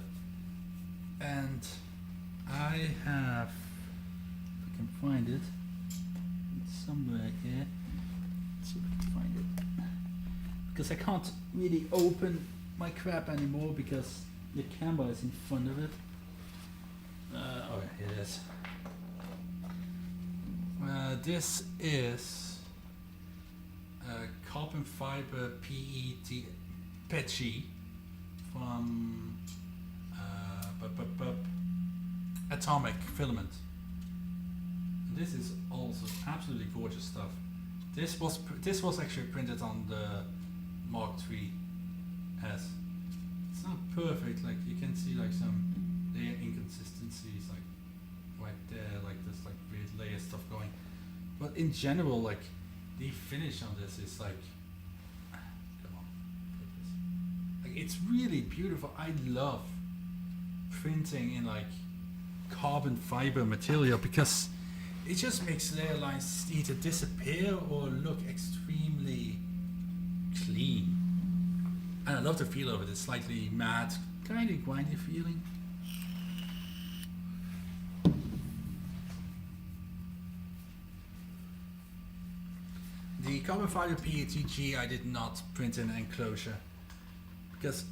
And I have, if I can find it, it's somewhere here. Let's see if I can find it. Because I can't really open my crap anymore because the camera is in front of it. Oh, here it is. This is carbon fiber PET from Atomic Filament. And this is also absolutely gorgeous stuff. This was actually printed on the Mark III S. It's not perfect, like you can see like some layer inconsistencies like right there, like this like weird layer stuff going. But in general, like the finish on this is like, come on, like it's really beautiful. I love printing in like carbon fiber material because it just makes layer lines either disappear or look extremely clean. And I love the feel of it. It's slightly matte, kind of grindy feeling. The carbon fiber PETG I did not print in an enclosure because,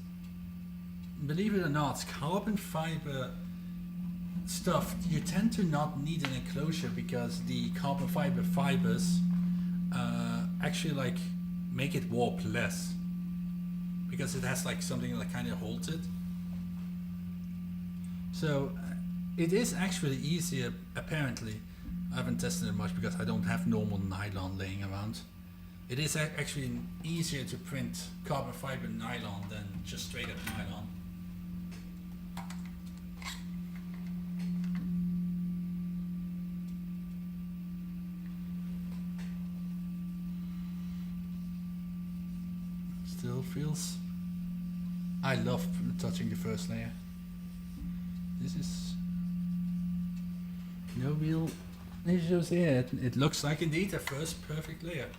believe it or not, carbon fiber stuff you tend to not need an enclosure because the carbon fiber fibers actually like make it warp less because it has like something that kind of holds it. So it is actually easier, apparently. I haven't tested it much because I don't have normal nylon laying around. It is actually easier to print carbon fiber nylon than just straight up nylon. Still feels... I love touching the first layer. This is no real issues here. It looks like indeed a first perfect layer.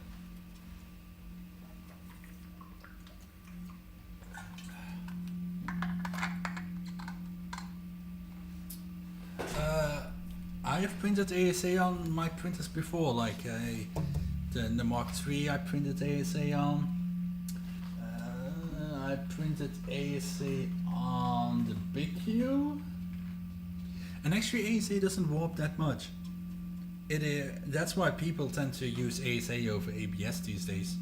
I I've printed ASA on my printers before, like the Mark III I printed ASA on. I printed ASA on the Big Q. And actually ASA doesn't warp that much. That's why people tend to use ASA over ABS these days.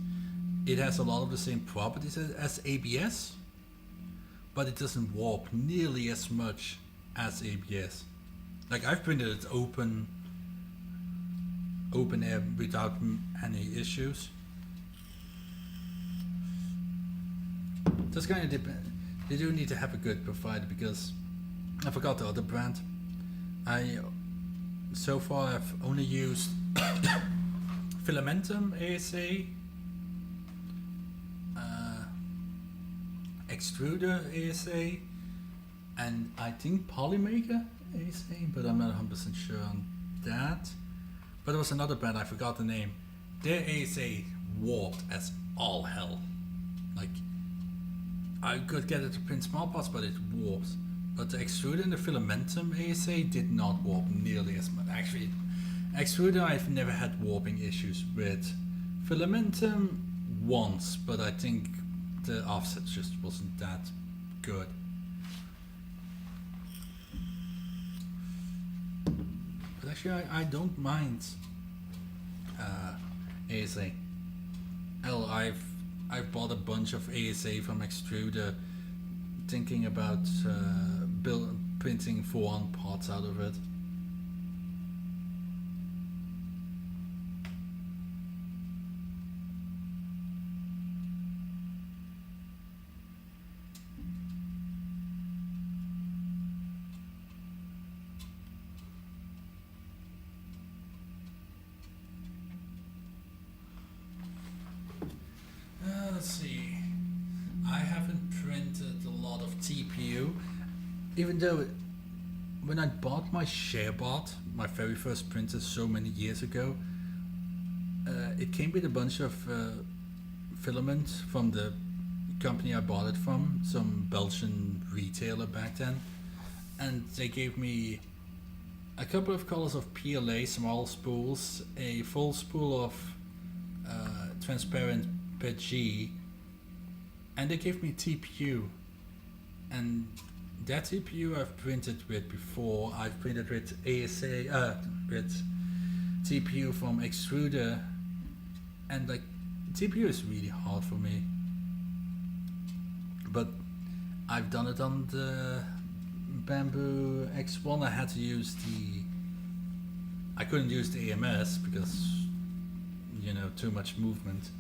It has a lot of the same properties as ABS, but it doesn't warp nearly as much as ABS. Like I've printed it open air without any issues. Just kind of depend. They do need to have a good provider, because I forgot the other brand. So far I've only used Filamentum ASA, Extruder ASA, and I think Polymaker ASA, but I'm not 100% sure on that. But there was another brand, I forgot the name. Their ASA warped as all hell. Like, I could get it to print small parts, but it warps. But the Extruder and the Filamentum ASA did not warp nearly as much. Actually, Extruder I've never had warping issues with. Filamentum once, but I think the offset just wasn't that good. But actually I don't mind ASA. Hell, I've bought a bunch of ASA from Extruder, thinking about printing 4-on parts out of it. Let's see. I haven't printed a lot of TPU, even though when I bought my ShareBot, my very first printer so many years ago, it came with a bunch of filament from the company I bought it from, some Belgian retailer back then, and they gave me a couple of colors of PLA small spools, a full spool of transparent PG, and they gave me TPU, and that TPU I've printed with before. I've printed with ASA, with TPU from Extruder, and like TPU is really hard for me, but I've done it on the Bamboo X1. I had to use I couldn't use the AMS because, you know, too much movement.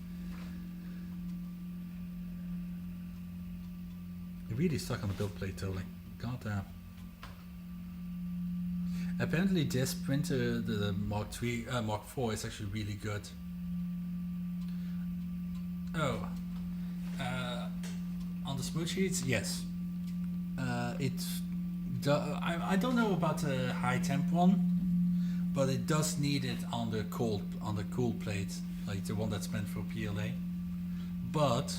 It really stuck on the build plate though, like, goddamn. Apparently this printer, the Mark IV is actually really good. Oh, on the smooth sheets, yes. I don't know about the high temp one, but it does need it on the cool plate, like the one that's meant for PLA. But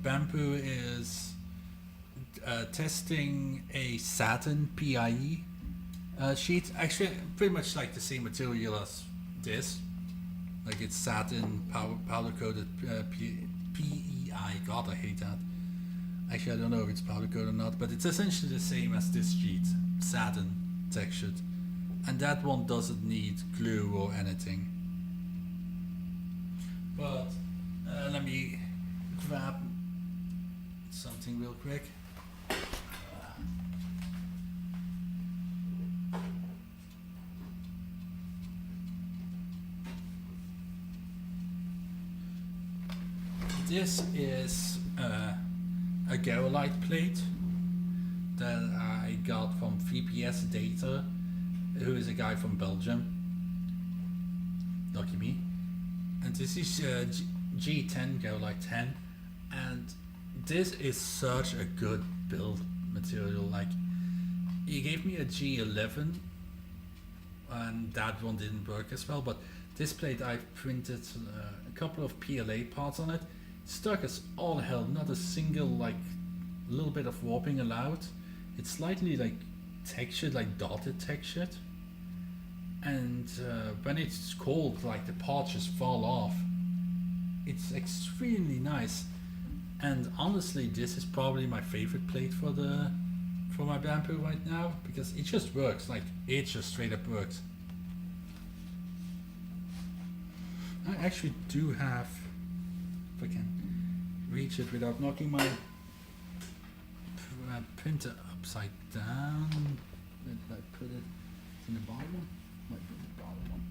Bamboo is testing a satin PIE sheet, actually pretty much like the same material as this, like it's satin powder coated PEI. God, I hate that. Actually, I don't know if it's powder coated or not, but it's essentially the same as this sheet, satin textured, and that one doesn't need glue or anything. But let me grab something real quick. This is a Garolite plate that I got from VPS Data, who is a guy from Belgium. Lucky me. And this is G10, Garolite 10, and this is such a good build material. Like, he gave me a G11 and that one didn't work as well, but this plate I've printed a couple of PLA parts on it. Stuck as all hell, not a single like little bit of warping allowed. It's slightly like textured, like dotted textured, and when it's cold, like the parts just fall off. It's extremely nice, and honestly, this is probably my favorite plate for my bamboo right now, because it just works. Like, it just straight up works. I actually do have, if I can reach it without knocking my printer upside down. Where did I put it? In the bottom one? Might be the bottom one.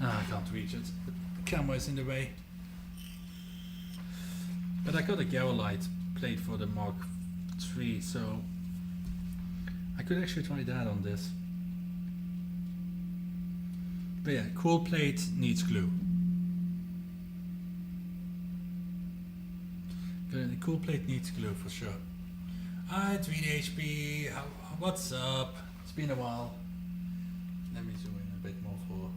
Ah, I can't reach it. The camera is in the way. But I got a Garolite plate for the Mark III, so I could actually try that on this. But yeah, cool plate needs glue. The cool plate needs glue for sure. Alright, 3DHP, what's up? It's been a while. Let me zoom in a bit more for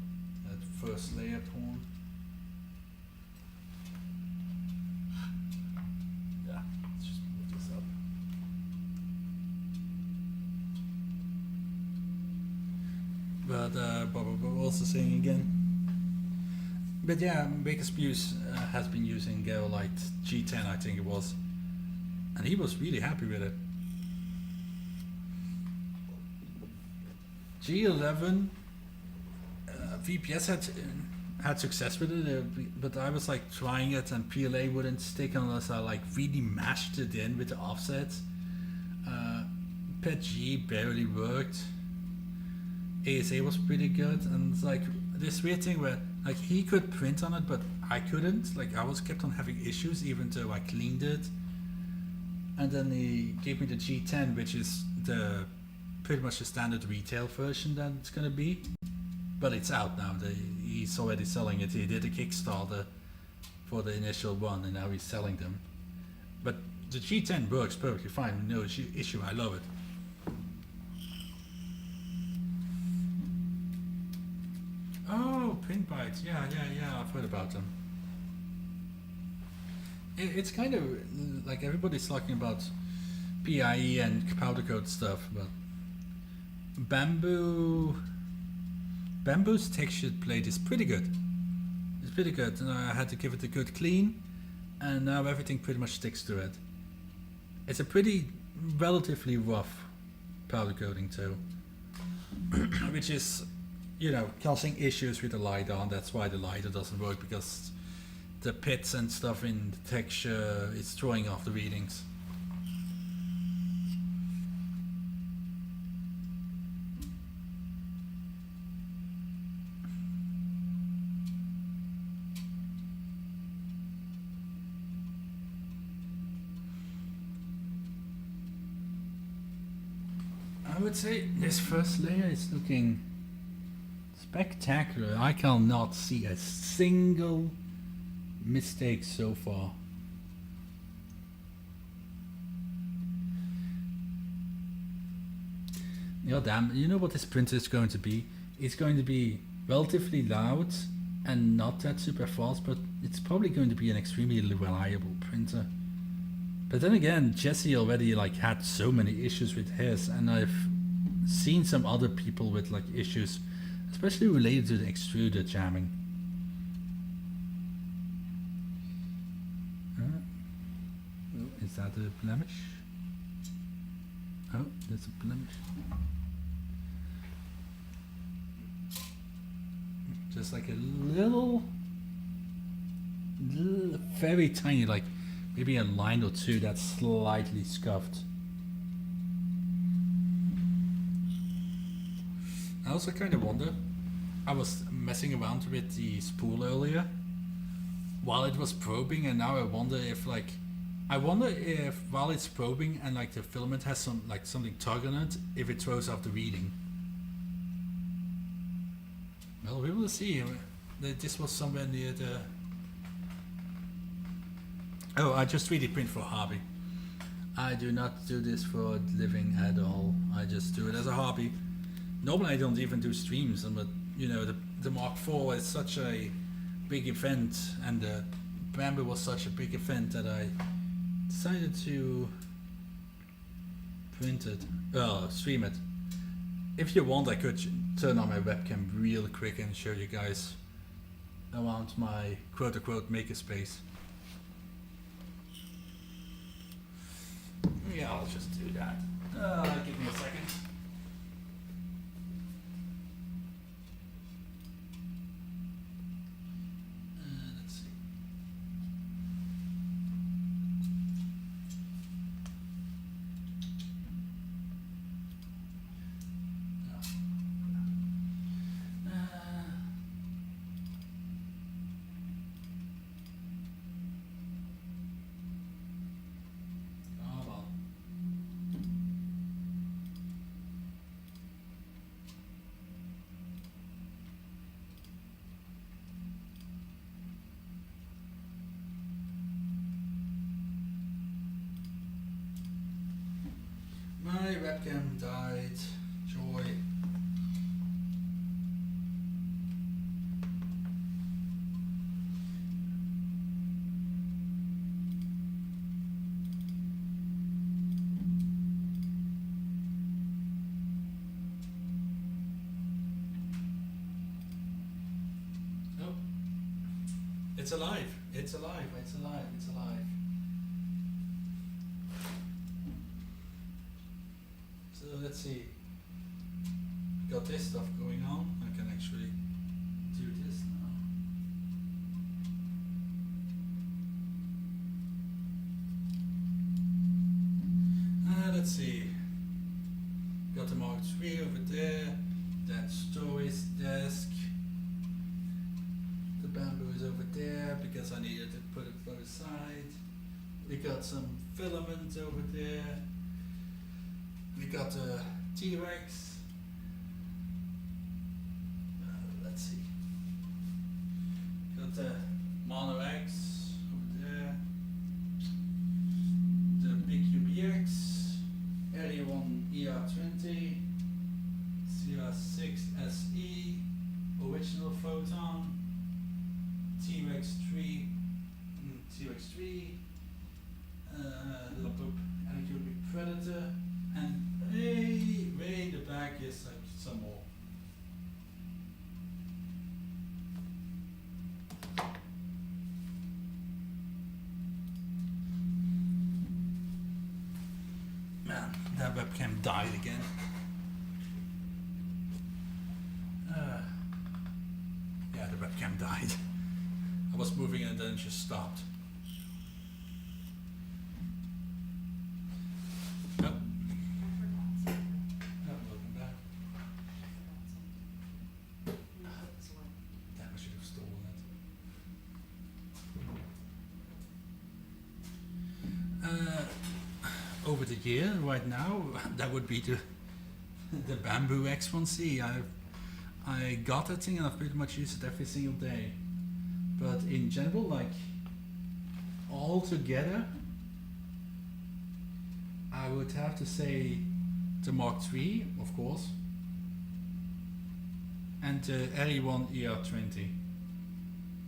that first layer torn. Yeah, let's just move this up. But we're also saying again. But yeah, Baker's Muse has been using Garolite G10, I think it was, and he was really happy with it. G11 VPS had success with it, but I was like trying it and PLA wouldn't stick unless I like really mashed it in with the offsets. PET-G barely worked. ASA was pretty good, and it's like this weird thing where like he could print on it but I couldn't. Like I was kept on having issues even though I cleaned it. And then he gave me the G10, which is the pretty much the standard retail version that it's gonna be. But it's out now. He's already selling it. He did a Kickstarter for the initial one and now he's selling them. But the G10 works perfectly fine, no issue, I love it. Oh, Print Bites, yeah, I've heard about them. It's kind of like everybody's talking about PIE and powder coat stuff, but Bamboo's textured plate is pretty good. It's pretty good, and I had to give it a good clean, and now everything pretty much sticks to it. It's a pretty relatively rough powder coating too, which is, you know, causing issues with the LiDAR, and that's why the LiDAR doesn't work, because the pits and stuff in the texture is throwing off the readings. I would say this first layer is looking spectacular. I cannot see a single mistake so far. Yeah, damn, you know what this printer is going to be? It's going to be relatively loud and not that super fast, but it's probably going to be an extremely reliable printer. But then again, Jesse already like had so many issues with his, and I've seen some other people with like issues, especially related to the extruder jamming. Oh, is that a blemish? Oh, that's a blemish. Just like a little very tiny, like maybe a line or two that's slightly scuffed. I also kind of wonder, I was messing around with the spool earlier while it was probing, and now I wonder if while it's probing and like the filament has some like something tug on it, if it throws off the reading. Well, we will see. This was somewhere near the... Oh, I just 3D print for a hobby. I do not do this for a living at all. I just do it as a hobby. Normally I don't even do streams, but you know, the Mark IV is such a big event, and the Bamboo was such a big event that I decided to print it, stream it. if you want, I could turn on my webcam real quick and show you guys around my quote-unquote makerspace. Yeah, I'll just do that. Give me a second. Let's see. Oh well. My webcam died. Joy. Oh. It's alive. It's alive. It's alive. It's alive. So let's see. Got this stuff going on. I can actually do this now. Let's see. Got the Mark III over there. That storage desk. The bamboo is over there because I needed to put it both sides. We got some filament over there. We got the T-Rex. Let's see. Got the Mono X over there. The big UBX. Area 1 ER20. CR6 SE. Original Photon. T-Rex 3. T-Rex 3. Little Anacubic Predator. And way in the back is like some more. Man, that webcam died again. Yeah, the webcam died. I was moving and then it just stopped. Yep. Welcome back. Damn, I should have stolen it. Over the year, right now, that would be the Bamboo X1C. I got that thing and I've pretty much used it every single day. But in general, like all together, I would have to say the Mark III, of course, and the LE1 ER20.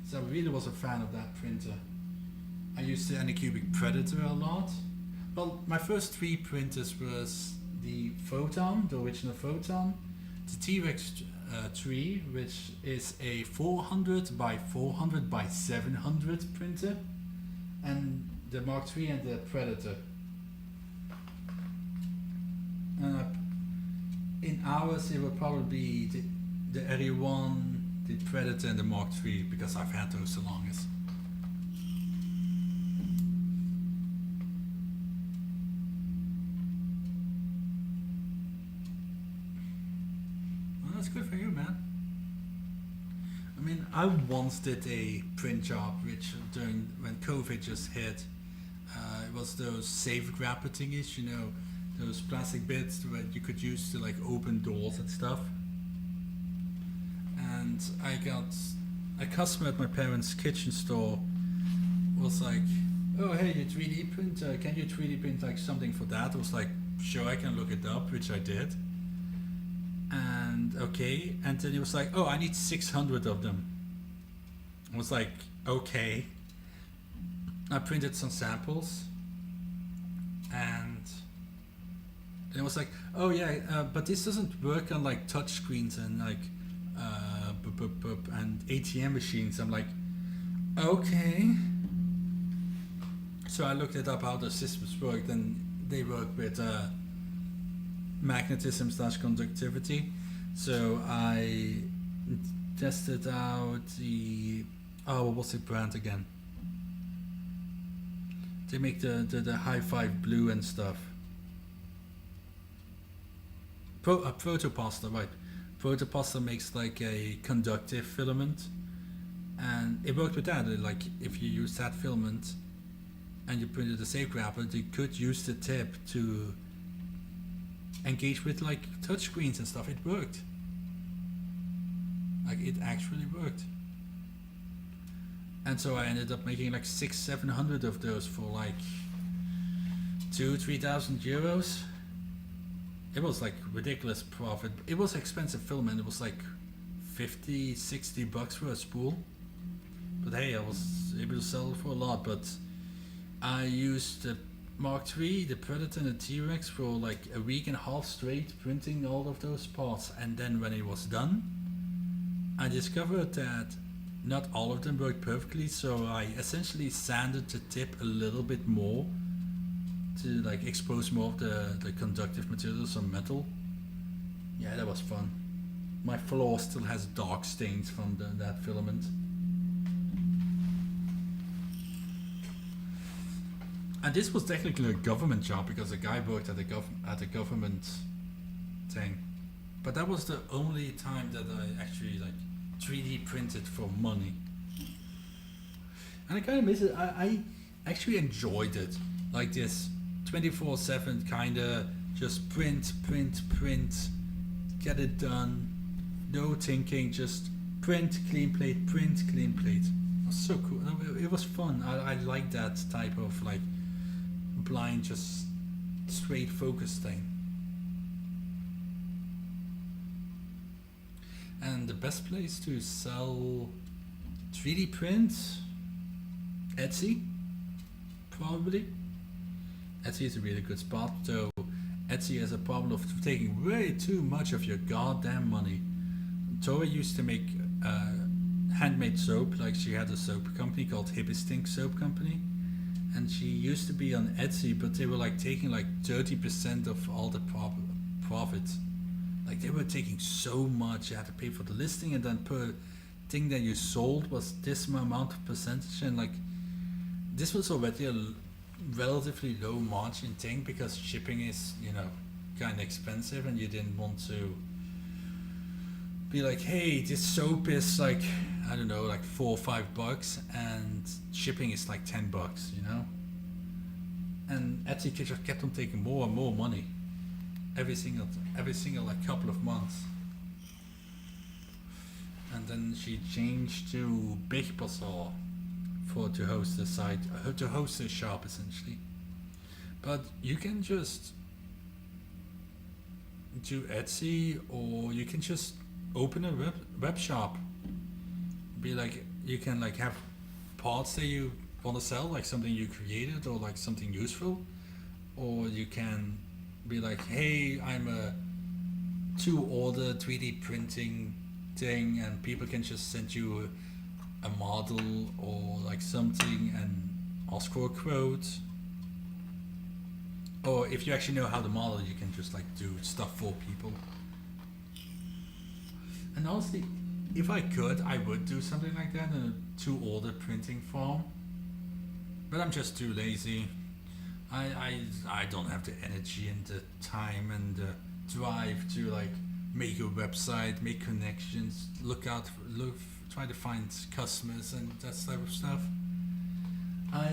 So I really was a fan of that printer. I used the Anycubic Predator a lot. Well, my first three printers was the Photon, the original Photon, the T-Rex 3, which is a 400 by 400 by 700 printer, and the Mark III and the Predator. In hours, it would probably be the RE1, the Predator, and the Mark III, because I've had those the longest. Well, that's good for you, man. I mean, I once did a print job, which when COVID just hit, it was those safe grapper thingies, you know, those plastic bits that you could use to like open doors and stuff. And I got a customer at my parents' kitchen store was like, oh hey, you 3D print, can you 3D print like something for that? I was like, sure, I can look it up, which I did. And okay, and then he was like, oh, I need 600 of them. I was like, okay. I printed some samples, and And it was like, oh yeah, but this doesn't work on like touch screens and like and ATM machines. I'm like, okay. So I looked it up how the systems worked, and they work with magnetism / conductivity. So I tested out the what was the brand again? They make the high five blue and stuff. Protopasta, right? Protopasta makes like a conductive filament, and it worked with that. Like if you use that filament and you printed a safe grappler, you could use the tip to engage with like touchscreens and stuff. It worked. Like it actually worked. And so I ended up making like 600-700 of those for like 2,000-3,000 euros. It was like ridiculous profit. It was expensive filament. It was like 50-60 bucks for a spool. But hey, I was able to sell it for a lot. But I used the Mark III, the Predator and the T-Rex for like a week and a half straight printing all of those parts. And then when it was done, I discovered that not all of them worked perfectly, so I essentially sanded the tip a little bit more to like expose more of the conductive materials on metal. Yeah, that was fun. My floor still has dark stains from that filament. And this was technically a government job because the guy worked at the government thing. But that was the only time that I actually like 3D printed for money. And I kind of miss it. I actually enjoyed it. Like this 24/7 kind of just print, get it done. No thinking, just print, clean plate, print, clean plate. It was so cool. It was fun. I like that type of like blind, just straight focus thing. And the best place to sell 3D prints, Etsy, probably. Etsy is a really good spot, though Etsy has a problem of taking way too much of your goddamn money. Tora used to make handmade soap, like she had a soap company called Hippistink Soap Company, and she used to be on Etsy, but they were like taking like 30% of all the profit. Like they were taking so much. You had to pay for the listing, and then per thing that you sold was this amount of percentage, and like this was already a relatively low margin thing because shipping is, you know, kind of expensive, and you didn't want to be like, hey, this soap is like, I don't know, like $4 or $5, and shipping is like $10, you know. And Etsy just kept on taking more and more money every single like couple of months. And then she changed to Big Bazaar to host the site, to host the shop essentially. But you can just do Etsy, or you can just open a web shop. Be like, you can like have parts that you want to sell, like something you created or like something useful, or you can be like, hey, I'm a to-order 3D printing thing, and people can just send you a model or like something and ask for a quote. Or if you actually know how to model, you can just like do stuff for people. And honestly, if I could, I would do something like that in a to-order printing form. But I'm just too lazy. I don't have the energy and the time and the drive to like make a website, make connections, try to find customers and that type of stuff. I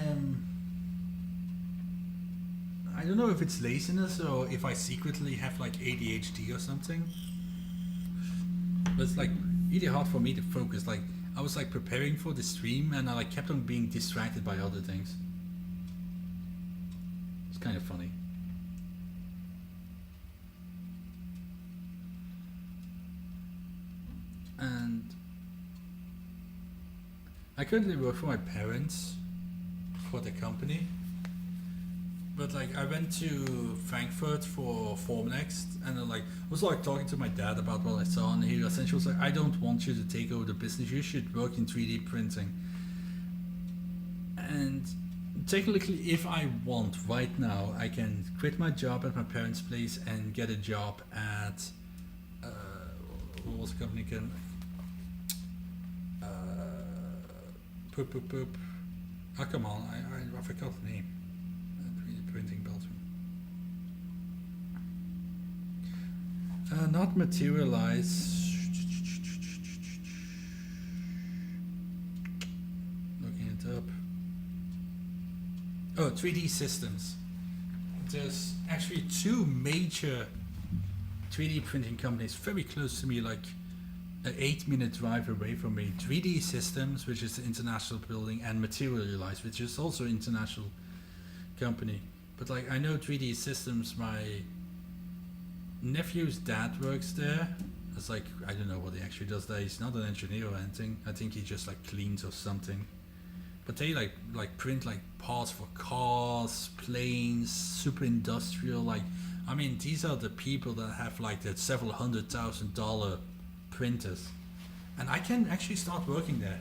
don't know if it's laziness or if I secretly have like ADHD or something. But it's like really hard for me to focus. Like I was like preparing for the stream and I like kept on being distracted by other things. It's kind of funny. And I currently work for my parents for the company, But like I went to Frankfurt for Formnext, and then like I was like talking to my dad about what I saw, and he essentially was like, "I don't want you to take over the business. You should work in 3D printing." And technically, if I want right now, I can quit my job at my parents' place and get a job at what was the company again? Poop poop poop. Oh come on, I forgot the name. 3D printing Belgium. Not materialize. Looking it up. Oh, 3D systems. There's actually two major 3D printing companies very close to me, like an 8-minute drive away from me. 3D Systems, which is the international building, and Materialize, which is also an international company. But like I know 3D Systems, my nephew's dad works there. It's like I don't know what he actually does there. He's not an engineer or anything. I think he just like cleans or something. But they like print like parts for cars, planes, super industrial. Like I mean, these are the people that have like the several $100,000 printers, and I can actually start working there.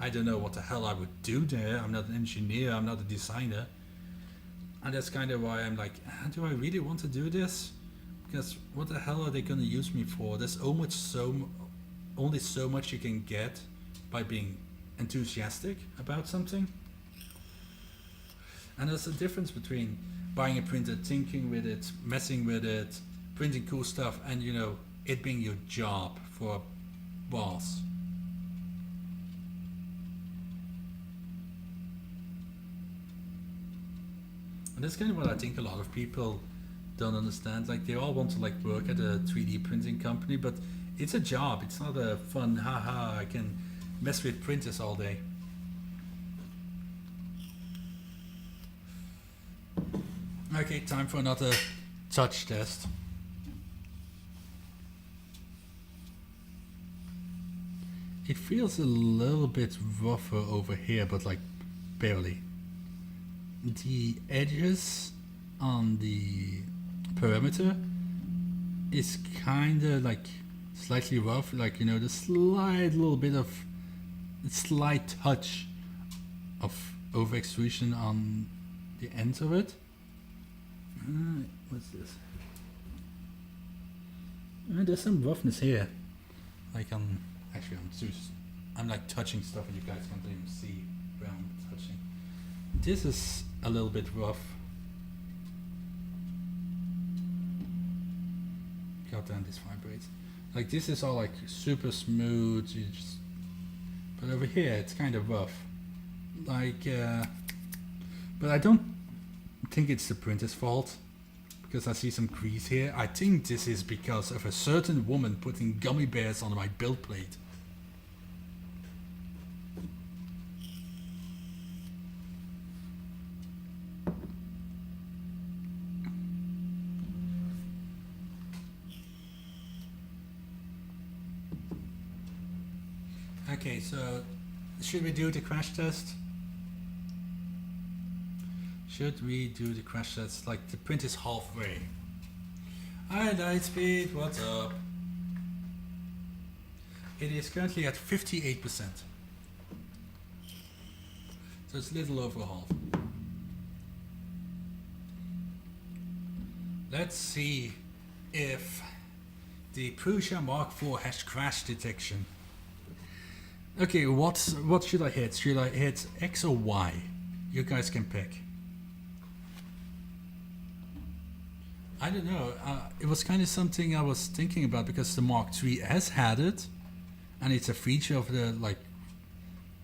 I don't know what the hell I would do there. I'm not an engineer. I'm not a designer, and that's kind of why I'm like, do I really want to do this? Because what the hell are they gonna use me for? There's only so much you can get by being enthusiastic about something. And there's a difference between buying a printer, thinking with it, messing with it, printing cool stuff, and you know, it being your job for a boss. And that's kind of what I think a lot of people don't understand. Like they all want to like work at a 3D printing company, but it's a job. It's not a fun haha I can mess with printers all day. Okay, time for another touch test. It feels a little bit rougher over here, but like barely. The edges on the perimeter is kinda like slightly rough, like you know, the slight touch of over extrusion on the ends of it. What's this? There's some roughness here. Like actually I'm like touching stuff and you guys can't even see where I'm touching. This is a little bit rough. God damn, this vibrates. Like this is all like super smooth. But over here it's kind of rough. Like, but I don't think it's the printer's fault, because I see some grease here. I think this is because of a certain woman putting gummy bears on my build plate. Okay, so should we do the crash test? Should we do the crash test? Like the print is halfway. Hi Lightspeed, what's up? It is currently at 58%. So it's a little over half. Let's see if the Prusa MK4 has crash detection. Okay, what should I hit? Should I hit X or Y? You guys can pick. I don't know. It was kind of something I was thinking about, because the Mark III has had it, and it's a feature of the like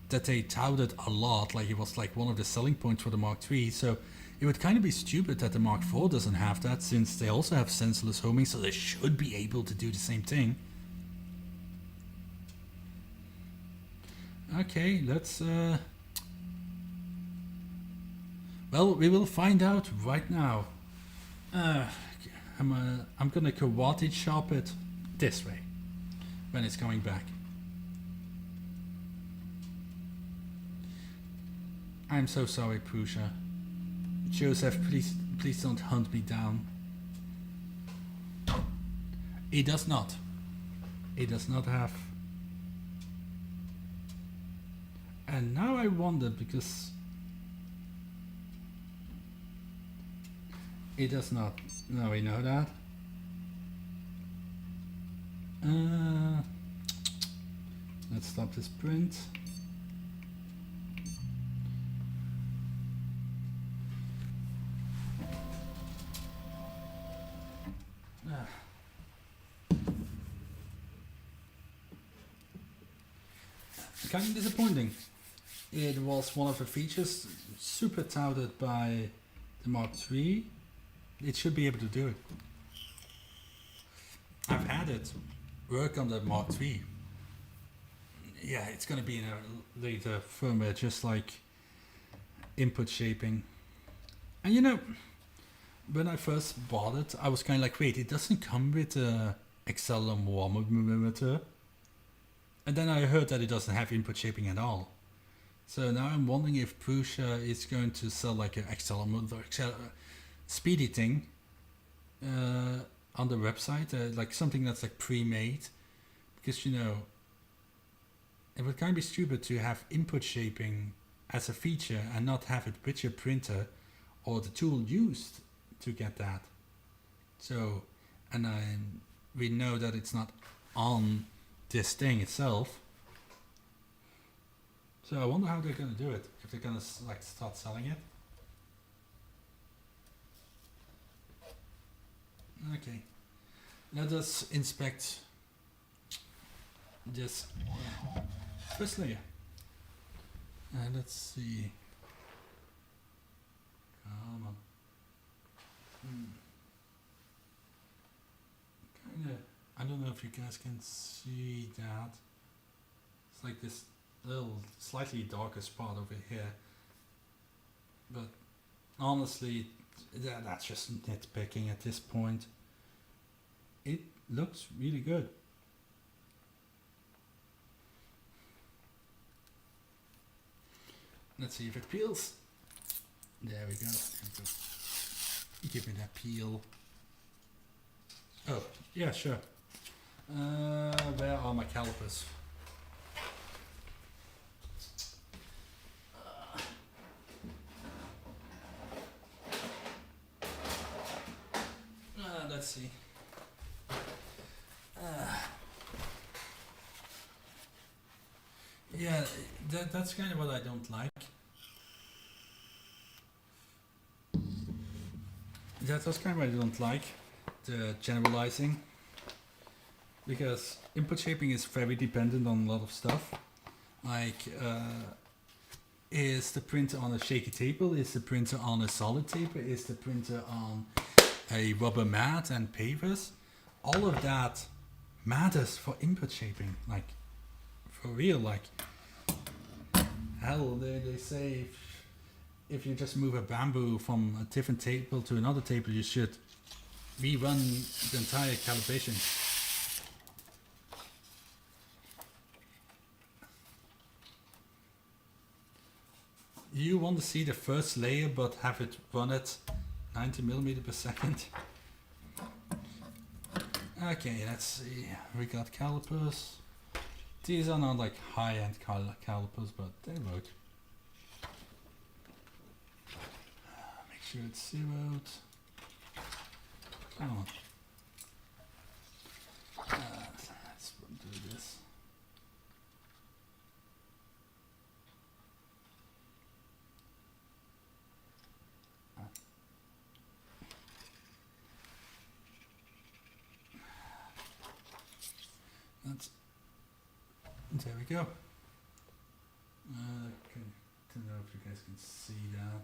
that they touted a lot. Like it was like one of the selling points for the Mark III. So it would kind of be stupid that the Mark IV doesn't have that, since they also have sensorless homing, so they should be able to do the same thing. Okay, let's well, we will find out right now. I'm gonna karate chop it this way when it's coming back. I'm so sorry, Prusa. Joseph, please don't hunt me down. It does not. It does not have. And now I wonder because it does not. No, we know that. Let's stop this print. Kind of disappointing. It was one of the features super touted by the Mark III. It should be able to do it. I've had it work on the Mark III. Yeah, it's gonna be in a later firmware, just like input shaping. And you know, when I first bought it, I was kind of like, wait, it doesn't come with a accelerometer. And then I heard that it doesn't have input shaping at all. So now I'm wondering if Prusa is going to sell like an accelerometer, speedy thing on the website, like something that's like pre-made. Because, you know, it would kind of be stupid to have input shaping as a feature and not have it with your printer or the tool used to get that. So, and we know that it's not on this thing itself. So I wonder how they're going to do it, if they're going to like start selling it. Okay, let us inspect this first layer. Let's see. Come on. Kinda, I don't know if you guys can see that. It's like this little slightly darker spot over here. But honestly, that's just nitpicking at this point. It looks really good. Let's see if it peels. There we go. Give me that peel. Oh, yeah, sure. Where are my calipers? Let's see. Yeah, that's kind of what I don't like. That's kind of what I don't like, the generalizing. Because input shaping is very dependent on a lot of stuff. Like, is the printer on a shaky table? Is the printer on a solid table? Is the printer on a rubber mat and pavers? All of that matters for input shaping. Like, for real, like, hell, they say if you just move a bamboo from a different table to another table, you should rerun the entire calibration. You want to see the first layer but have it run at 90 millimeters per second. Okay, let's see. We got calipers. These are not like high-end calipers, but they work. Make sure it's zeroed. Come on. Let's do this. There we go. Okay, don't know if you guys can see that,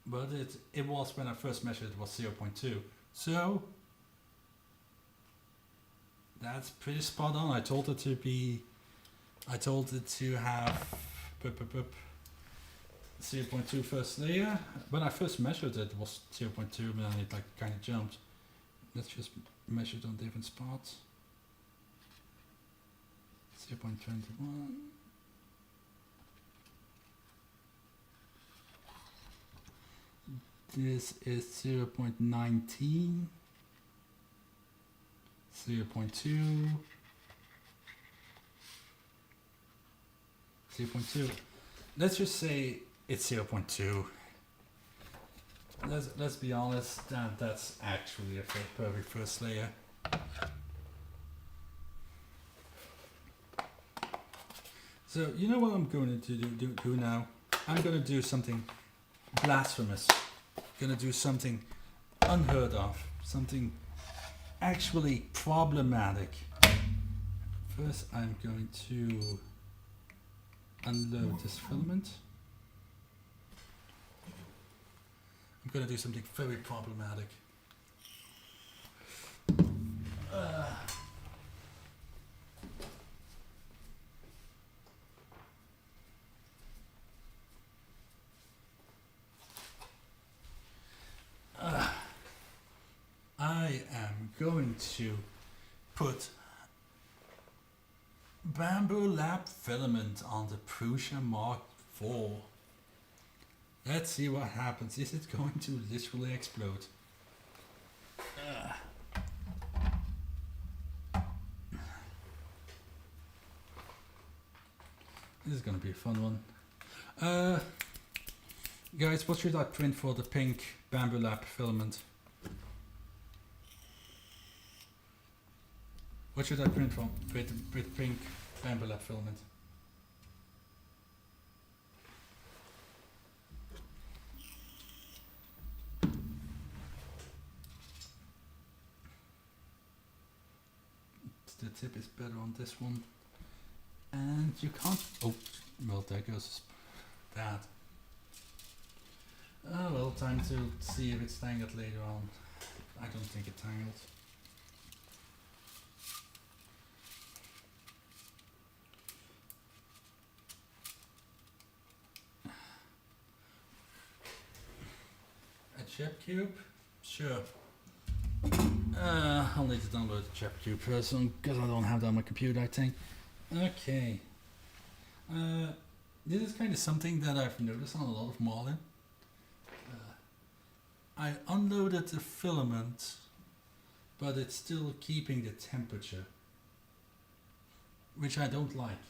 but it was, when I first measured, it was 0.2. So that's pretty spot on. I told it to have 0.2 first layer. When I first measured it, it was 0.2, but then it like kind of jumped. Let's just measure it on different spots. 0.21. This is 0.19, 0.2, 0.2. Let's just say it's 0.2. Let's be honest, that's actually a perfect first layer. So you know what I'm going to do now? I'm going to do something blasphemous. Going to do something unheard of, something actually problematic. First, I'm going to unload this filament. I'm going to do something very problematic. I am going to put bamboo lap filament on the Prusa MK4. Let's see what happens. Is it going to literally explode? This is going to be a fun one. Guys, what should I print for the pink bamboo lap filament? What should I print from with pink bamboo lap filament? The tip is better on this one. And you can't... Oh, well, there goes that. Oh, well, time to see if it's tangled later on. I don't think it tangled. A chip cube? Sure. I'll need to download the chip cube first because I don't have that on my computer, I think. Okay. This is kind of something that I've noticed on a lot of Marlin. I unloaded the filament, but it's still keeping the temperature, which I don't like,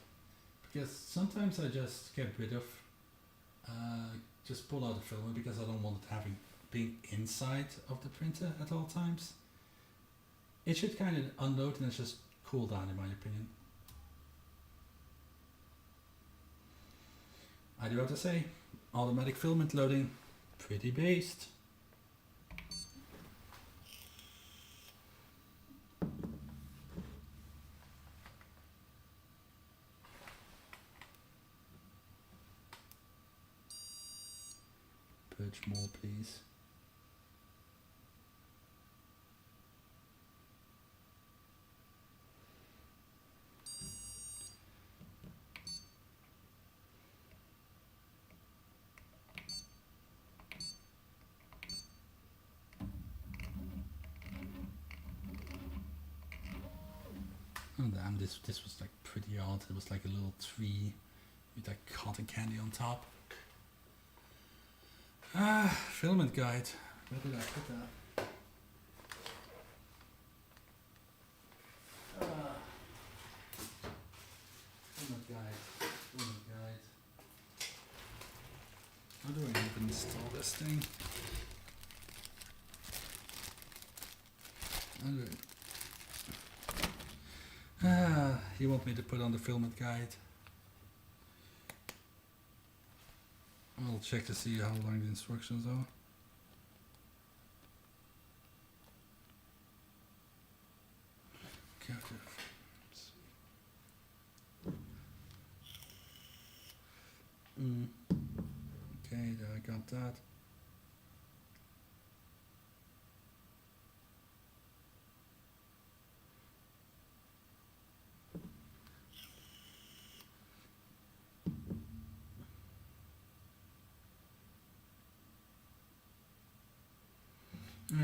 because sometimes I just get rid of, just pull out the filament because I don't want it being inside of the printer at all times. It should kind of unload and it's just cool down, in my opinion. I do have to say, automatic filament loading, pretty based. Purge more, please. Oh damn, this was like pretty odd. It was like a little tree with like cotton candy on top. Filament guide. Where did I put that? Filament guide. Filament guide. How do I even install this thing? You want me to put on the filament guide? I'll check to see how long the instructions are. Okay, okay, there, I got that.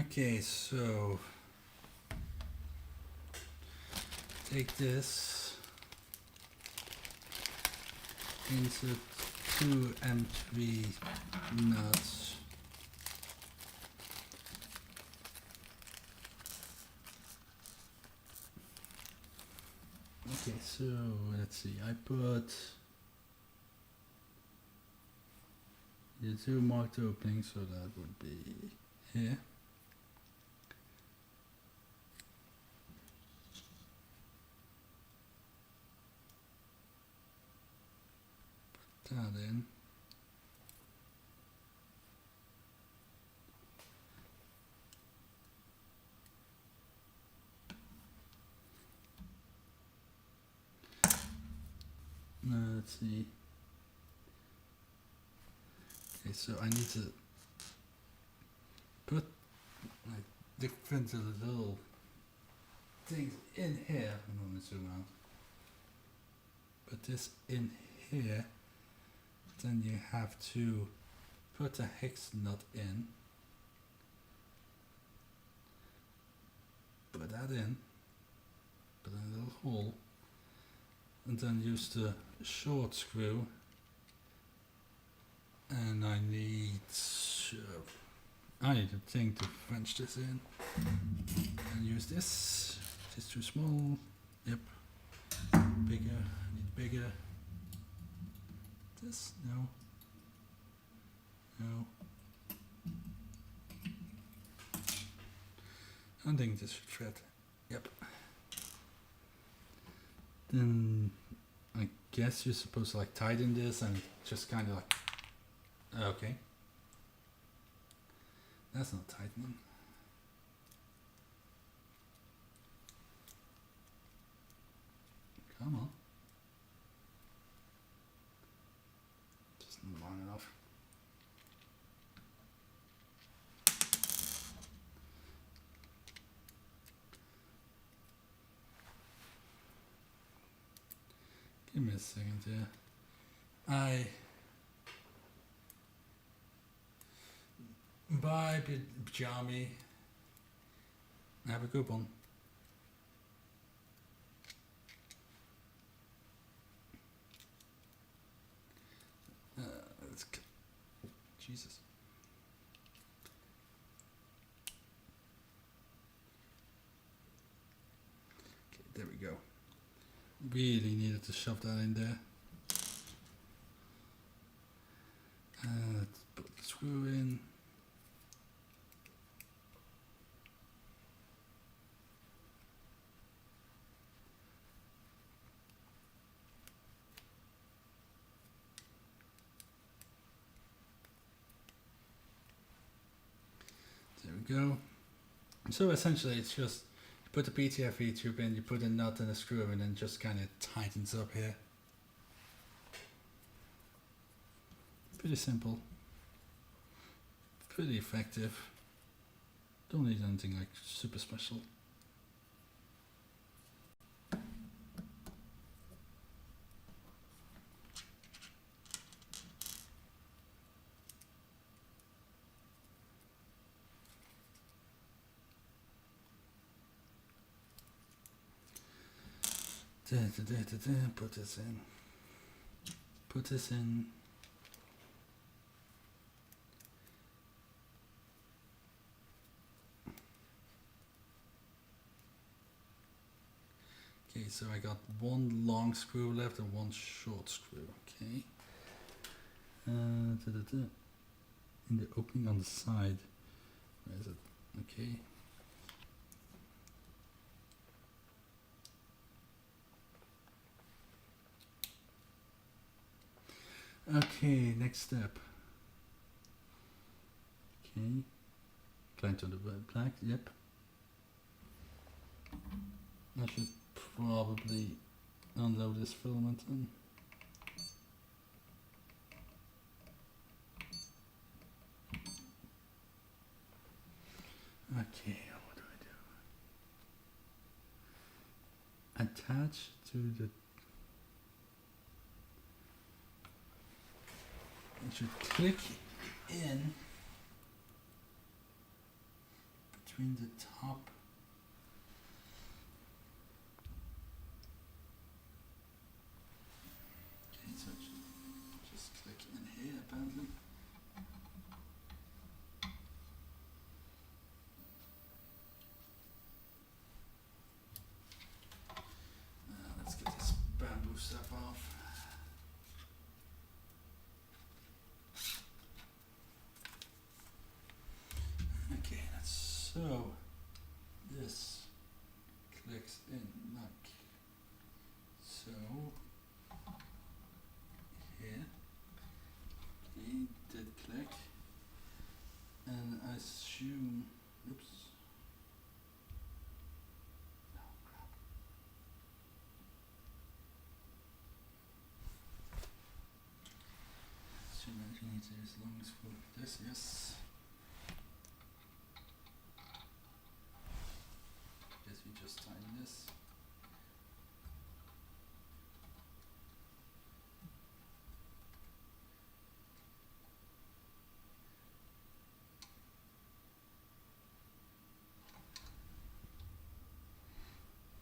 Okay, so take this, insert 2 M3 nuts, Okay, so let's see. I put the two marked openings, so that would be here. Put that in. Let's see. Okay, so I need to put like different little things in here. I'm gonna zoom out. Put this in here. Then you have to put a hex nut in. Put that in. Put in a little hole. And then use the short screw. And I need a thing to wrench this in. And use this. It's too small. Yep. Bigger. I need bigger. This? No. No. I think this should fit. Yep. Then I guess you're supposed to like tighten this and just kind of like. Okay. That's not tightening. Come on. Just not long enough. Give me a second here. Bye, Jamie. Have a good one. Let's go. Jesus. Okay, there we go. Really needed to shove that in there. Let's put the screw in. There we go. So essentially it's just you put the PTFE tube in, you put a nut and a screw and then just kind of tightens up here. Pretty simple. Pretty effective. Don't need anything like super special. Put this in. Put this in. Okay, so I got one long screw left and one short screw. Okay. In the opening on the side. Where is it? Okay. Okay, next step. Okay. Client on the black, yep. I should probably unload this filament then. Okay, what do I do? Attach to the. It should click in between the top. Okay, so it should just click in here apparently. Let's get So this clicks in like so. Here, it did click, and I assume, oops. Oh crap. Assume that need as long as for this, yes. Guess we just time this.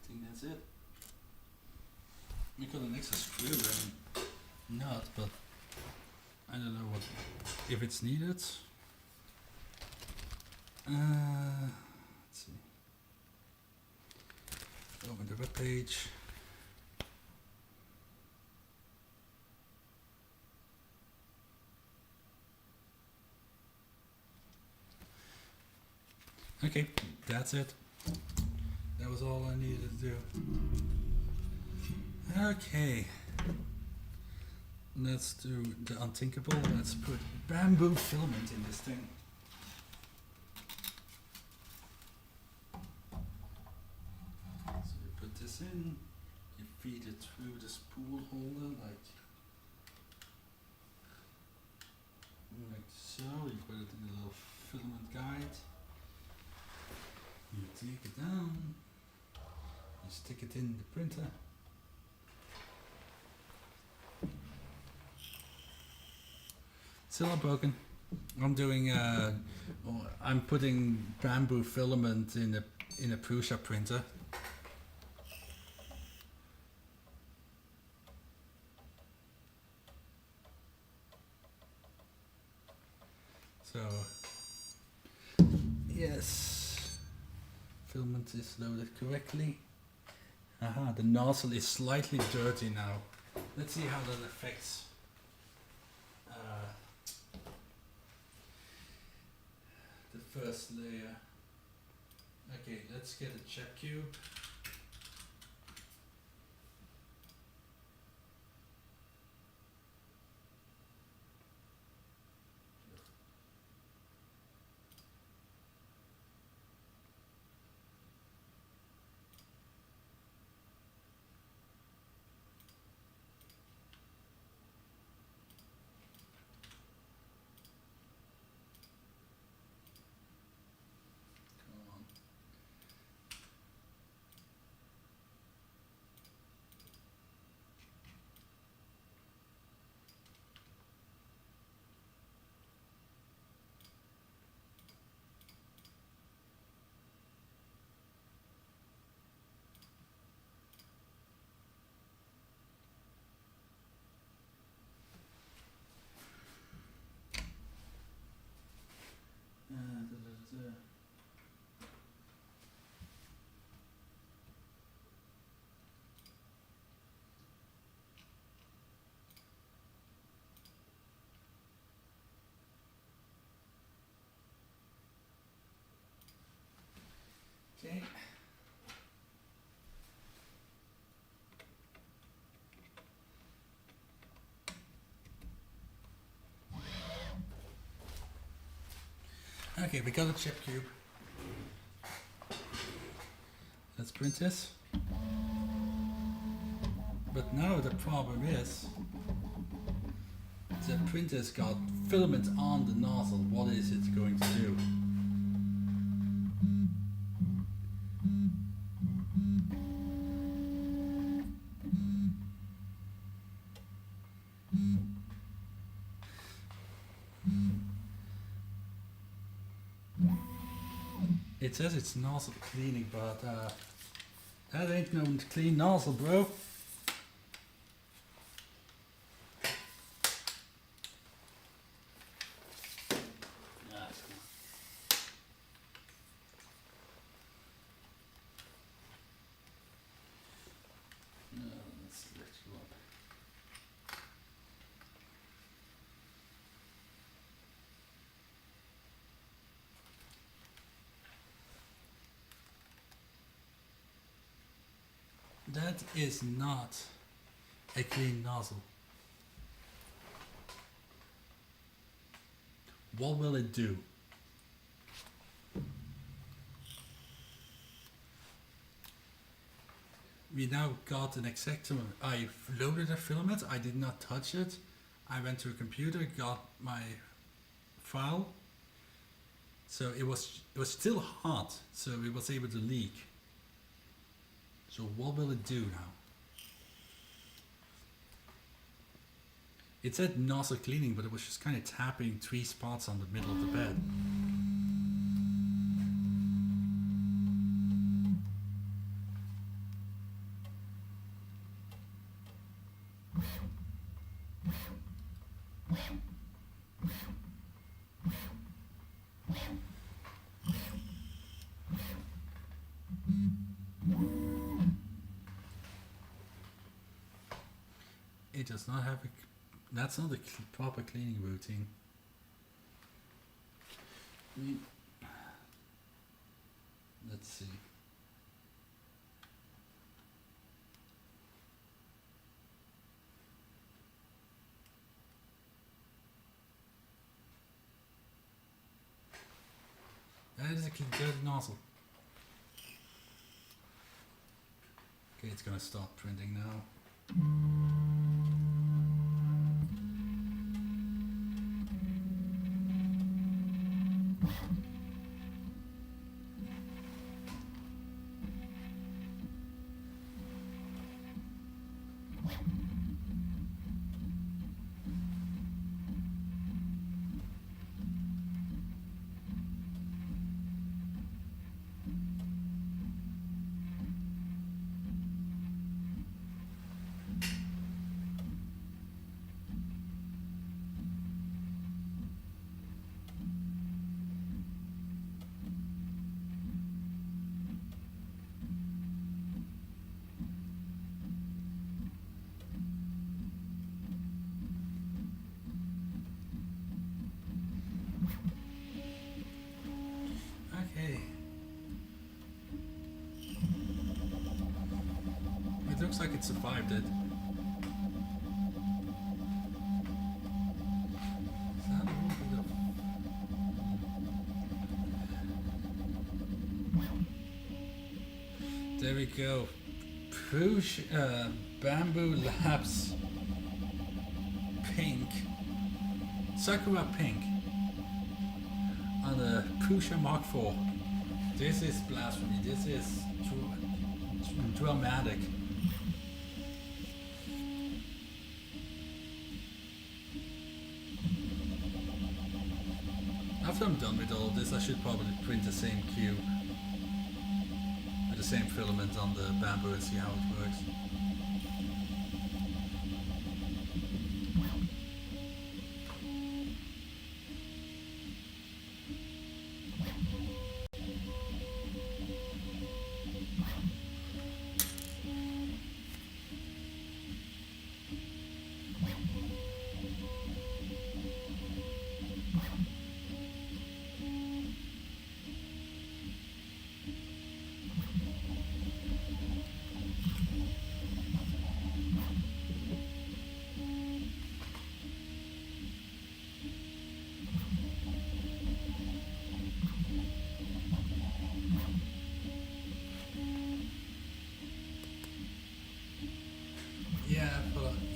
I think that's it. We got an extra screw and nut, but I don't know what if it's needed. Let's see. Open the web page. Okay, that's it. That was all I needed to do. Okay. Let's do the unthinkable. Let's put bamboo filament in this thing. So you put this in, you feed it through the spool holder like so. You put it in a little filament guide. You take it down, you stick it in the printer. Still not broken. I'm doing I'm putting bamboo filament in a Prusa printer. So yes, filament is loaded correctly. Aha, the nozzle is slightly dirty now. Let's see how that affects the first layer. Okay, let's get a check cube. Okay. Okay, we got a chip cube. Let's print this. But now the problem is the printer's got filament on the nozzle. What is it going to do? It says it's nozzle cleaning, but that ain't no clean nozzle, bro. That is not a clean nozzle. What will it do? We now got an exact amount. I loaded a filament, I did not touch it. I went to a computer, got my file. So it was still hot, so it was able to leak. So what will it do now? It said nozzle cleaning, but it was just kind of tapping 3 spots on the middle of the bed. It does not have a... That's not a proper cleaning routine. Let's see. That is a dirty nozzle. Okay, it's gonna stop printing now. Okay. It looks like it survived it. Is that a little bit of... There we go. Prusa Bamboo Labs Pink. Sakura Pink. On the Prusa MK4. This is blasphemy. This is dramatic. After I'm done with all this, I should probably print the same cube with the same filament on the bamboo and see how it works.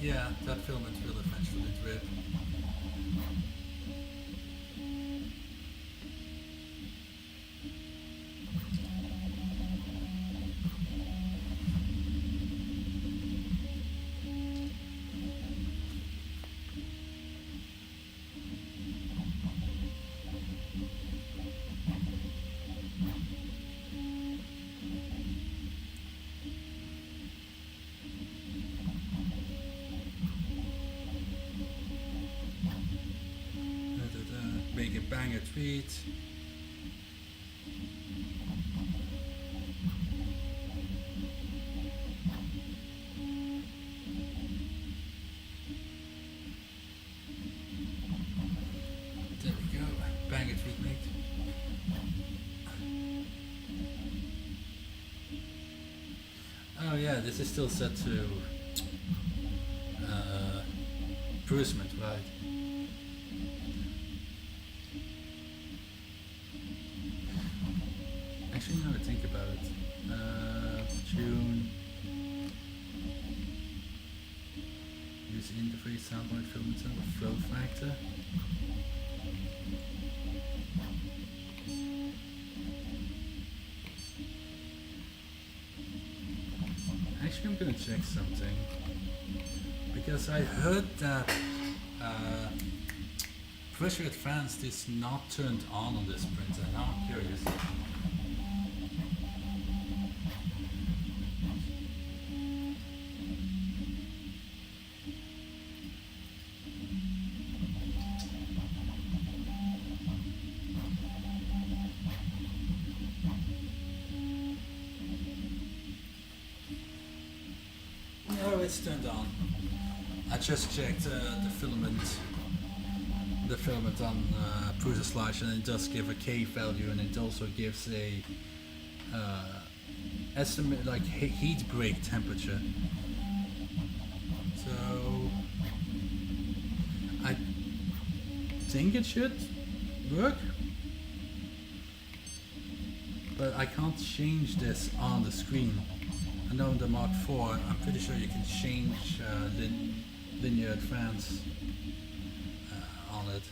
Yeah, that filament will eventually drip. Make a banger tweet. There we go. Banger tweet mate. Oh yeah, yeah, this is still set to Prusa, right? Actually, now I think about it. Tune. Use interface, soundboard, filament, and flow factor. Actually, I'm gonna check something. Because I heard that Pressure Advanced is not turned on this printer. Now I'm curious. No, it's turned on. I just checked the filament on Prusa Slash, and it does give a K value, and it also gives a estimate like heat break temperature. So I think it should work, but I can't change this on the screen. I know in the Mark IV, I'm pretty sure you can change linear advance on it.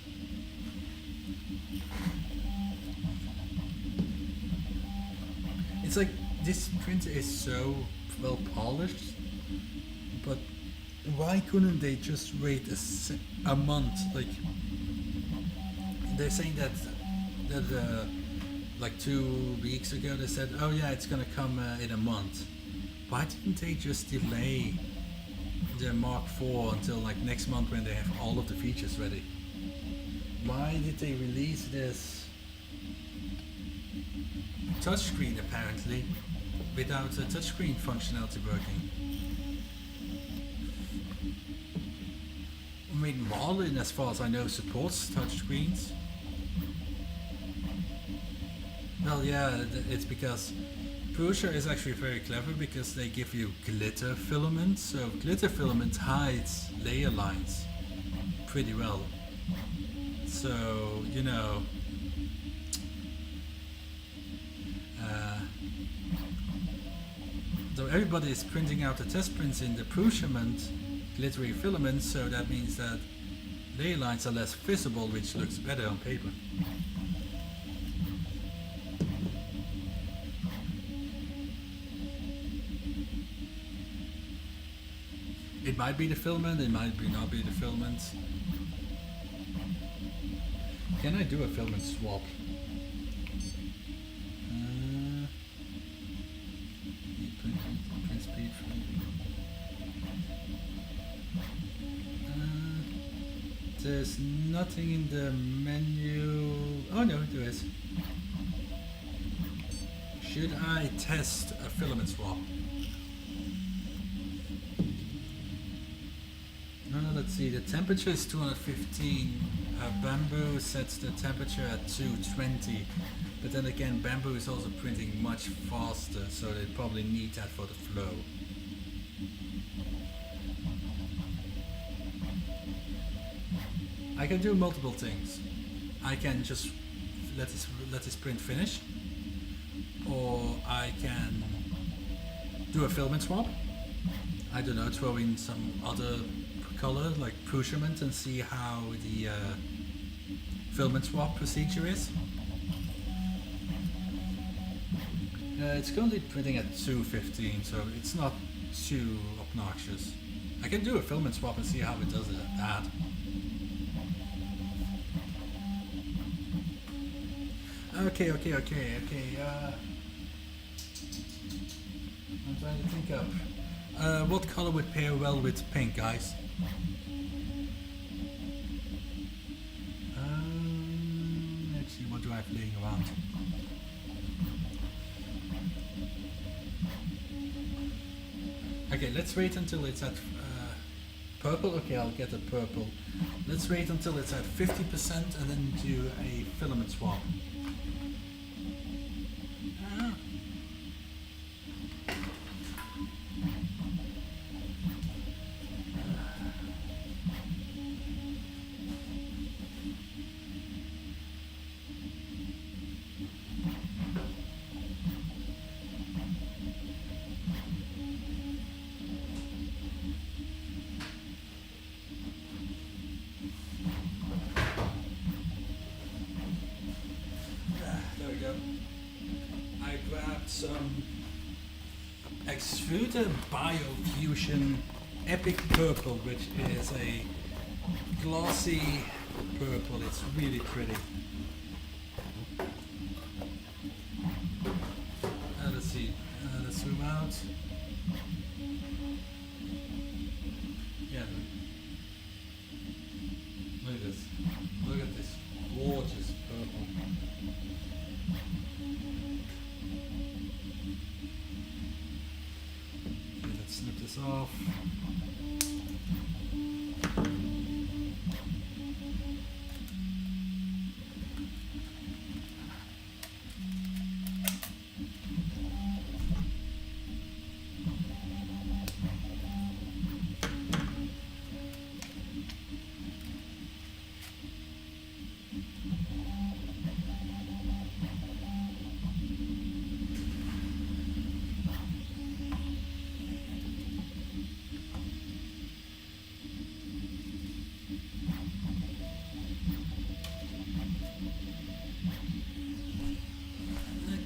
It's like this printer is so well polished, but why couldn't they just wait a month? Like they're saying that like 2 weeks ago they said, oh yeah, it's gonna come in a month. Why didn't they just delay the Mark IV until like next month when they have all of the features ready? Why did they release this touchscreen apparently without the touchscreen functionality working? I mean, Marlin, as far as I know, supports touchscreens. Well, yeah, it's because Prusa is actually very clever because they give you glitter filament. So glitter filament hides layer lines pretty well. So, you know, so everybody is printing out the test prints in the Prusa glittery filament, so that means that layer lines are less visible, which looks better on paper. It might be the filament, it might not be the filament. Can I do a filament swap? Print speed. There's nothing in the menu. Oh no, there is. Should I test a filament swap? Let's see, the temperature is 215. Bamboo sets the temperature at 220. But then again, Bamboo is also printing much faster, so they probably need that for the flow. I can do multiple things. I can just let this print finish, or I can do a filament swap. I don't know, throw in some other color like Prusa and see how the filament swap procedure is. It's currently printing at 215, so it's not too obnoxious. I can do a filament swap and see how it does that. Okay. I'm trying to think up. What color would pair well with pink, guys? Let's see, what do I have laying around? Okay, let's wait until it's at purple. Okay, I'll get a purple. Let's wait until it's at 50% and then do a filament swap. Extruder Biofusion Epic Purple, which is a glossy purple. It's really pretty. Let's see. Let's zoom out. Yeah. Look at this. Look at this gorgeous purple. Okay, let's snip this off.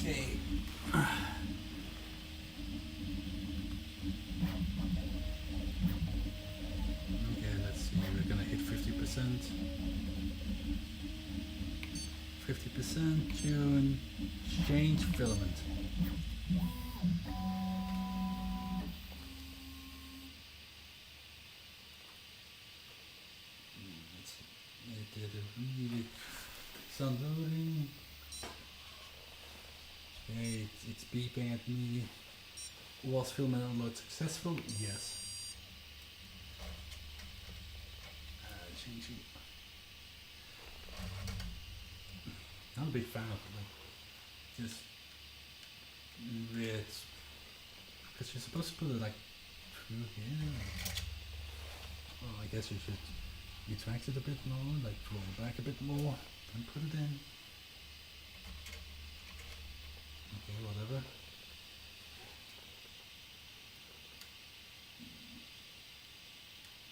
Okay. Okay, let's see. We're gonna hit 50%. 50% tune. Change filament. It did a really sun loading. Okay, it's beeping at me. Was filament upload successful? Yes. Changing. Not a big fan of like just red, because you're supposed to put it like through here. Well, I guess you should retract it a bit more, like draw it back a bit more, and put it in. Okay, whatever.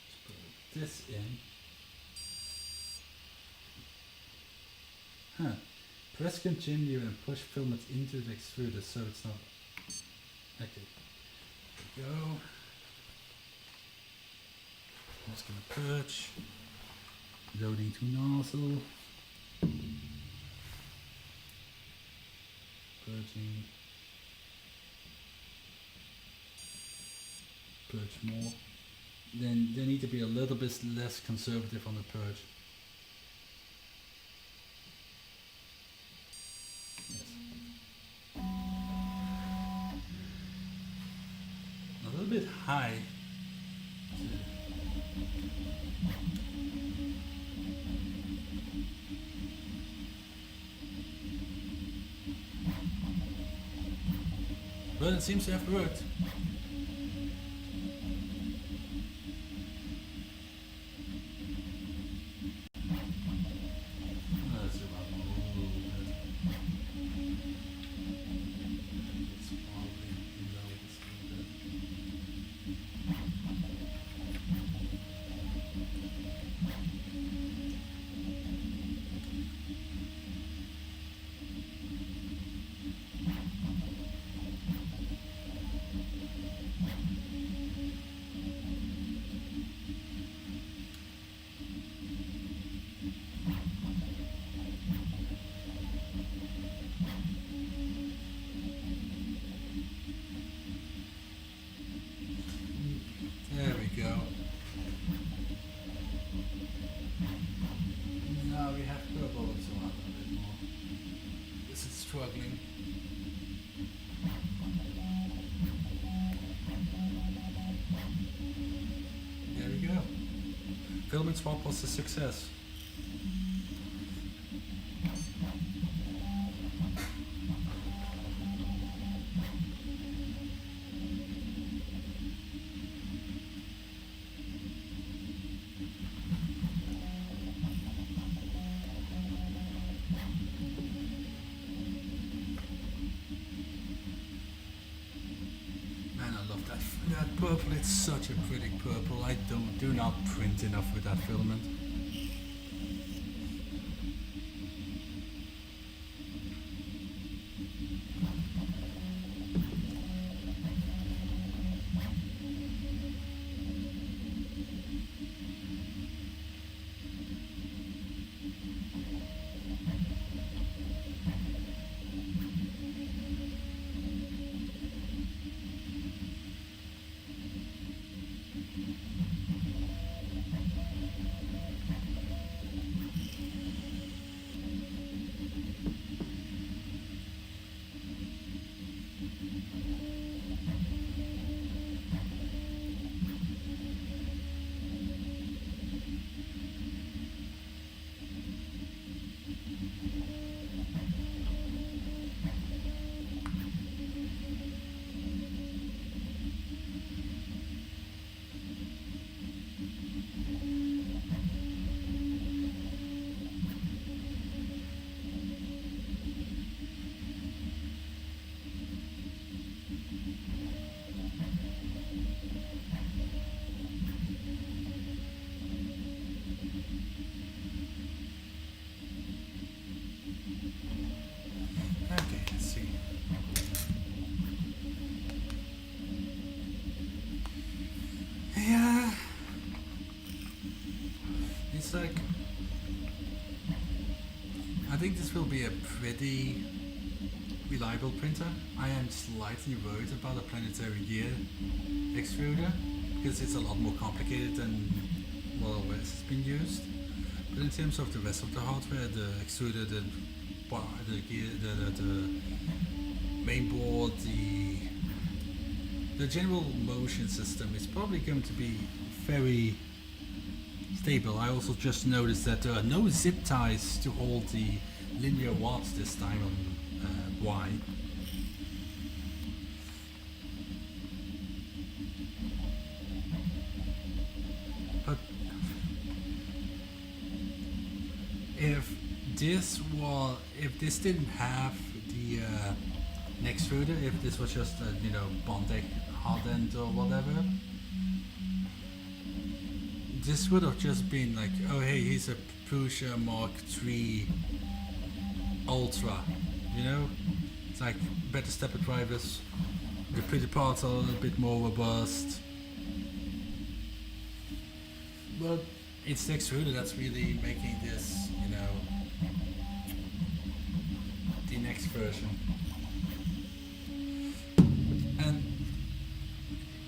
Let's put this in. Huh. Press continue and push filament into the extruder so it's not. Okay. There we go. I'm just gonna purge. Loading to nozzle. Purging. Purge more. Then they need to be a little bit less conservative on the purge. Yes. A little bit high. But it seems to have worked. Let's zoom out a little bit. It's probably below this a little There we go. Now we have purple and so on a bit more. This is struggling. There we go. Filament swap was a success. Man, I love that purple. It's such a pretty purple. I do not print enough with that filament. it's like, I think this will be a pretty reliable printer. I am slightly worried about a planetary gear extruder because it's a lot more complicated than what else has been used. But in terms of the rest of the hardware, the extruder, the gear, the main board, the general motion system is probably going to be very stable. I also just noticed that there are no zip ties to hold the linear watts this time on Y. But if this didn't have the next extruder, if this was just a Bondek hard end or whatever, this would have just been like, oh hey, he's a Prusa Mark III Ultra, it's like better stepper drivers, the pretty parts are a little bit more robust, but it's the extruder that's really making this, the next version. And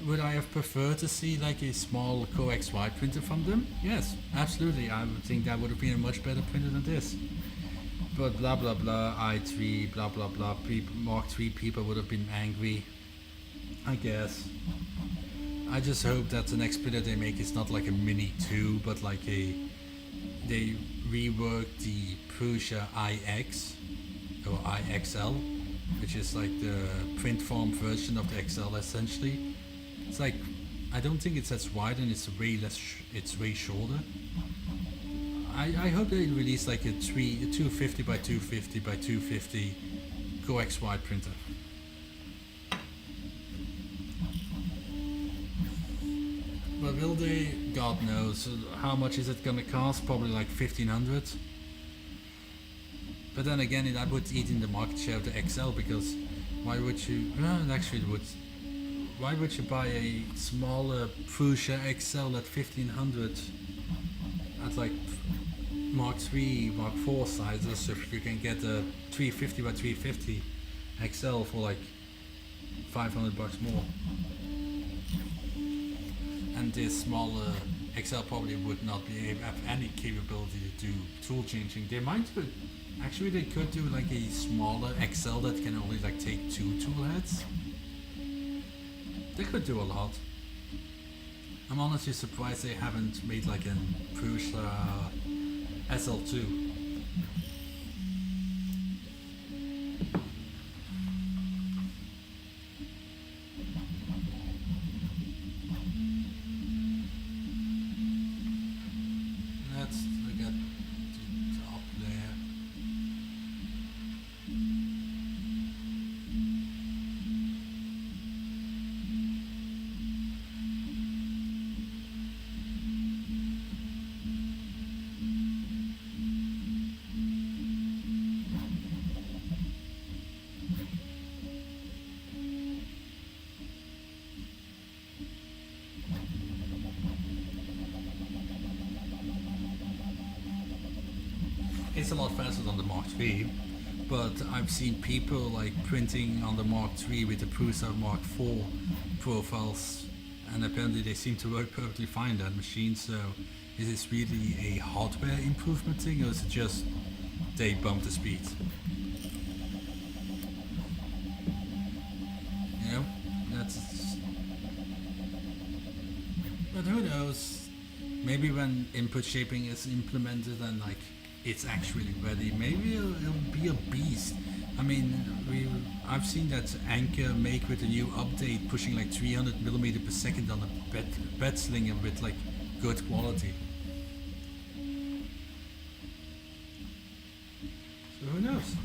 would I have preferred to see like a small coax-wide printer from them? Yes, absolutely. I would think that would have been a much better printer than this. But blah blah blah, i3, blah blah blah, Mark III people would have been angry, I guess. I just hope that the next printer they make is not like a Mini 2, but like they rework the Prusa iX or iXL, which is like the print form version of the XL essentially. It's like, I don't think it's as wide and it's way less, it's way shorter. I hope they release like a 250 by 250 by 250 coax wide printer. But will they? God knows. How much is it gonna cost? Probably like 1500. But then again, that would eat in the market share of the XL, because why would you? Well, actually it would. Why would you buy a smaller Prusa XL at 1500 at like Mark III, Mark IV sizes if you can get a 350 by 350 XL for like $500 more? And this smaller XL probably would not be able to have any capability to do tool changing. They might, but actually they could do like a smaller XL that can only like take 2 tool heads. They could do a lot. I'm honestly surprised they haven't made like a Prusa SL2. Let's look at the top there. It's a lot faster than the Mark III, but I've seen people like printing on the Mark III with the Prusa Mark IV profiles, and apparently they seem to work perfectly fine, that machine. So is this really a hardware improvement thing, or is it just they bump the speed? That's... But who knows? Maybe when input shaping is implemented and like it's actually ready, maybe it'll be a beast. I mean, I've seen that Anchor make with a new update pushing like 300mm per second on a bed slinger with like good quality. So who knows?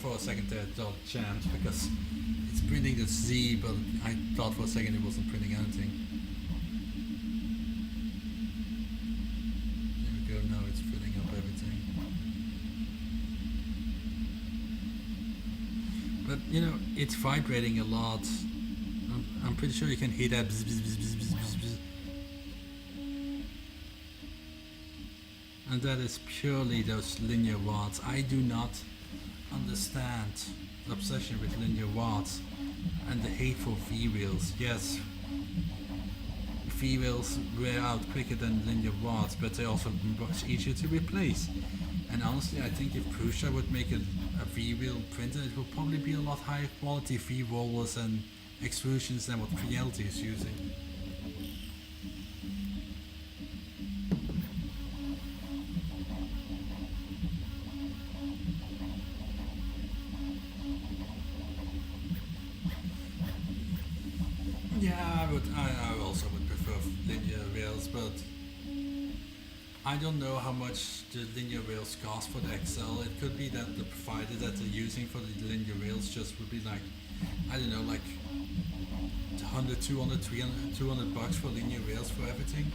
for a second there, I thought jammed because it's printing the Z, but I thought for a second it wasn't printing anything. There we go, now it's filling up everything. But you know, it's vibrating a lot. I'm pretty sure you can hear that bzz, bzz, bzz, bzz, bzz, bzz. And that is purely those linear watts. I do not understand the obsession with linear watts and the hate for V-wheels. Yes, V-wheels wear out quicker than linear watts, but they're also much easier to replace. And honestly, I think if Prusa would make a V-wheel printer, it would probably be a lot higher quality V-rollers and extrusions than what Reality is using. Yeah, I also would prefer linear rails, but I don't know how much the linear rails cost for the XL. It could be that the provider that they're using for the linear rails just would be like, I don't know, like 100, 200, 300, 200 bucks for linear rails for everything.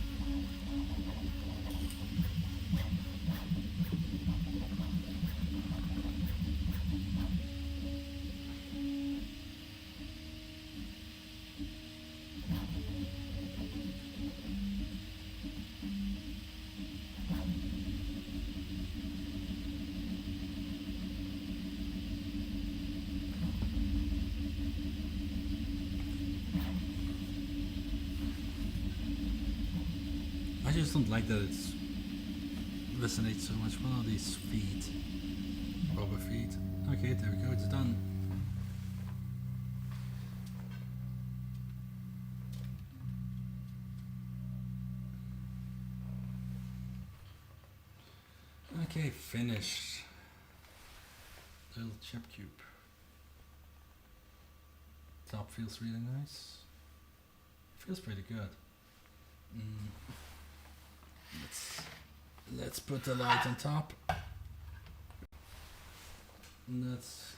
I just don't like that it resonates so much. What are these feet? Rubber feet. Okay, there we go, it's done. Okay, finished. Little chip cube. Top feels really nice. Feels pretty good. Let's put the light on top. And that's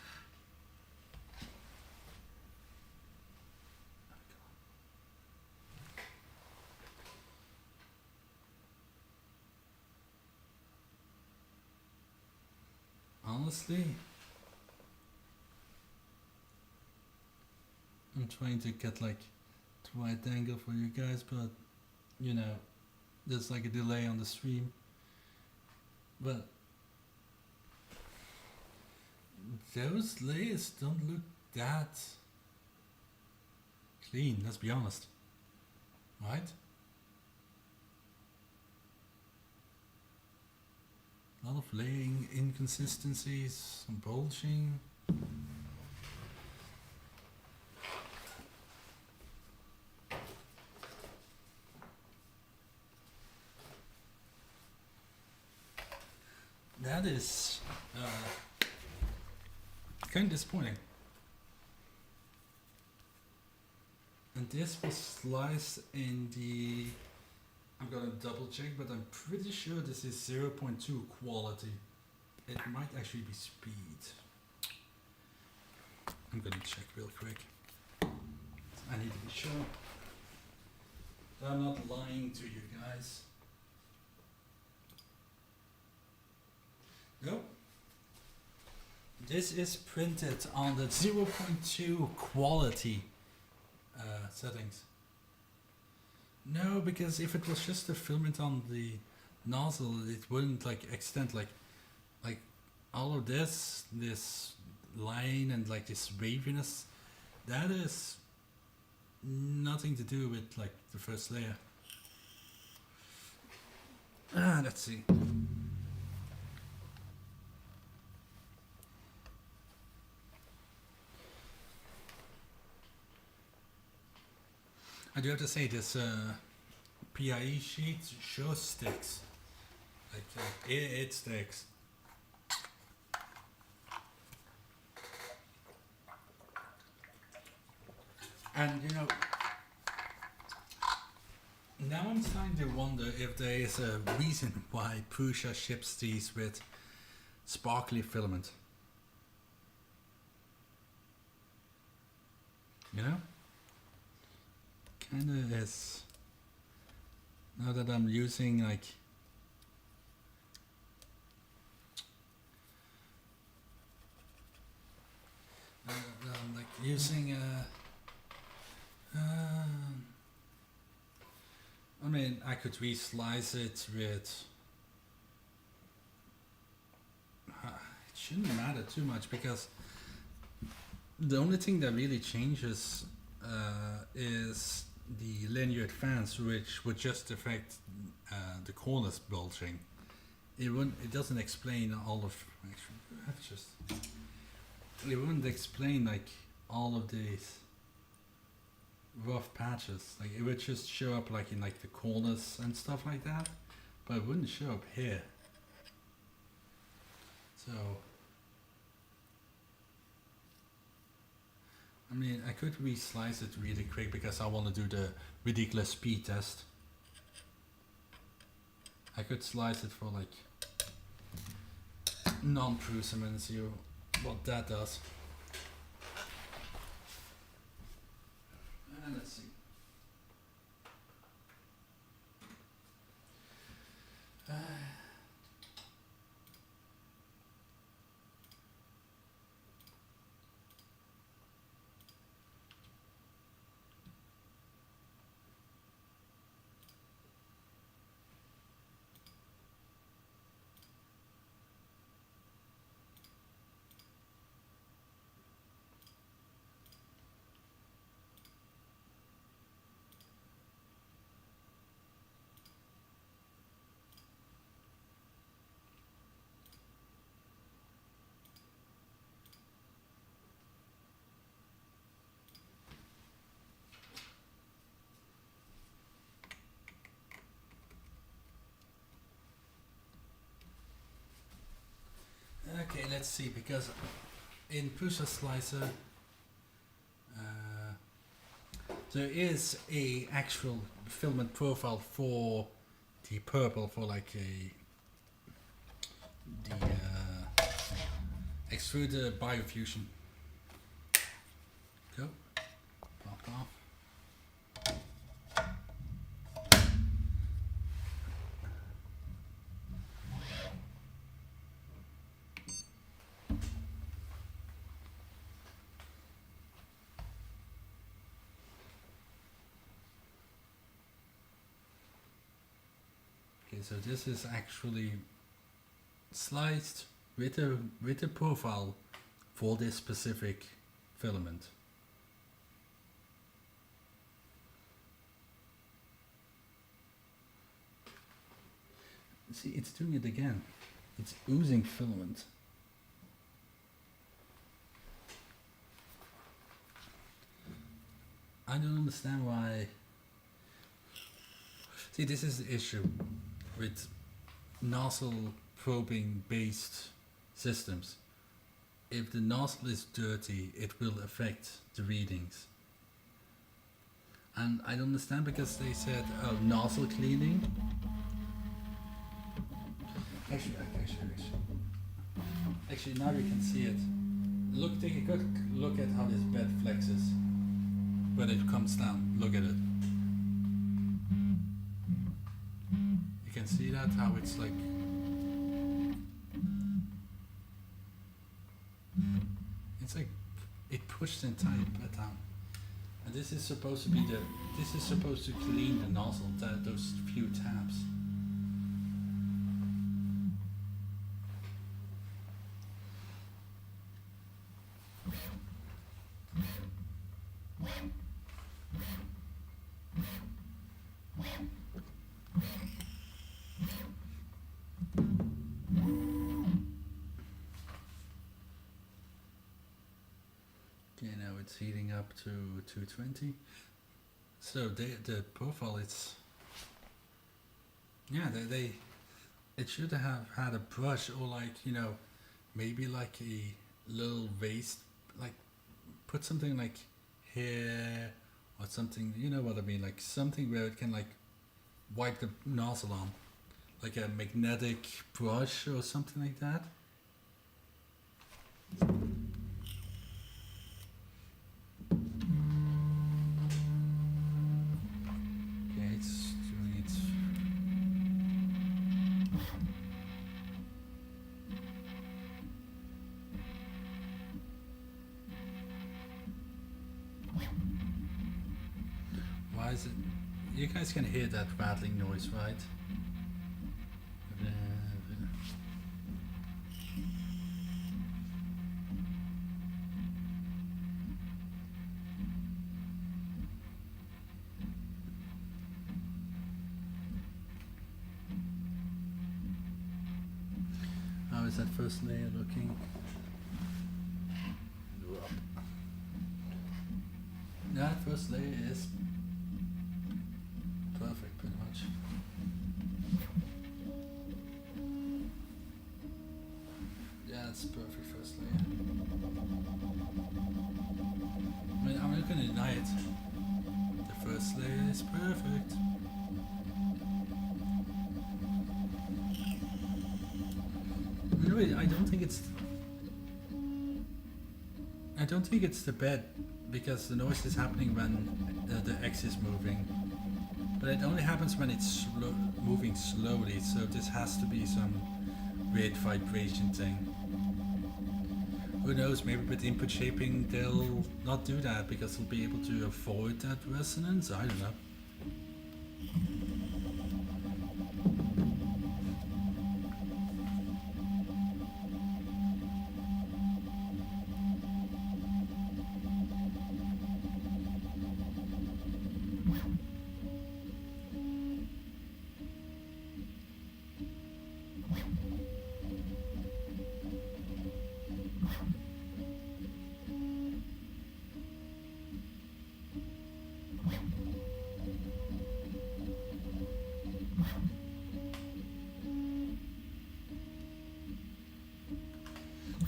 honestly, I'm trying to get like the right angle for you guys, but you know, there's like a delay on the stream. But those layers don't look that clean, let's be honest. Right? A lot of laying inconsistencies, some bulging. That is kind of disappointing. And this was sliced in the, I'm gonna double check, but I'm pretty sure this is 0.2 quality. It might actually be speed. I'm gonna check real quick. I need to be sure that I'm not lying to you guys. Nope. This is printed on the 0.2 quality settings. No, because if it was just a filament on the nozzle, it wouldn't like extend like all of this line and like this waviness. That is nothing to do with like the first layer. Let's see. I do have to say this PIE sheet sure sticks. Like it sticks. And you know, now I'm starting to wonder if there is a reason why Prusa ships these with sparkly filament. You know? Kinda is. Now that I'm using like I'm like using I mean I could re-slice it with it shouldn't matter too much because the only thing that really changes is the linear advance, which would just affect the corners bulging. It doesn't explain all of. Actually, that's just. It wouldn't explain like all of these rough patches. Like it would just show up like in like the corners and stuff like that, but it wouldn't show up here. So. I mean, I could re-slice it really quick because I want to do the ridiculous speed test. I could slice it for like non-Prusa and see what that does. And let's see. Okay, let's see, because in Prusa Slicer there is a actual filament profile for the purple for like the extruder biofusion. Go, popped off. So this is actually sliced with a profile for this specific filament. See, it's doing it again. It's oozing filament. I don't understand why. See, this is the issue with nozzle probing based systems. If the nozzle is dirty, it will affect the readings. And I don't understand because they said nozzle cleaning. Actually, now you can see it. Take a good look at how this bed flexes when it comes down. Look at it. You can see that, how it's like it pushed the entire bed down. And this is supposed to clean the nozzle, those few tabs. It's heating up to 220. So the profile, it's it should have had a brush or like, you know, maybe like a little vase, like put something like here or something, you know what I mean, like something where it can like wipe the nozzle on, like a magnetic brush or something like that. guys, you guys can hear that rattling noise, right? How is that first layer looking? That first layer is perfect, pretty much. Yeah, it's perfect first layer. I mean, I'm not gonna deny it. The first layer is perfect. Anyway, I don't think it's the bed, because the noise is happening when the X is moving. But it only happens when it's moving slowly, so this has to be some weird vibration thing. Who knows, maybe with input shaping they'll not do that because they'll be able to avoid that resonance, I don't know.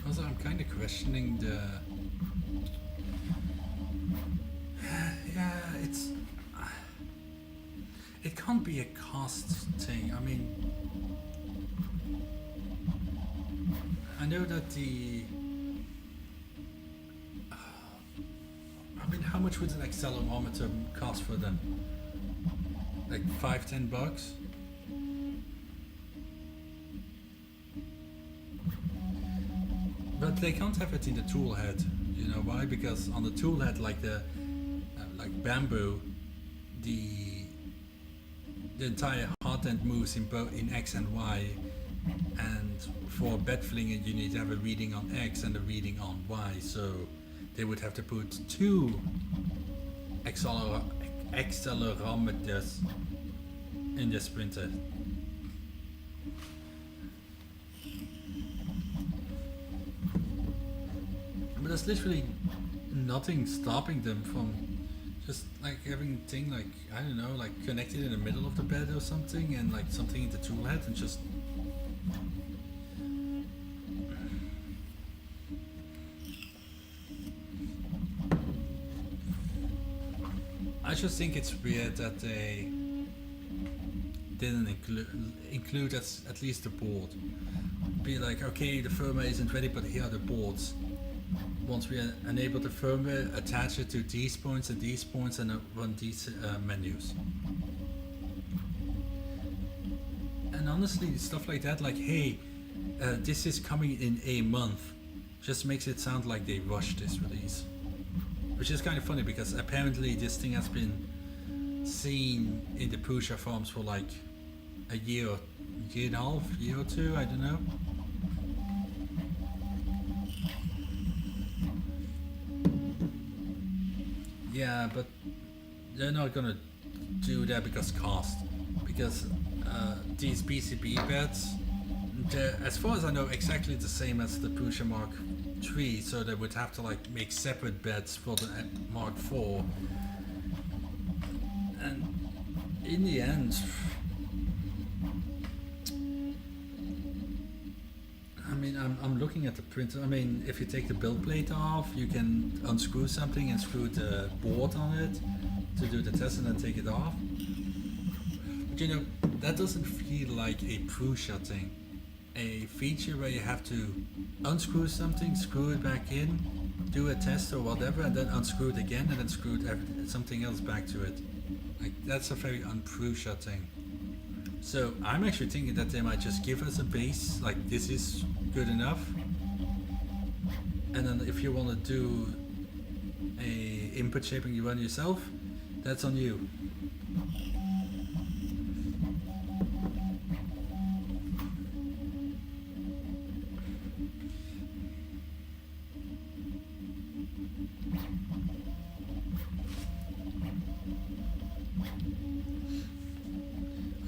Also, I'm kind of questioning the... yeah, it's... it can't be a cost thing. I mean... I know that the... I mean, how much would an accelerometer cost for them? Like $5-10? But they can't have it in the tool head. You know why? Because on the tool head, like the like bamboo, the entire hard end moves in both in X and Y, and for bed flinging you need to have a reading on X and a reading on Y. So they would have to put two accelerometers in this printer. But there's literally nothing stopping them from just like having a thing like, I don't know, like connected in the middle of the bed or something, and like something in the tool head, and just I just think it's weird that they didn't include at least the board. Be like, okay, the firmware isn't ready, but here are the boards. Once we enable the firmware, attach it to these points and run these menus. And honestly, stuff like that, like, hey, this is coming in a month, just makes it sound like they rushed this release. Which is kind of funny, because apparently this thing has been seen in the Prusa forums for like a year and a half, year or two, I don't know. Yeah, but they're not gonna do that because cost. Because these PCB beds, they're, as far as I know, exactly the same as the Prusa Mark III, so they would have to like make separate beds for the Mark IV. And in the end, I mean, I'm looking at the printer. I mean, if you take the build plate off, you can unscrew something and screw the board on it to do the test and then take it off. But you know, that doesn't feel like a Prusa thing. A feature where you have to unscrew something, screw it back in, do a test or whatever, and then unscrew it again and then screw something else back to it. Like, that's a very un-Prusa thing. So I'm actually thinking that they might just give us a base, like this is good enough, and then if you want to do a input shaping you run yourself, that's on you.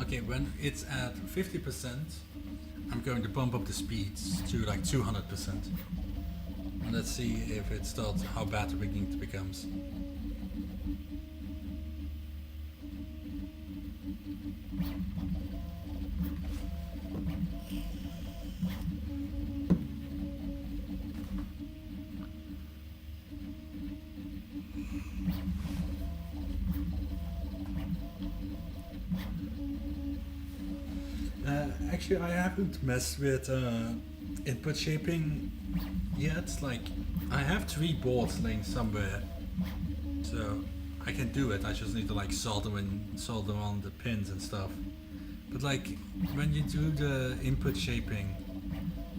Okay, when it's at 50%, I'm going to bump up the speeds to like 200%. And let's see if it starts, how bad the rigging becomes. Actually, I haven't messed with input shaping yet. Like, I have 3 boards laying somewhere, so I can do it. I just need to like solder them on the pins and stuff. But like, when you do the input shaping,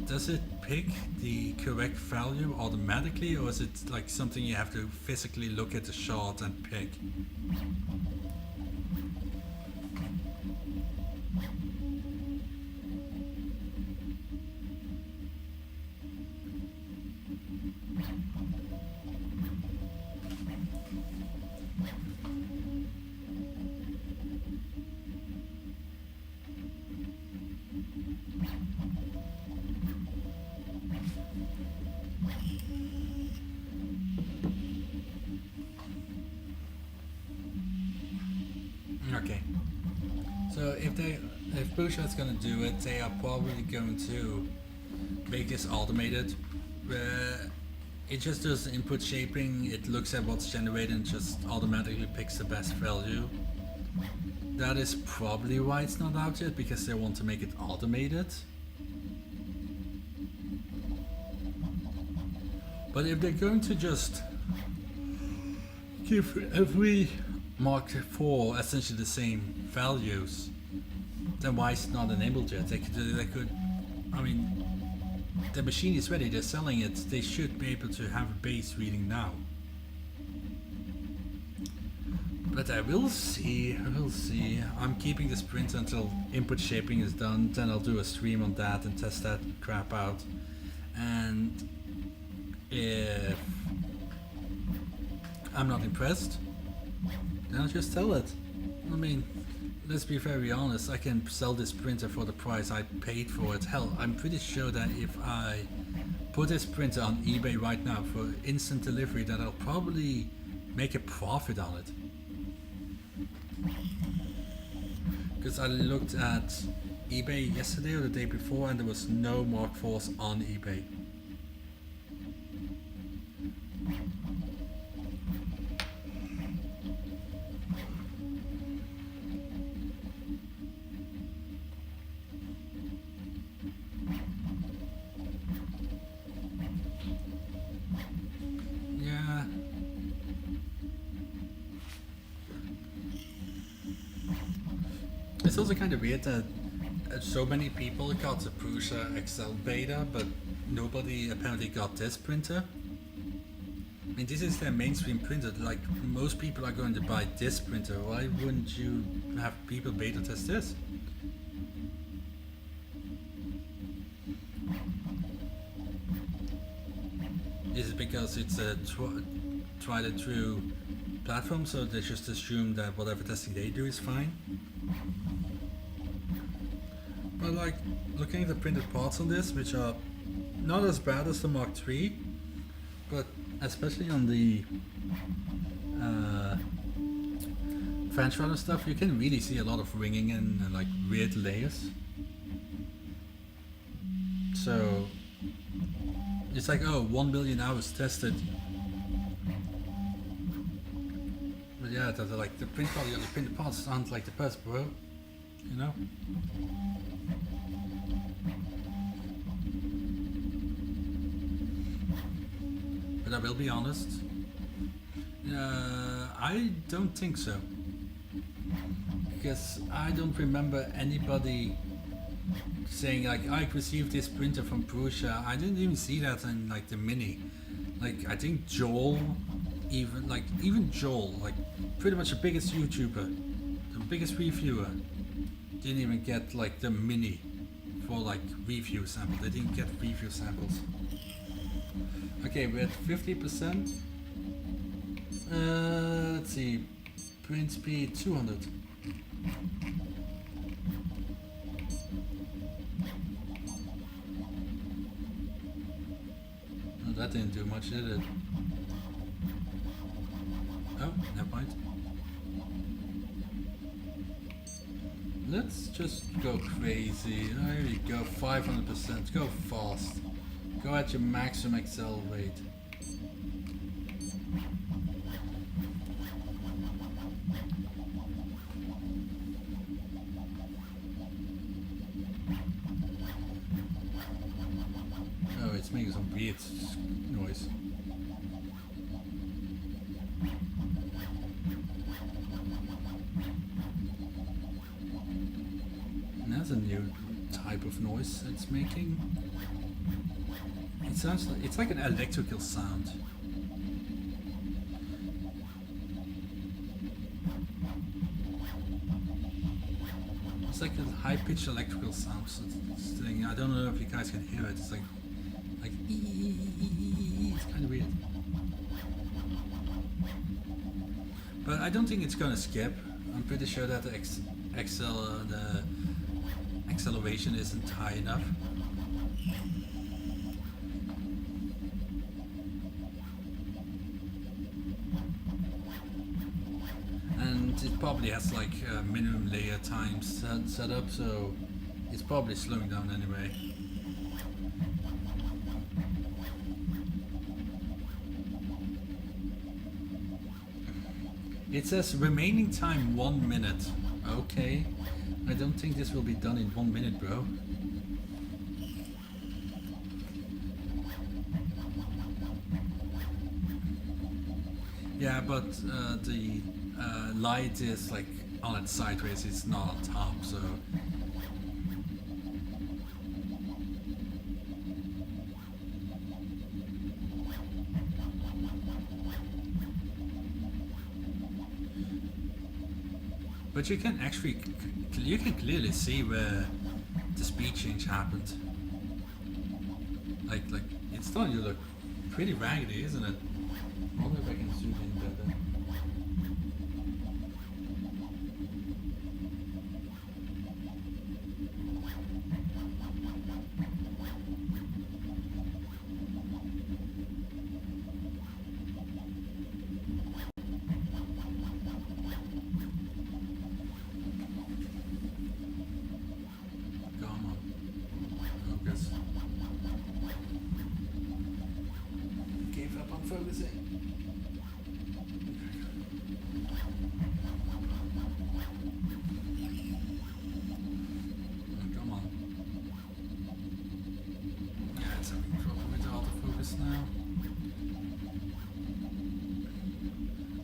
does it pick the correct value automatically, or is it like something you have to physically look at the chart and pick? Okay. So if Prusa is gonna do it, they are probably going to make this automated, where it just does input shaping, it looks at what's generated and just automatically picks the best value. That is probably why it's not out yet, because they want to make it automated. But if they're going to just give every Mark IV essentially the same values, then why is it not enabled yet? They could, I mean, the machine is ready, they're selling it, they should be able to have a base reading now. But I will see. I'm keeping this print until input shaping is done, then I'll do a stream on that and test that crap out. And if I'm not impressed, then I'll just sell it. I mean, let's be very honest, I can sell this printer for the price I paid for it. Hell, I'm pretty sure that if I put this printer on eBay right now for instant delivery, that I'll probably make a profit on it. Because I looked at eBay yesterday or the day before and there was no Mark IVs on eBay. Yeah. It's also kind of weird that so many people got the Prusa XL beta, but nobody apparently got this printer. I mean, this is their mainstream printer. Like, most people are going to buy this printer. Why wouldn't you have people beta test this? Is it because it's a tried and true platform, so they just assume that whatever testing they do is fine? But like, looking at the printed parts on this, which are not as bad as the Mark III, but especially on the fan shroud and stuff, you can really see a lot of ringing and like weird layers. So it's like, oh, 1 billion hours tested. But yeah, like the print quality on the printed parts sounds like the best, bro. You know? But I will be honest, I don't think so. Because I don't remember anybody saying like, I received this printer from Prusa. I didn't even see that in like the mini. Like, I think Joel, even Joel, like pretty much the biggest YouTuber, biggest reviewer didn't even get like the mini for like review sample. They didn't get review samples. Okay, we're at 50%. Let's see. Print speed 200. Oh, that didn't do much, did it? Oh, never mind. Let's just go crazy. There you go, 500%. Go fast. Go at your maximum accel rate. Oh, it's making some weird noise. And that's a new type of noise it's making. It sounds like it's like an electrical sound. It's like a high-pitched electrical sound thing. I don't know if you guys can hear it. It's like it's kind of weird. But I don't think it's gonna skip. I'm pretty sure that the the acceleration isn't high enough. And it probably has like a minimum layer time set up, so it's probably slowing down anyway. It says remaining time 1 minute. Okay. I don't think this will be done in 1 minute, bro. Yeah, but the light is like on its sideways, it's not on top, so... But you can actually, you can clearly see where the speed change happened. Like it's starting to look pretty raggedy, isn't it? I wonder if I can zoom in better.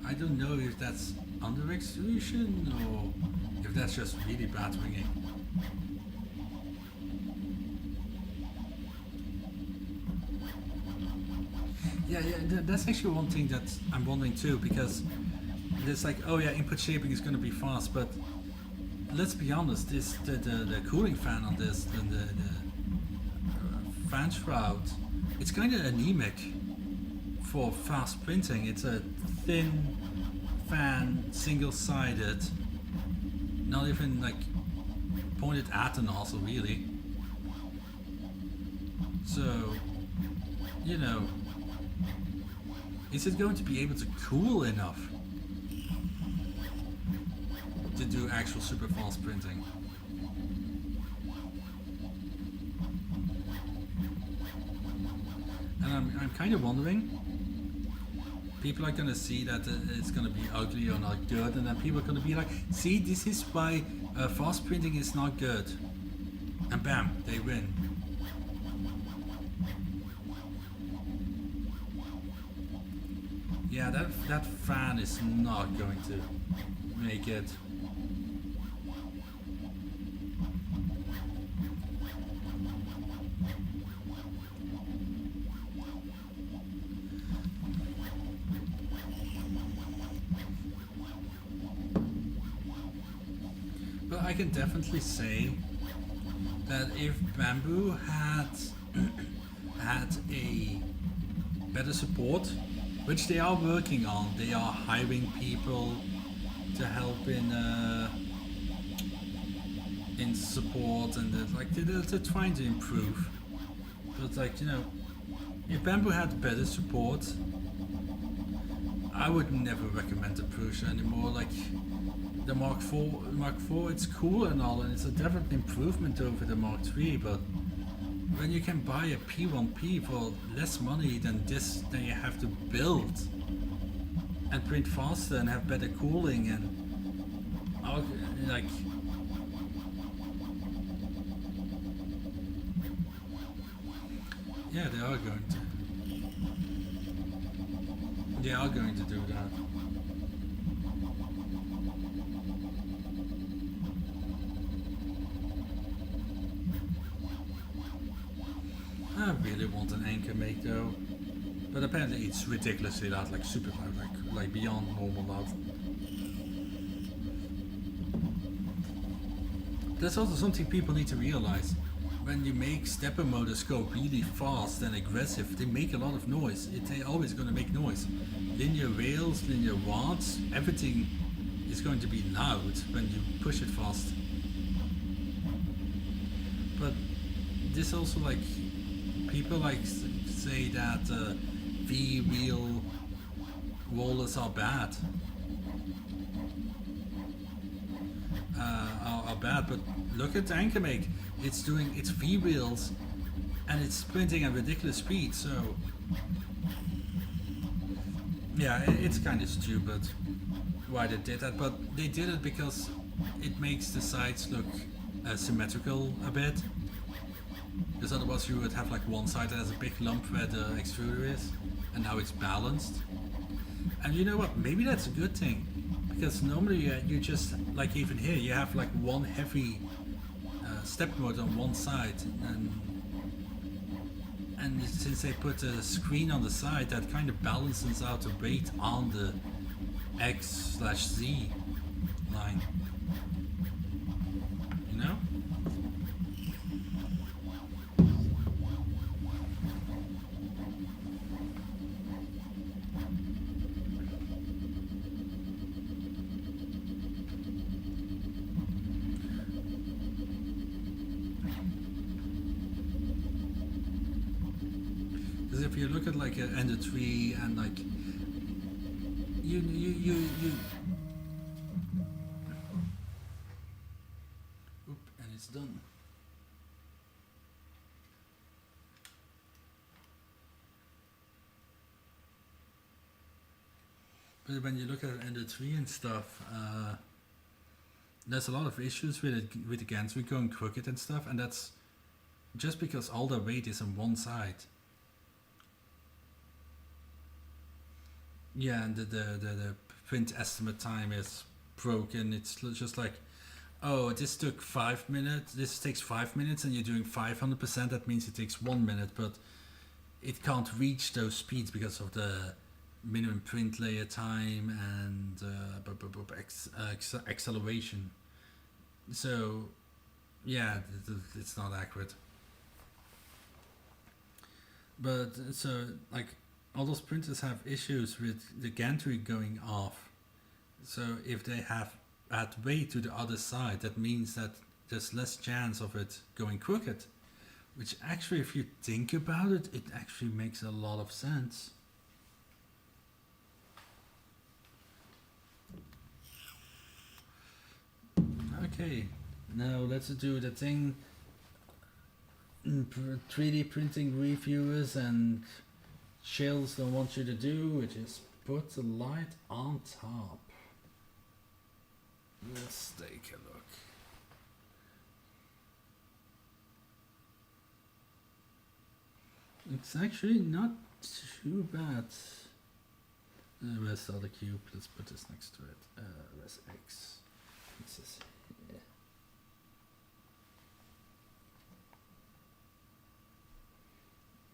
I don't know if that's under extrusion or if that's just really bad ringing. Yeah, that's actually one thing that I'm wondering too, because it's like, oh yeah, input shaping is going to be fast, but let's be honest, the cooling fan on this, the fan shroud, it's kind of anemic for fast printing. It's a thin fan, single-sided, not even like pointed at the nozzle really. So, you know, is it going to be able to cool enough to do actual super fast printing? And I'm kind of wondering, people are going to see that it's going to be ugly or not good, and then people are going to be like, see, this is why fast printing is not good. And bam, they win. Yeah, that fan is not going to make it. I can definitely say that if Bamboo had had a better support, which they are working on, they are hiring people to help in support, and they're trying to improve. But like, you know, if Bamboo had better support, I would never recommend the Prusa anymore. Like the Mark IV, it's cool and all, and it's a definite improvement over the Mark III, but when you can buy a P1P for less money than this, then you have to build and print faster and have better cooling and like, yeah, they are going to do that. I really want an anchor make though, but apparently it's ridiculously loud, like super loud, like beyond normal loud. That's also something people need to realize. When you make stepper motors go really fast and aggressive, they make a lot of noise. They're always going to make noise. Linear rails, linear rods, everything is going to be loud when you push it fast. But this also, like, people like say that V-wheel rollers are bad. Are bad, but look at Anchor Make. It's doing its V-wheels and it's printing at ridiculous speed, so yeah, it's kind of stupid why they did that, but they did it because it makes the sides look symmetrical a bit, because otherwise you would have like one side that has a big lump where the extruder is, and now it's balanced. And you know what, maybe that's a good thing, because normally you just, like even here, you have like one heavy step motor on one side, and since they put a screen on the side, that kind of balances out the weight on the X/Z line, you know? If you look at like an Ender 3 and like you oop, and it's done. But when you look at Ender 3 and stuff, there's a lot of issues with it, with the Gantry going crooked and stuff, and that's just because all the weight is on one side. Yeah, and the print estimate time is broken. It's just like, oh, this took 5 minutes, this takes 5 minutes, and you're doing 500%, that means it takes 1 minute, but it can't reach those speeds because of the minimum print layer time and acceleration. So, yeah, it's not accurate. But, so, like, all those printers have issues with the gantry going off. So if they have add weight to the other side, that means that there's less chance of it going crooked. Which actually, if you think about it, it actually makes a lot of sense. Okay, now let's do the thing 3D printing reviewers and Shells don't want you to do, which is put the light on top. Let's take a look. It's actually not too bad. Where's the other cube? Let's put this next to it. Where's X? This is here.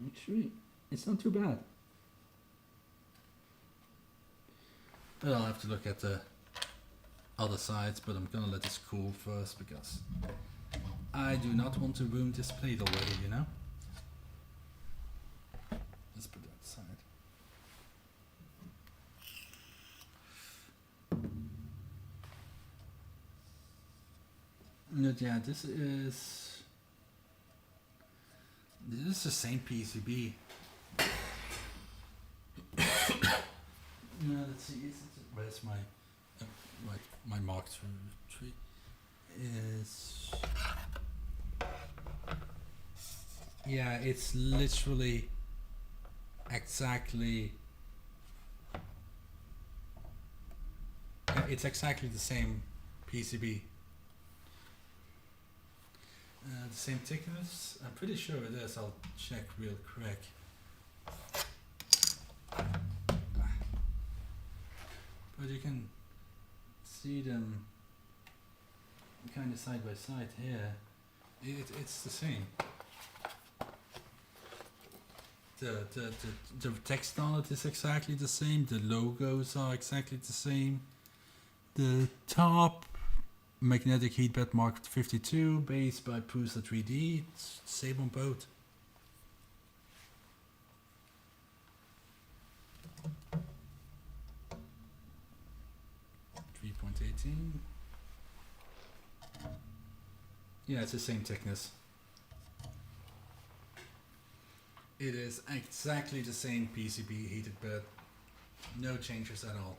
Actually, it's not too bad. But I'll have to look at the other sides, but I'm gonna let this cool first because I do not want to ruin this plate already, you know? Let's put that aside. But yeah, this is the same PCB. Yeah, let's see. Where's my my Mark III? Is yeah, it's literally exactly. Yeah, it's exactly the same PCB. The same thickness. I'm pretty sure it is. I'll check real quick. But you can see them kind of side by side here. It's the same. The text on it is exactly the same. The logos are exactly the same. The top magnetic heatbed Mark 52, base by Prusa 3D. It's same on both. Yeah, it's the same thickness. It is exactly the same PCB heated bed. No changes at all.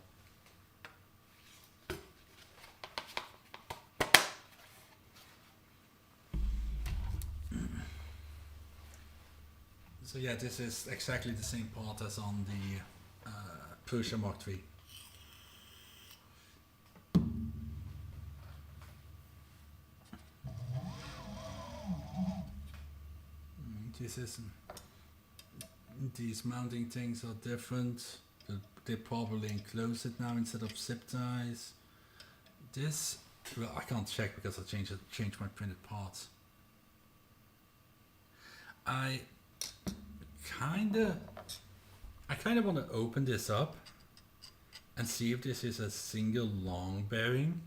So yeah, this is exactly the same part as on the Prusa Mark III. This is these mounting things are different. They probably enclose it now instead of zip ties. This, well, I can't check because I changed my printed parts. I kinda want to open this up and see if this is a single long bearing,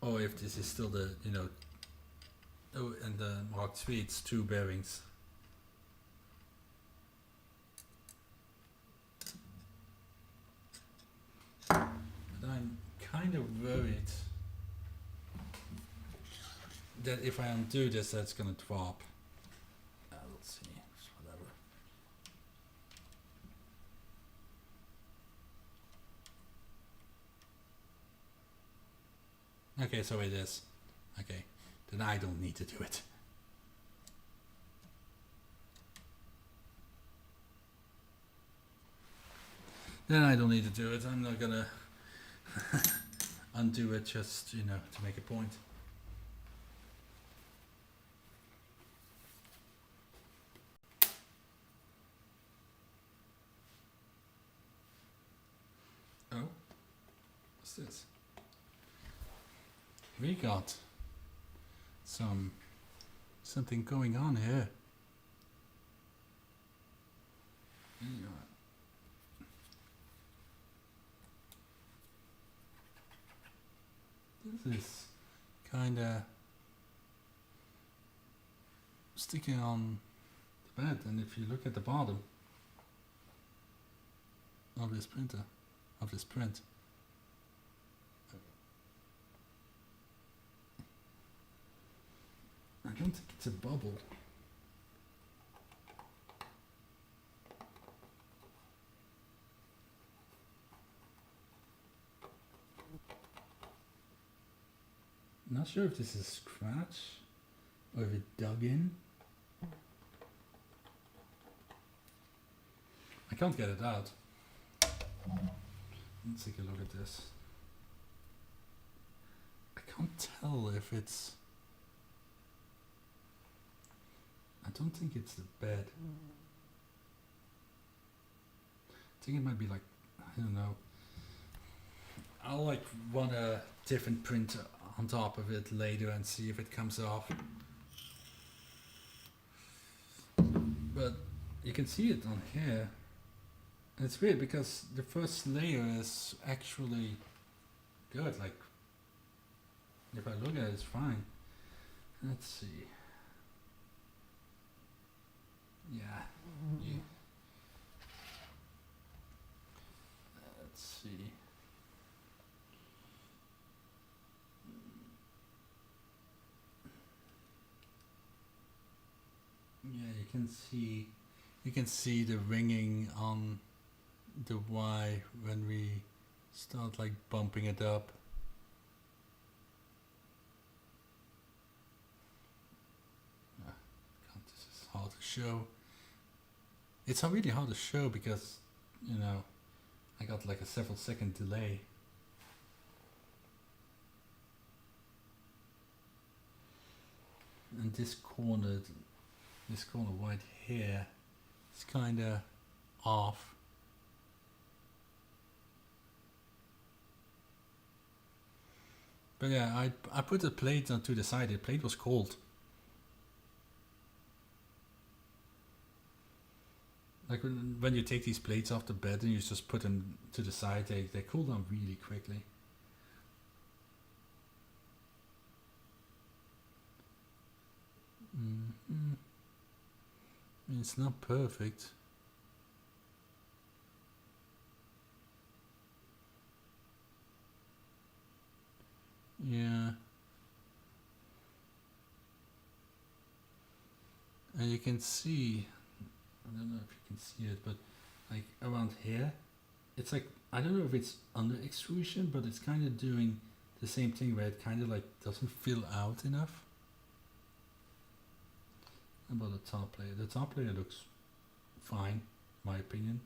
or if this is still the, you know. Oh, and the Mark III, it's 2 bearings. But I'm kind of worried that if I undo this, that's gonna drop. We'll see. Whatever. Okay, so it is. Okay. Then I don't need to do it. Then I don't need to do it. I'm not gonna undo it just, you know, to make a point. Oh, what's this? We got something going on here. This is kinda sticking on the bed, and if you look at the bottom of this print, I don't think it's a bubble. Not sure if this is scratch or if it dug in. I can't get it out. Let's take a look at this. I can't tell if it's... I don't think it's the bed. I think it might be like, I don't know. I'll like run a different print on top of it later and see if it comes off. But you can see it on here. And it's weird because the first layer is actually good. Like, if I look at it, it's fine. Let's see. Yeah. Yeah. Let's see. Yeah, you can see the ringing on the Y when we start like bumping it up. God, this is hard to show. It's really hard to show because, you know, I got like a several second delay. And this corner right here is kinda off. But yeah, I put the plate onto the side. The plate was cold. Like when you take these plates off the bed and you just put them to the side, they cool down really quickly. Mm-hmm. It's not perfect. Yeah. And you can see, I don't know if you can see it, but like around here, it's like, I don't know if it's under extrusion, but it's kind of doing the same thing where it kind of like doesn't fill out enough. How about the top layer? The top layer looks fine, in my opinion.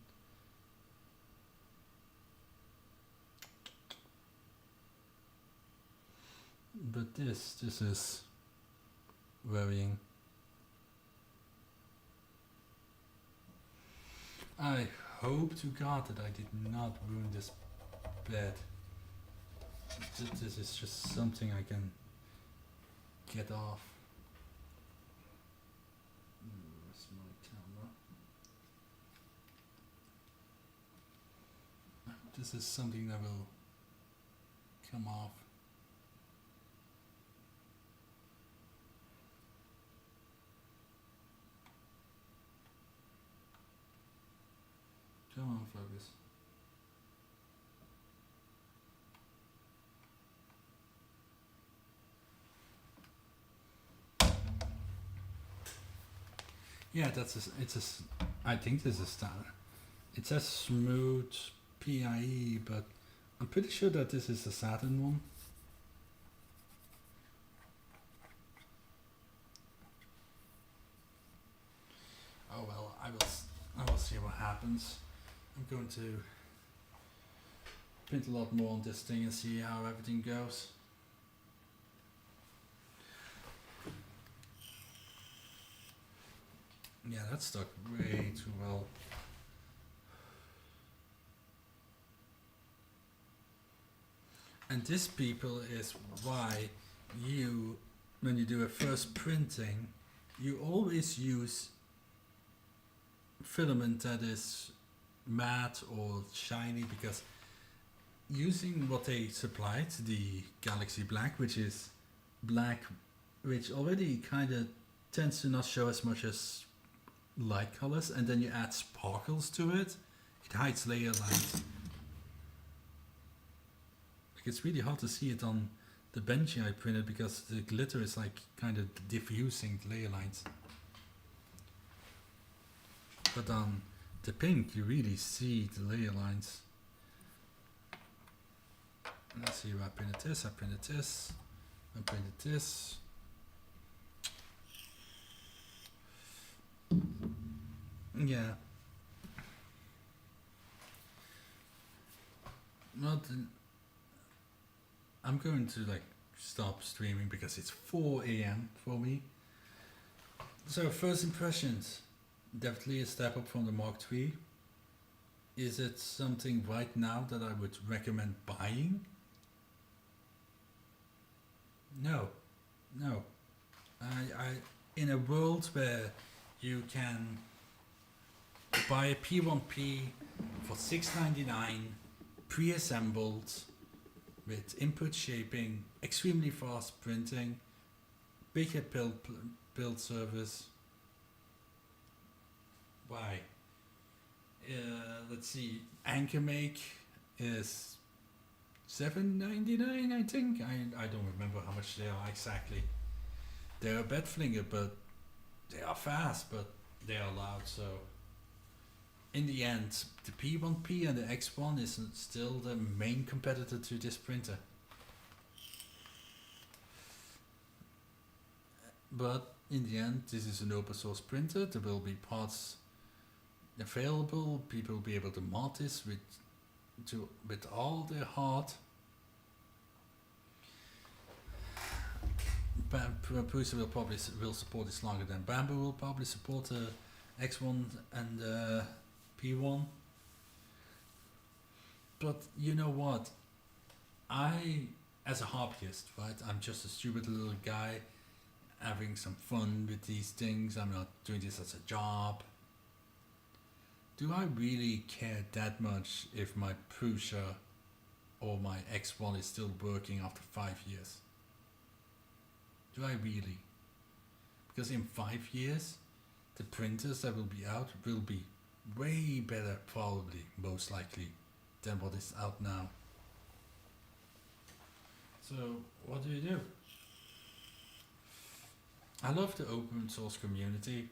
But this is worrying. I hope to God that I did not ruin this bed. This is just something I can get off. Where's my camera? This is something that will come off. Come on, focus. Yeah, I think this is standard. It says smooth PIE, but I'm pretty sure that this is a Saturn one. Oh well, I will see what happens. I'm going to print a lot more on this thing and see how everything goes. Yeah, that stuck way too well. And this, people, is why you, when you do a first printing, you always use filament that is matte or shiny, because using what they supplied, the Galaxy Black, which is black, which already kind of tends to not show as much as light colors, and then you add sparkles to it, it hides layer lines. Like, it's really hard to see it on the Benchy I printed because the glitter is like kind of diffusing the layer lines. But on the pink you really see the layer lines. Let's see, I printed this, I printed this, I printed this. Yeah. Well, I'm going to like stop streaming because it's 4 AM for me. So first impressions, definitely a step up from the Mark III. Is it something right now that I would recommend buying? No, no. I in a world where you can buy a P1P for $6.99 pre-assembled, with input shaping, extremely fast printing, bigger build service. Why? Let's see. Anchor Make is $7.99, I think. I don't remember how much they are exactly. They're a bed flinger, but they are fast, but they are loud. So in the end, the P1P and the X1 is still the main competitor to this printer. But in the end, this is an open source printer. There will be parts available. People will be able to mod this with all their heart. Prusa will support this longer than Bamboo will probably support the X1 and P1. But you know what? As a hobbyist, right? I'm just a stupid little guy having some fun with these things. I'm not doing this as a job. Do I really care that much if my Prusa or my X1 is still working after 5 years? Do I really? Because in 5 years, the printers that will be out will be way better, probably, most likely, than what is out now. So, what do? I love the open source community.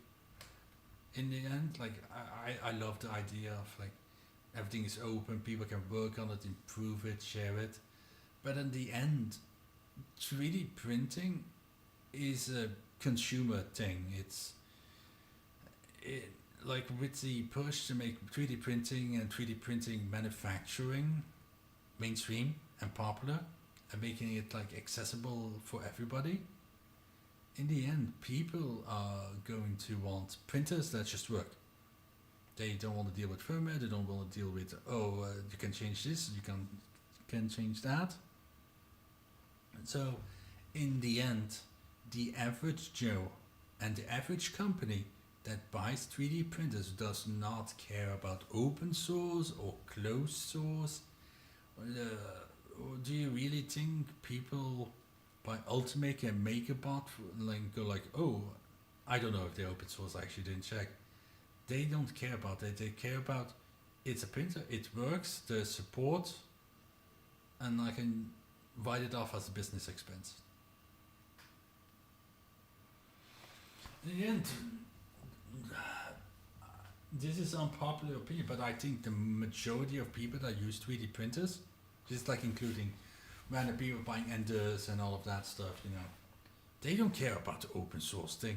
In the end, like, I love the idea of like everything is open, people can work on it, improve it, share it. But in the end, 3D printing is a consumer thing. Like with the push to make 3D printing and 3D printing manufacturing mainstream and popular and making it like accessible for everybody. In the end, people are going to want printers that just work. They don't want to deal with firmware. They don't want to deal with you can change this, you can change that. So, in the end, the average Joe and the average company that buys 3D printers does not care about open source or closed source. Do you really think people by Ultimate and MakerBot like go like, oh, I don't know if they're open source, I actually didn't check. They don't care about that. They care about it's a printer, it works, there's support, and I can write it off as a business expense. In the end, this is unpopular opinion, but I think the majority of people that use 3D printers, just like including random people buying Enders and all of that stuff, you know, they don't care about the open source thing.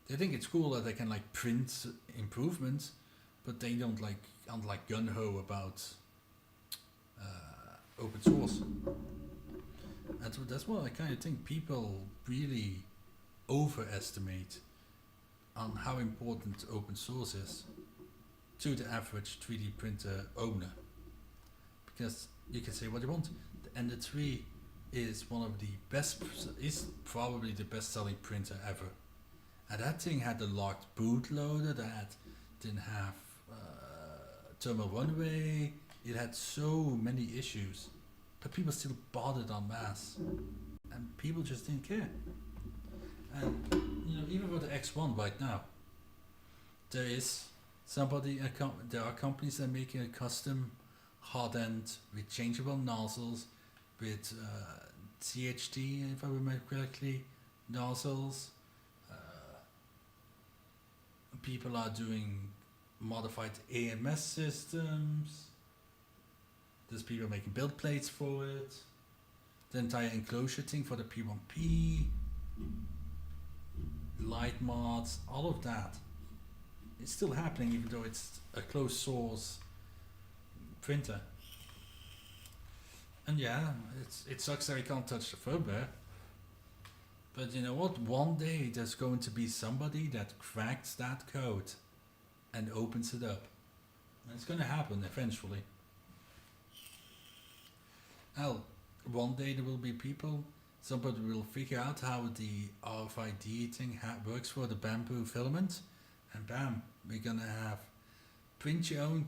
They think it's cool that they can like print improvements, but they don't like gung-ho about open source. And so that's what I kind of think people really overestimate on how important open source is to the average 3D printer owner. Because you can say what you want, the Ender 3 is one of the best, is probably the best selling printer ever. And that thing had the locked bootloader, that didn't have thermal runaway, it had so many issues, but people still bought it en masse, and people just didn't care. And you know, even for the X1 right now, there is there are companies that are making a custom hot end with changeable nozzles, with CHD, if I remember correctly, nozzles. People are doing modified AMS systems. There's people making build plates for it. The entire enclosure thing for the P1P. Light mods, all of that. It's still happening even though it's a closed source printer. And yeah, it sucks that we can't touch the firmware. But you know what? One day there's going to be somebody that cracks that code and opens it up. And it's going to happen eventually. Well, one day there will be people, somebody will figure out how the RFID thing works for the bamboo filament, and bam, we're going to have print your own,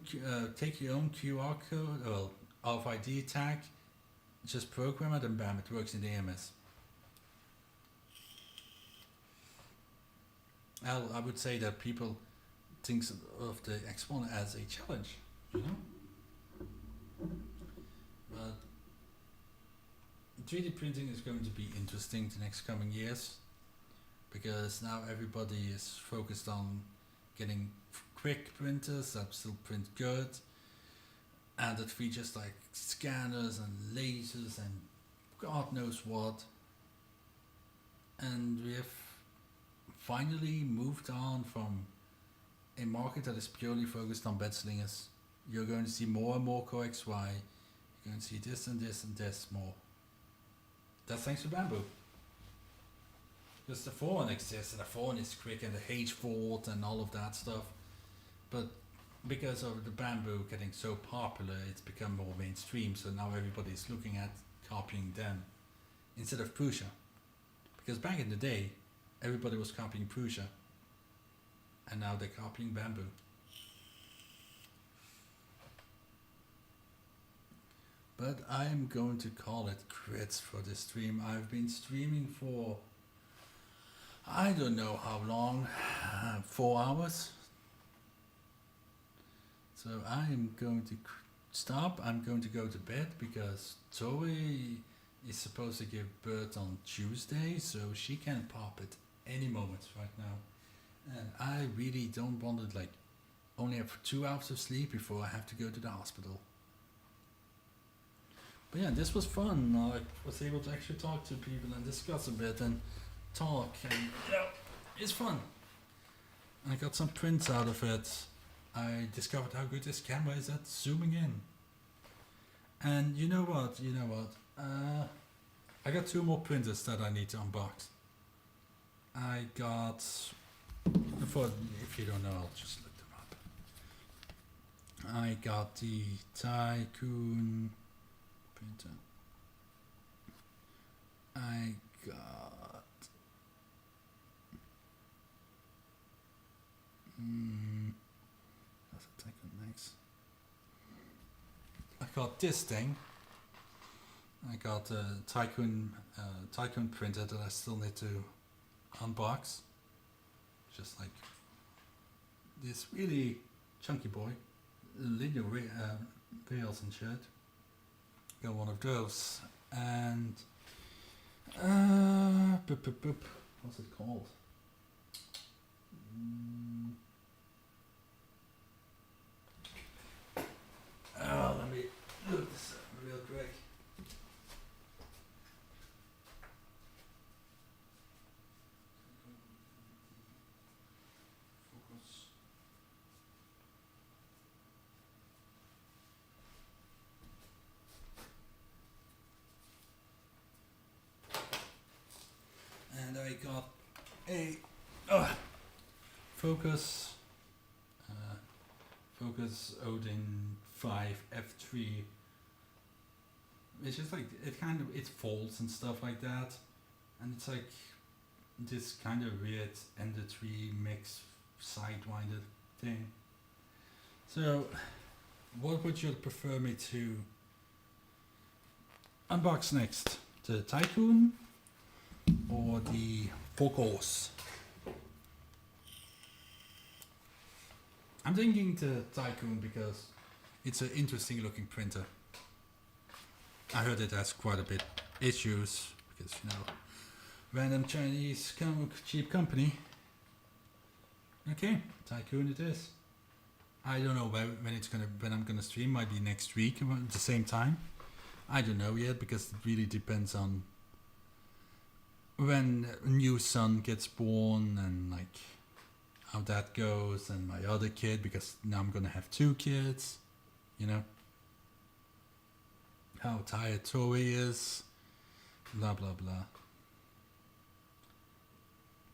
take your own QR code, well, RFID tag, just program it and bam, it works in the AMS. I would say that people think of the X1 as a challenge, you know? But 3D printing is going to be interesting the next coming years, because now everybody is focused on getting quick printers that still print good, and that features like scanners and lasers and God knows what. And we have finally moved on from a market that is purely focused on bed slingers. You're going to see more and more coax Y. You're going to see this and this and this more. That's thanks to Bamboo. Because the 4-1 exists, and the 4-1 is quick, and the H-Vault and all of that stuff. But because of the Bamboo getting so popular, it's become more mainstream, so now everybody's looking at copying them instead of Prusa. Because back in the day, everybody was copying Prusa, and now they're copying Bamboo. But I'm going to call it quits for this stream. I've been streaming for I don't know how long, 4 hours. So I'm going to stop. I'm going to go to bed because Zoe is supposed to give birth on Tuesday, so she can pop at any moment right now. And I really don't want to only have 2 hours of sleep before I have to go to the hospital. But yeah, this was fun. I was able to actually talk to people and discuss a bit and talk, and it's fun. I got some prints out of it. I discovered how good this camera is at zooming in. And you know what? I got 2 more printers that I need to unbox. I got, if you don't know, I'll just look them up. I got the Tycoon printer. I got that's a Tycoon Max. I got this thing. I got a Tycoon printer that I still need to unbox. Just like this really chunky boy, linear rails and shit. Got one of those, and what's it called? Let me look this up real quick. Focus. And I got a Focus Odin 5 F3, which is it folds and stuff like that, and it's like this kind of weird Ender 3 mix sidewinded thing. So what would you prefer me to unbox next? The Tycoon or the Focus? I'm thinking the Tycoon because it's an interesting looking printer. I heard it has quite a bit issues because, random Chinese cheap company. Okay, Tycoon it is. I don't know when I'm gonna stream. Might be next week at the same time. I don't know yet because it really depends on when a new son gets born and how that goes, and my other kid, because now I'm gonna have 2 kids, how tired Tori is, blah blah blah.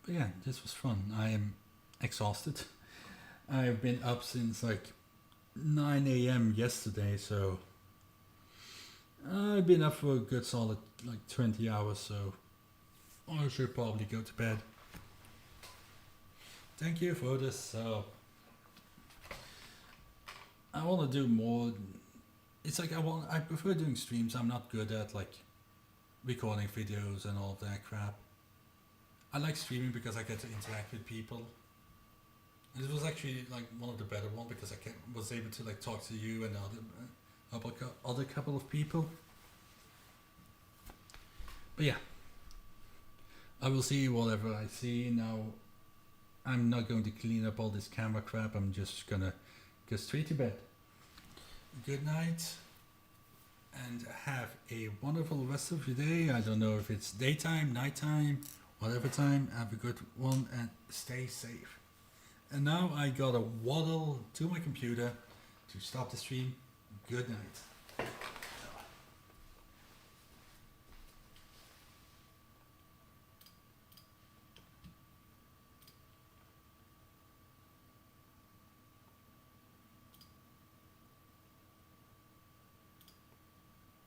But yeah, this was fun. I am exhausted. I've been up since 9 a.m. yesterday, so I've been up for a good solid 20 hours, so I should probably go to bed. Thank you for this. I want to do more it's like I prefer doing streams. I'm not good at like recording videos and all of that crap. I like streaming because I get to interact with people. And this was actually like one of the better ones because was able to like talk to you and other couple of people. But yeah, I will see whatever I see now. I'm not going to clean up all this camera crap. I'm just gonna go straight to bed. Good night, and have a wonderful rest of your day. I don't know if it's daytime, nighttime, whatever time. Have a good one and stay safe. And now I gotta waddle to my computer to stop the stream. Good night.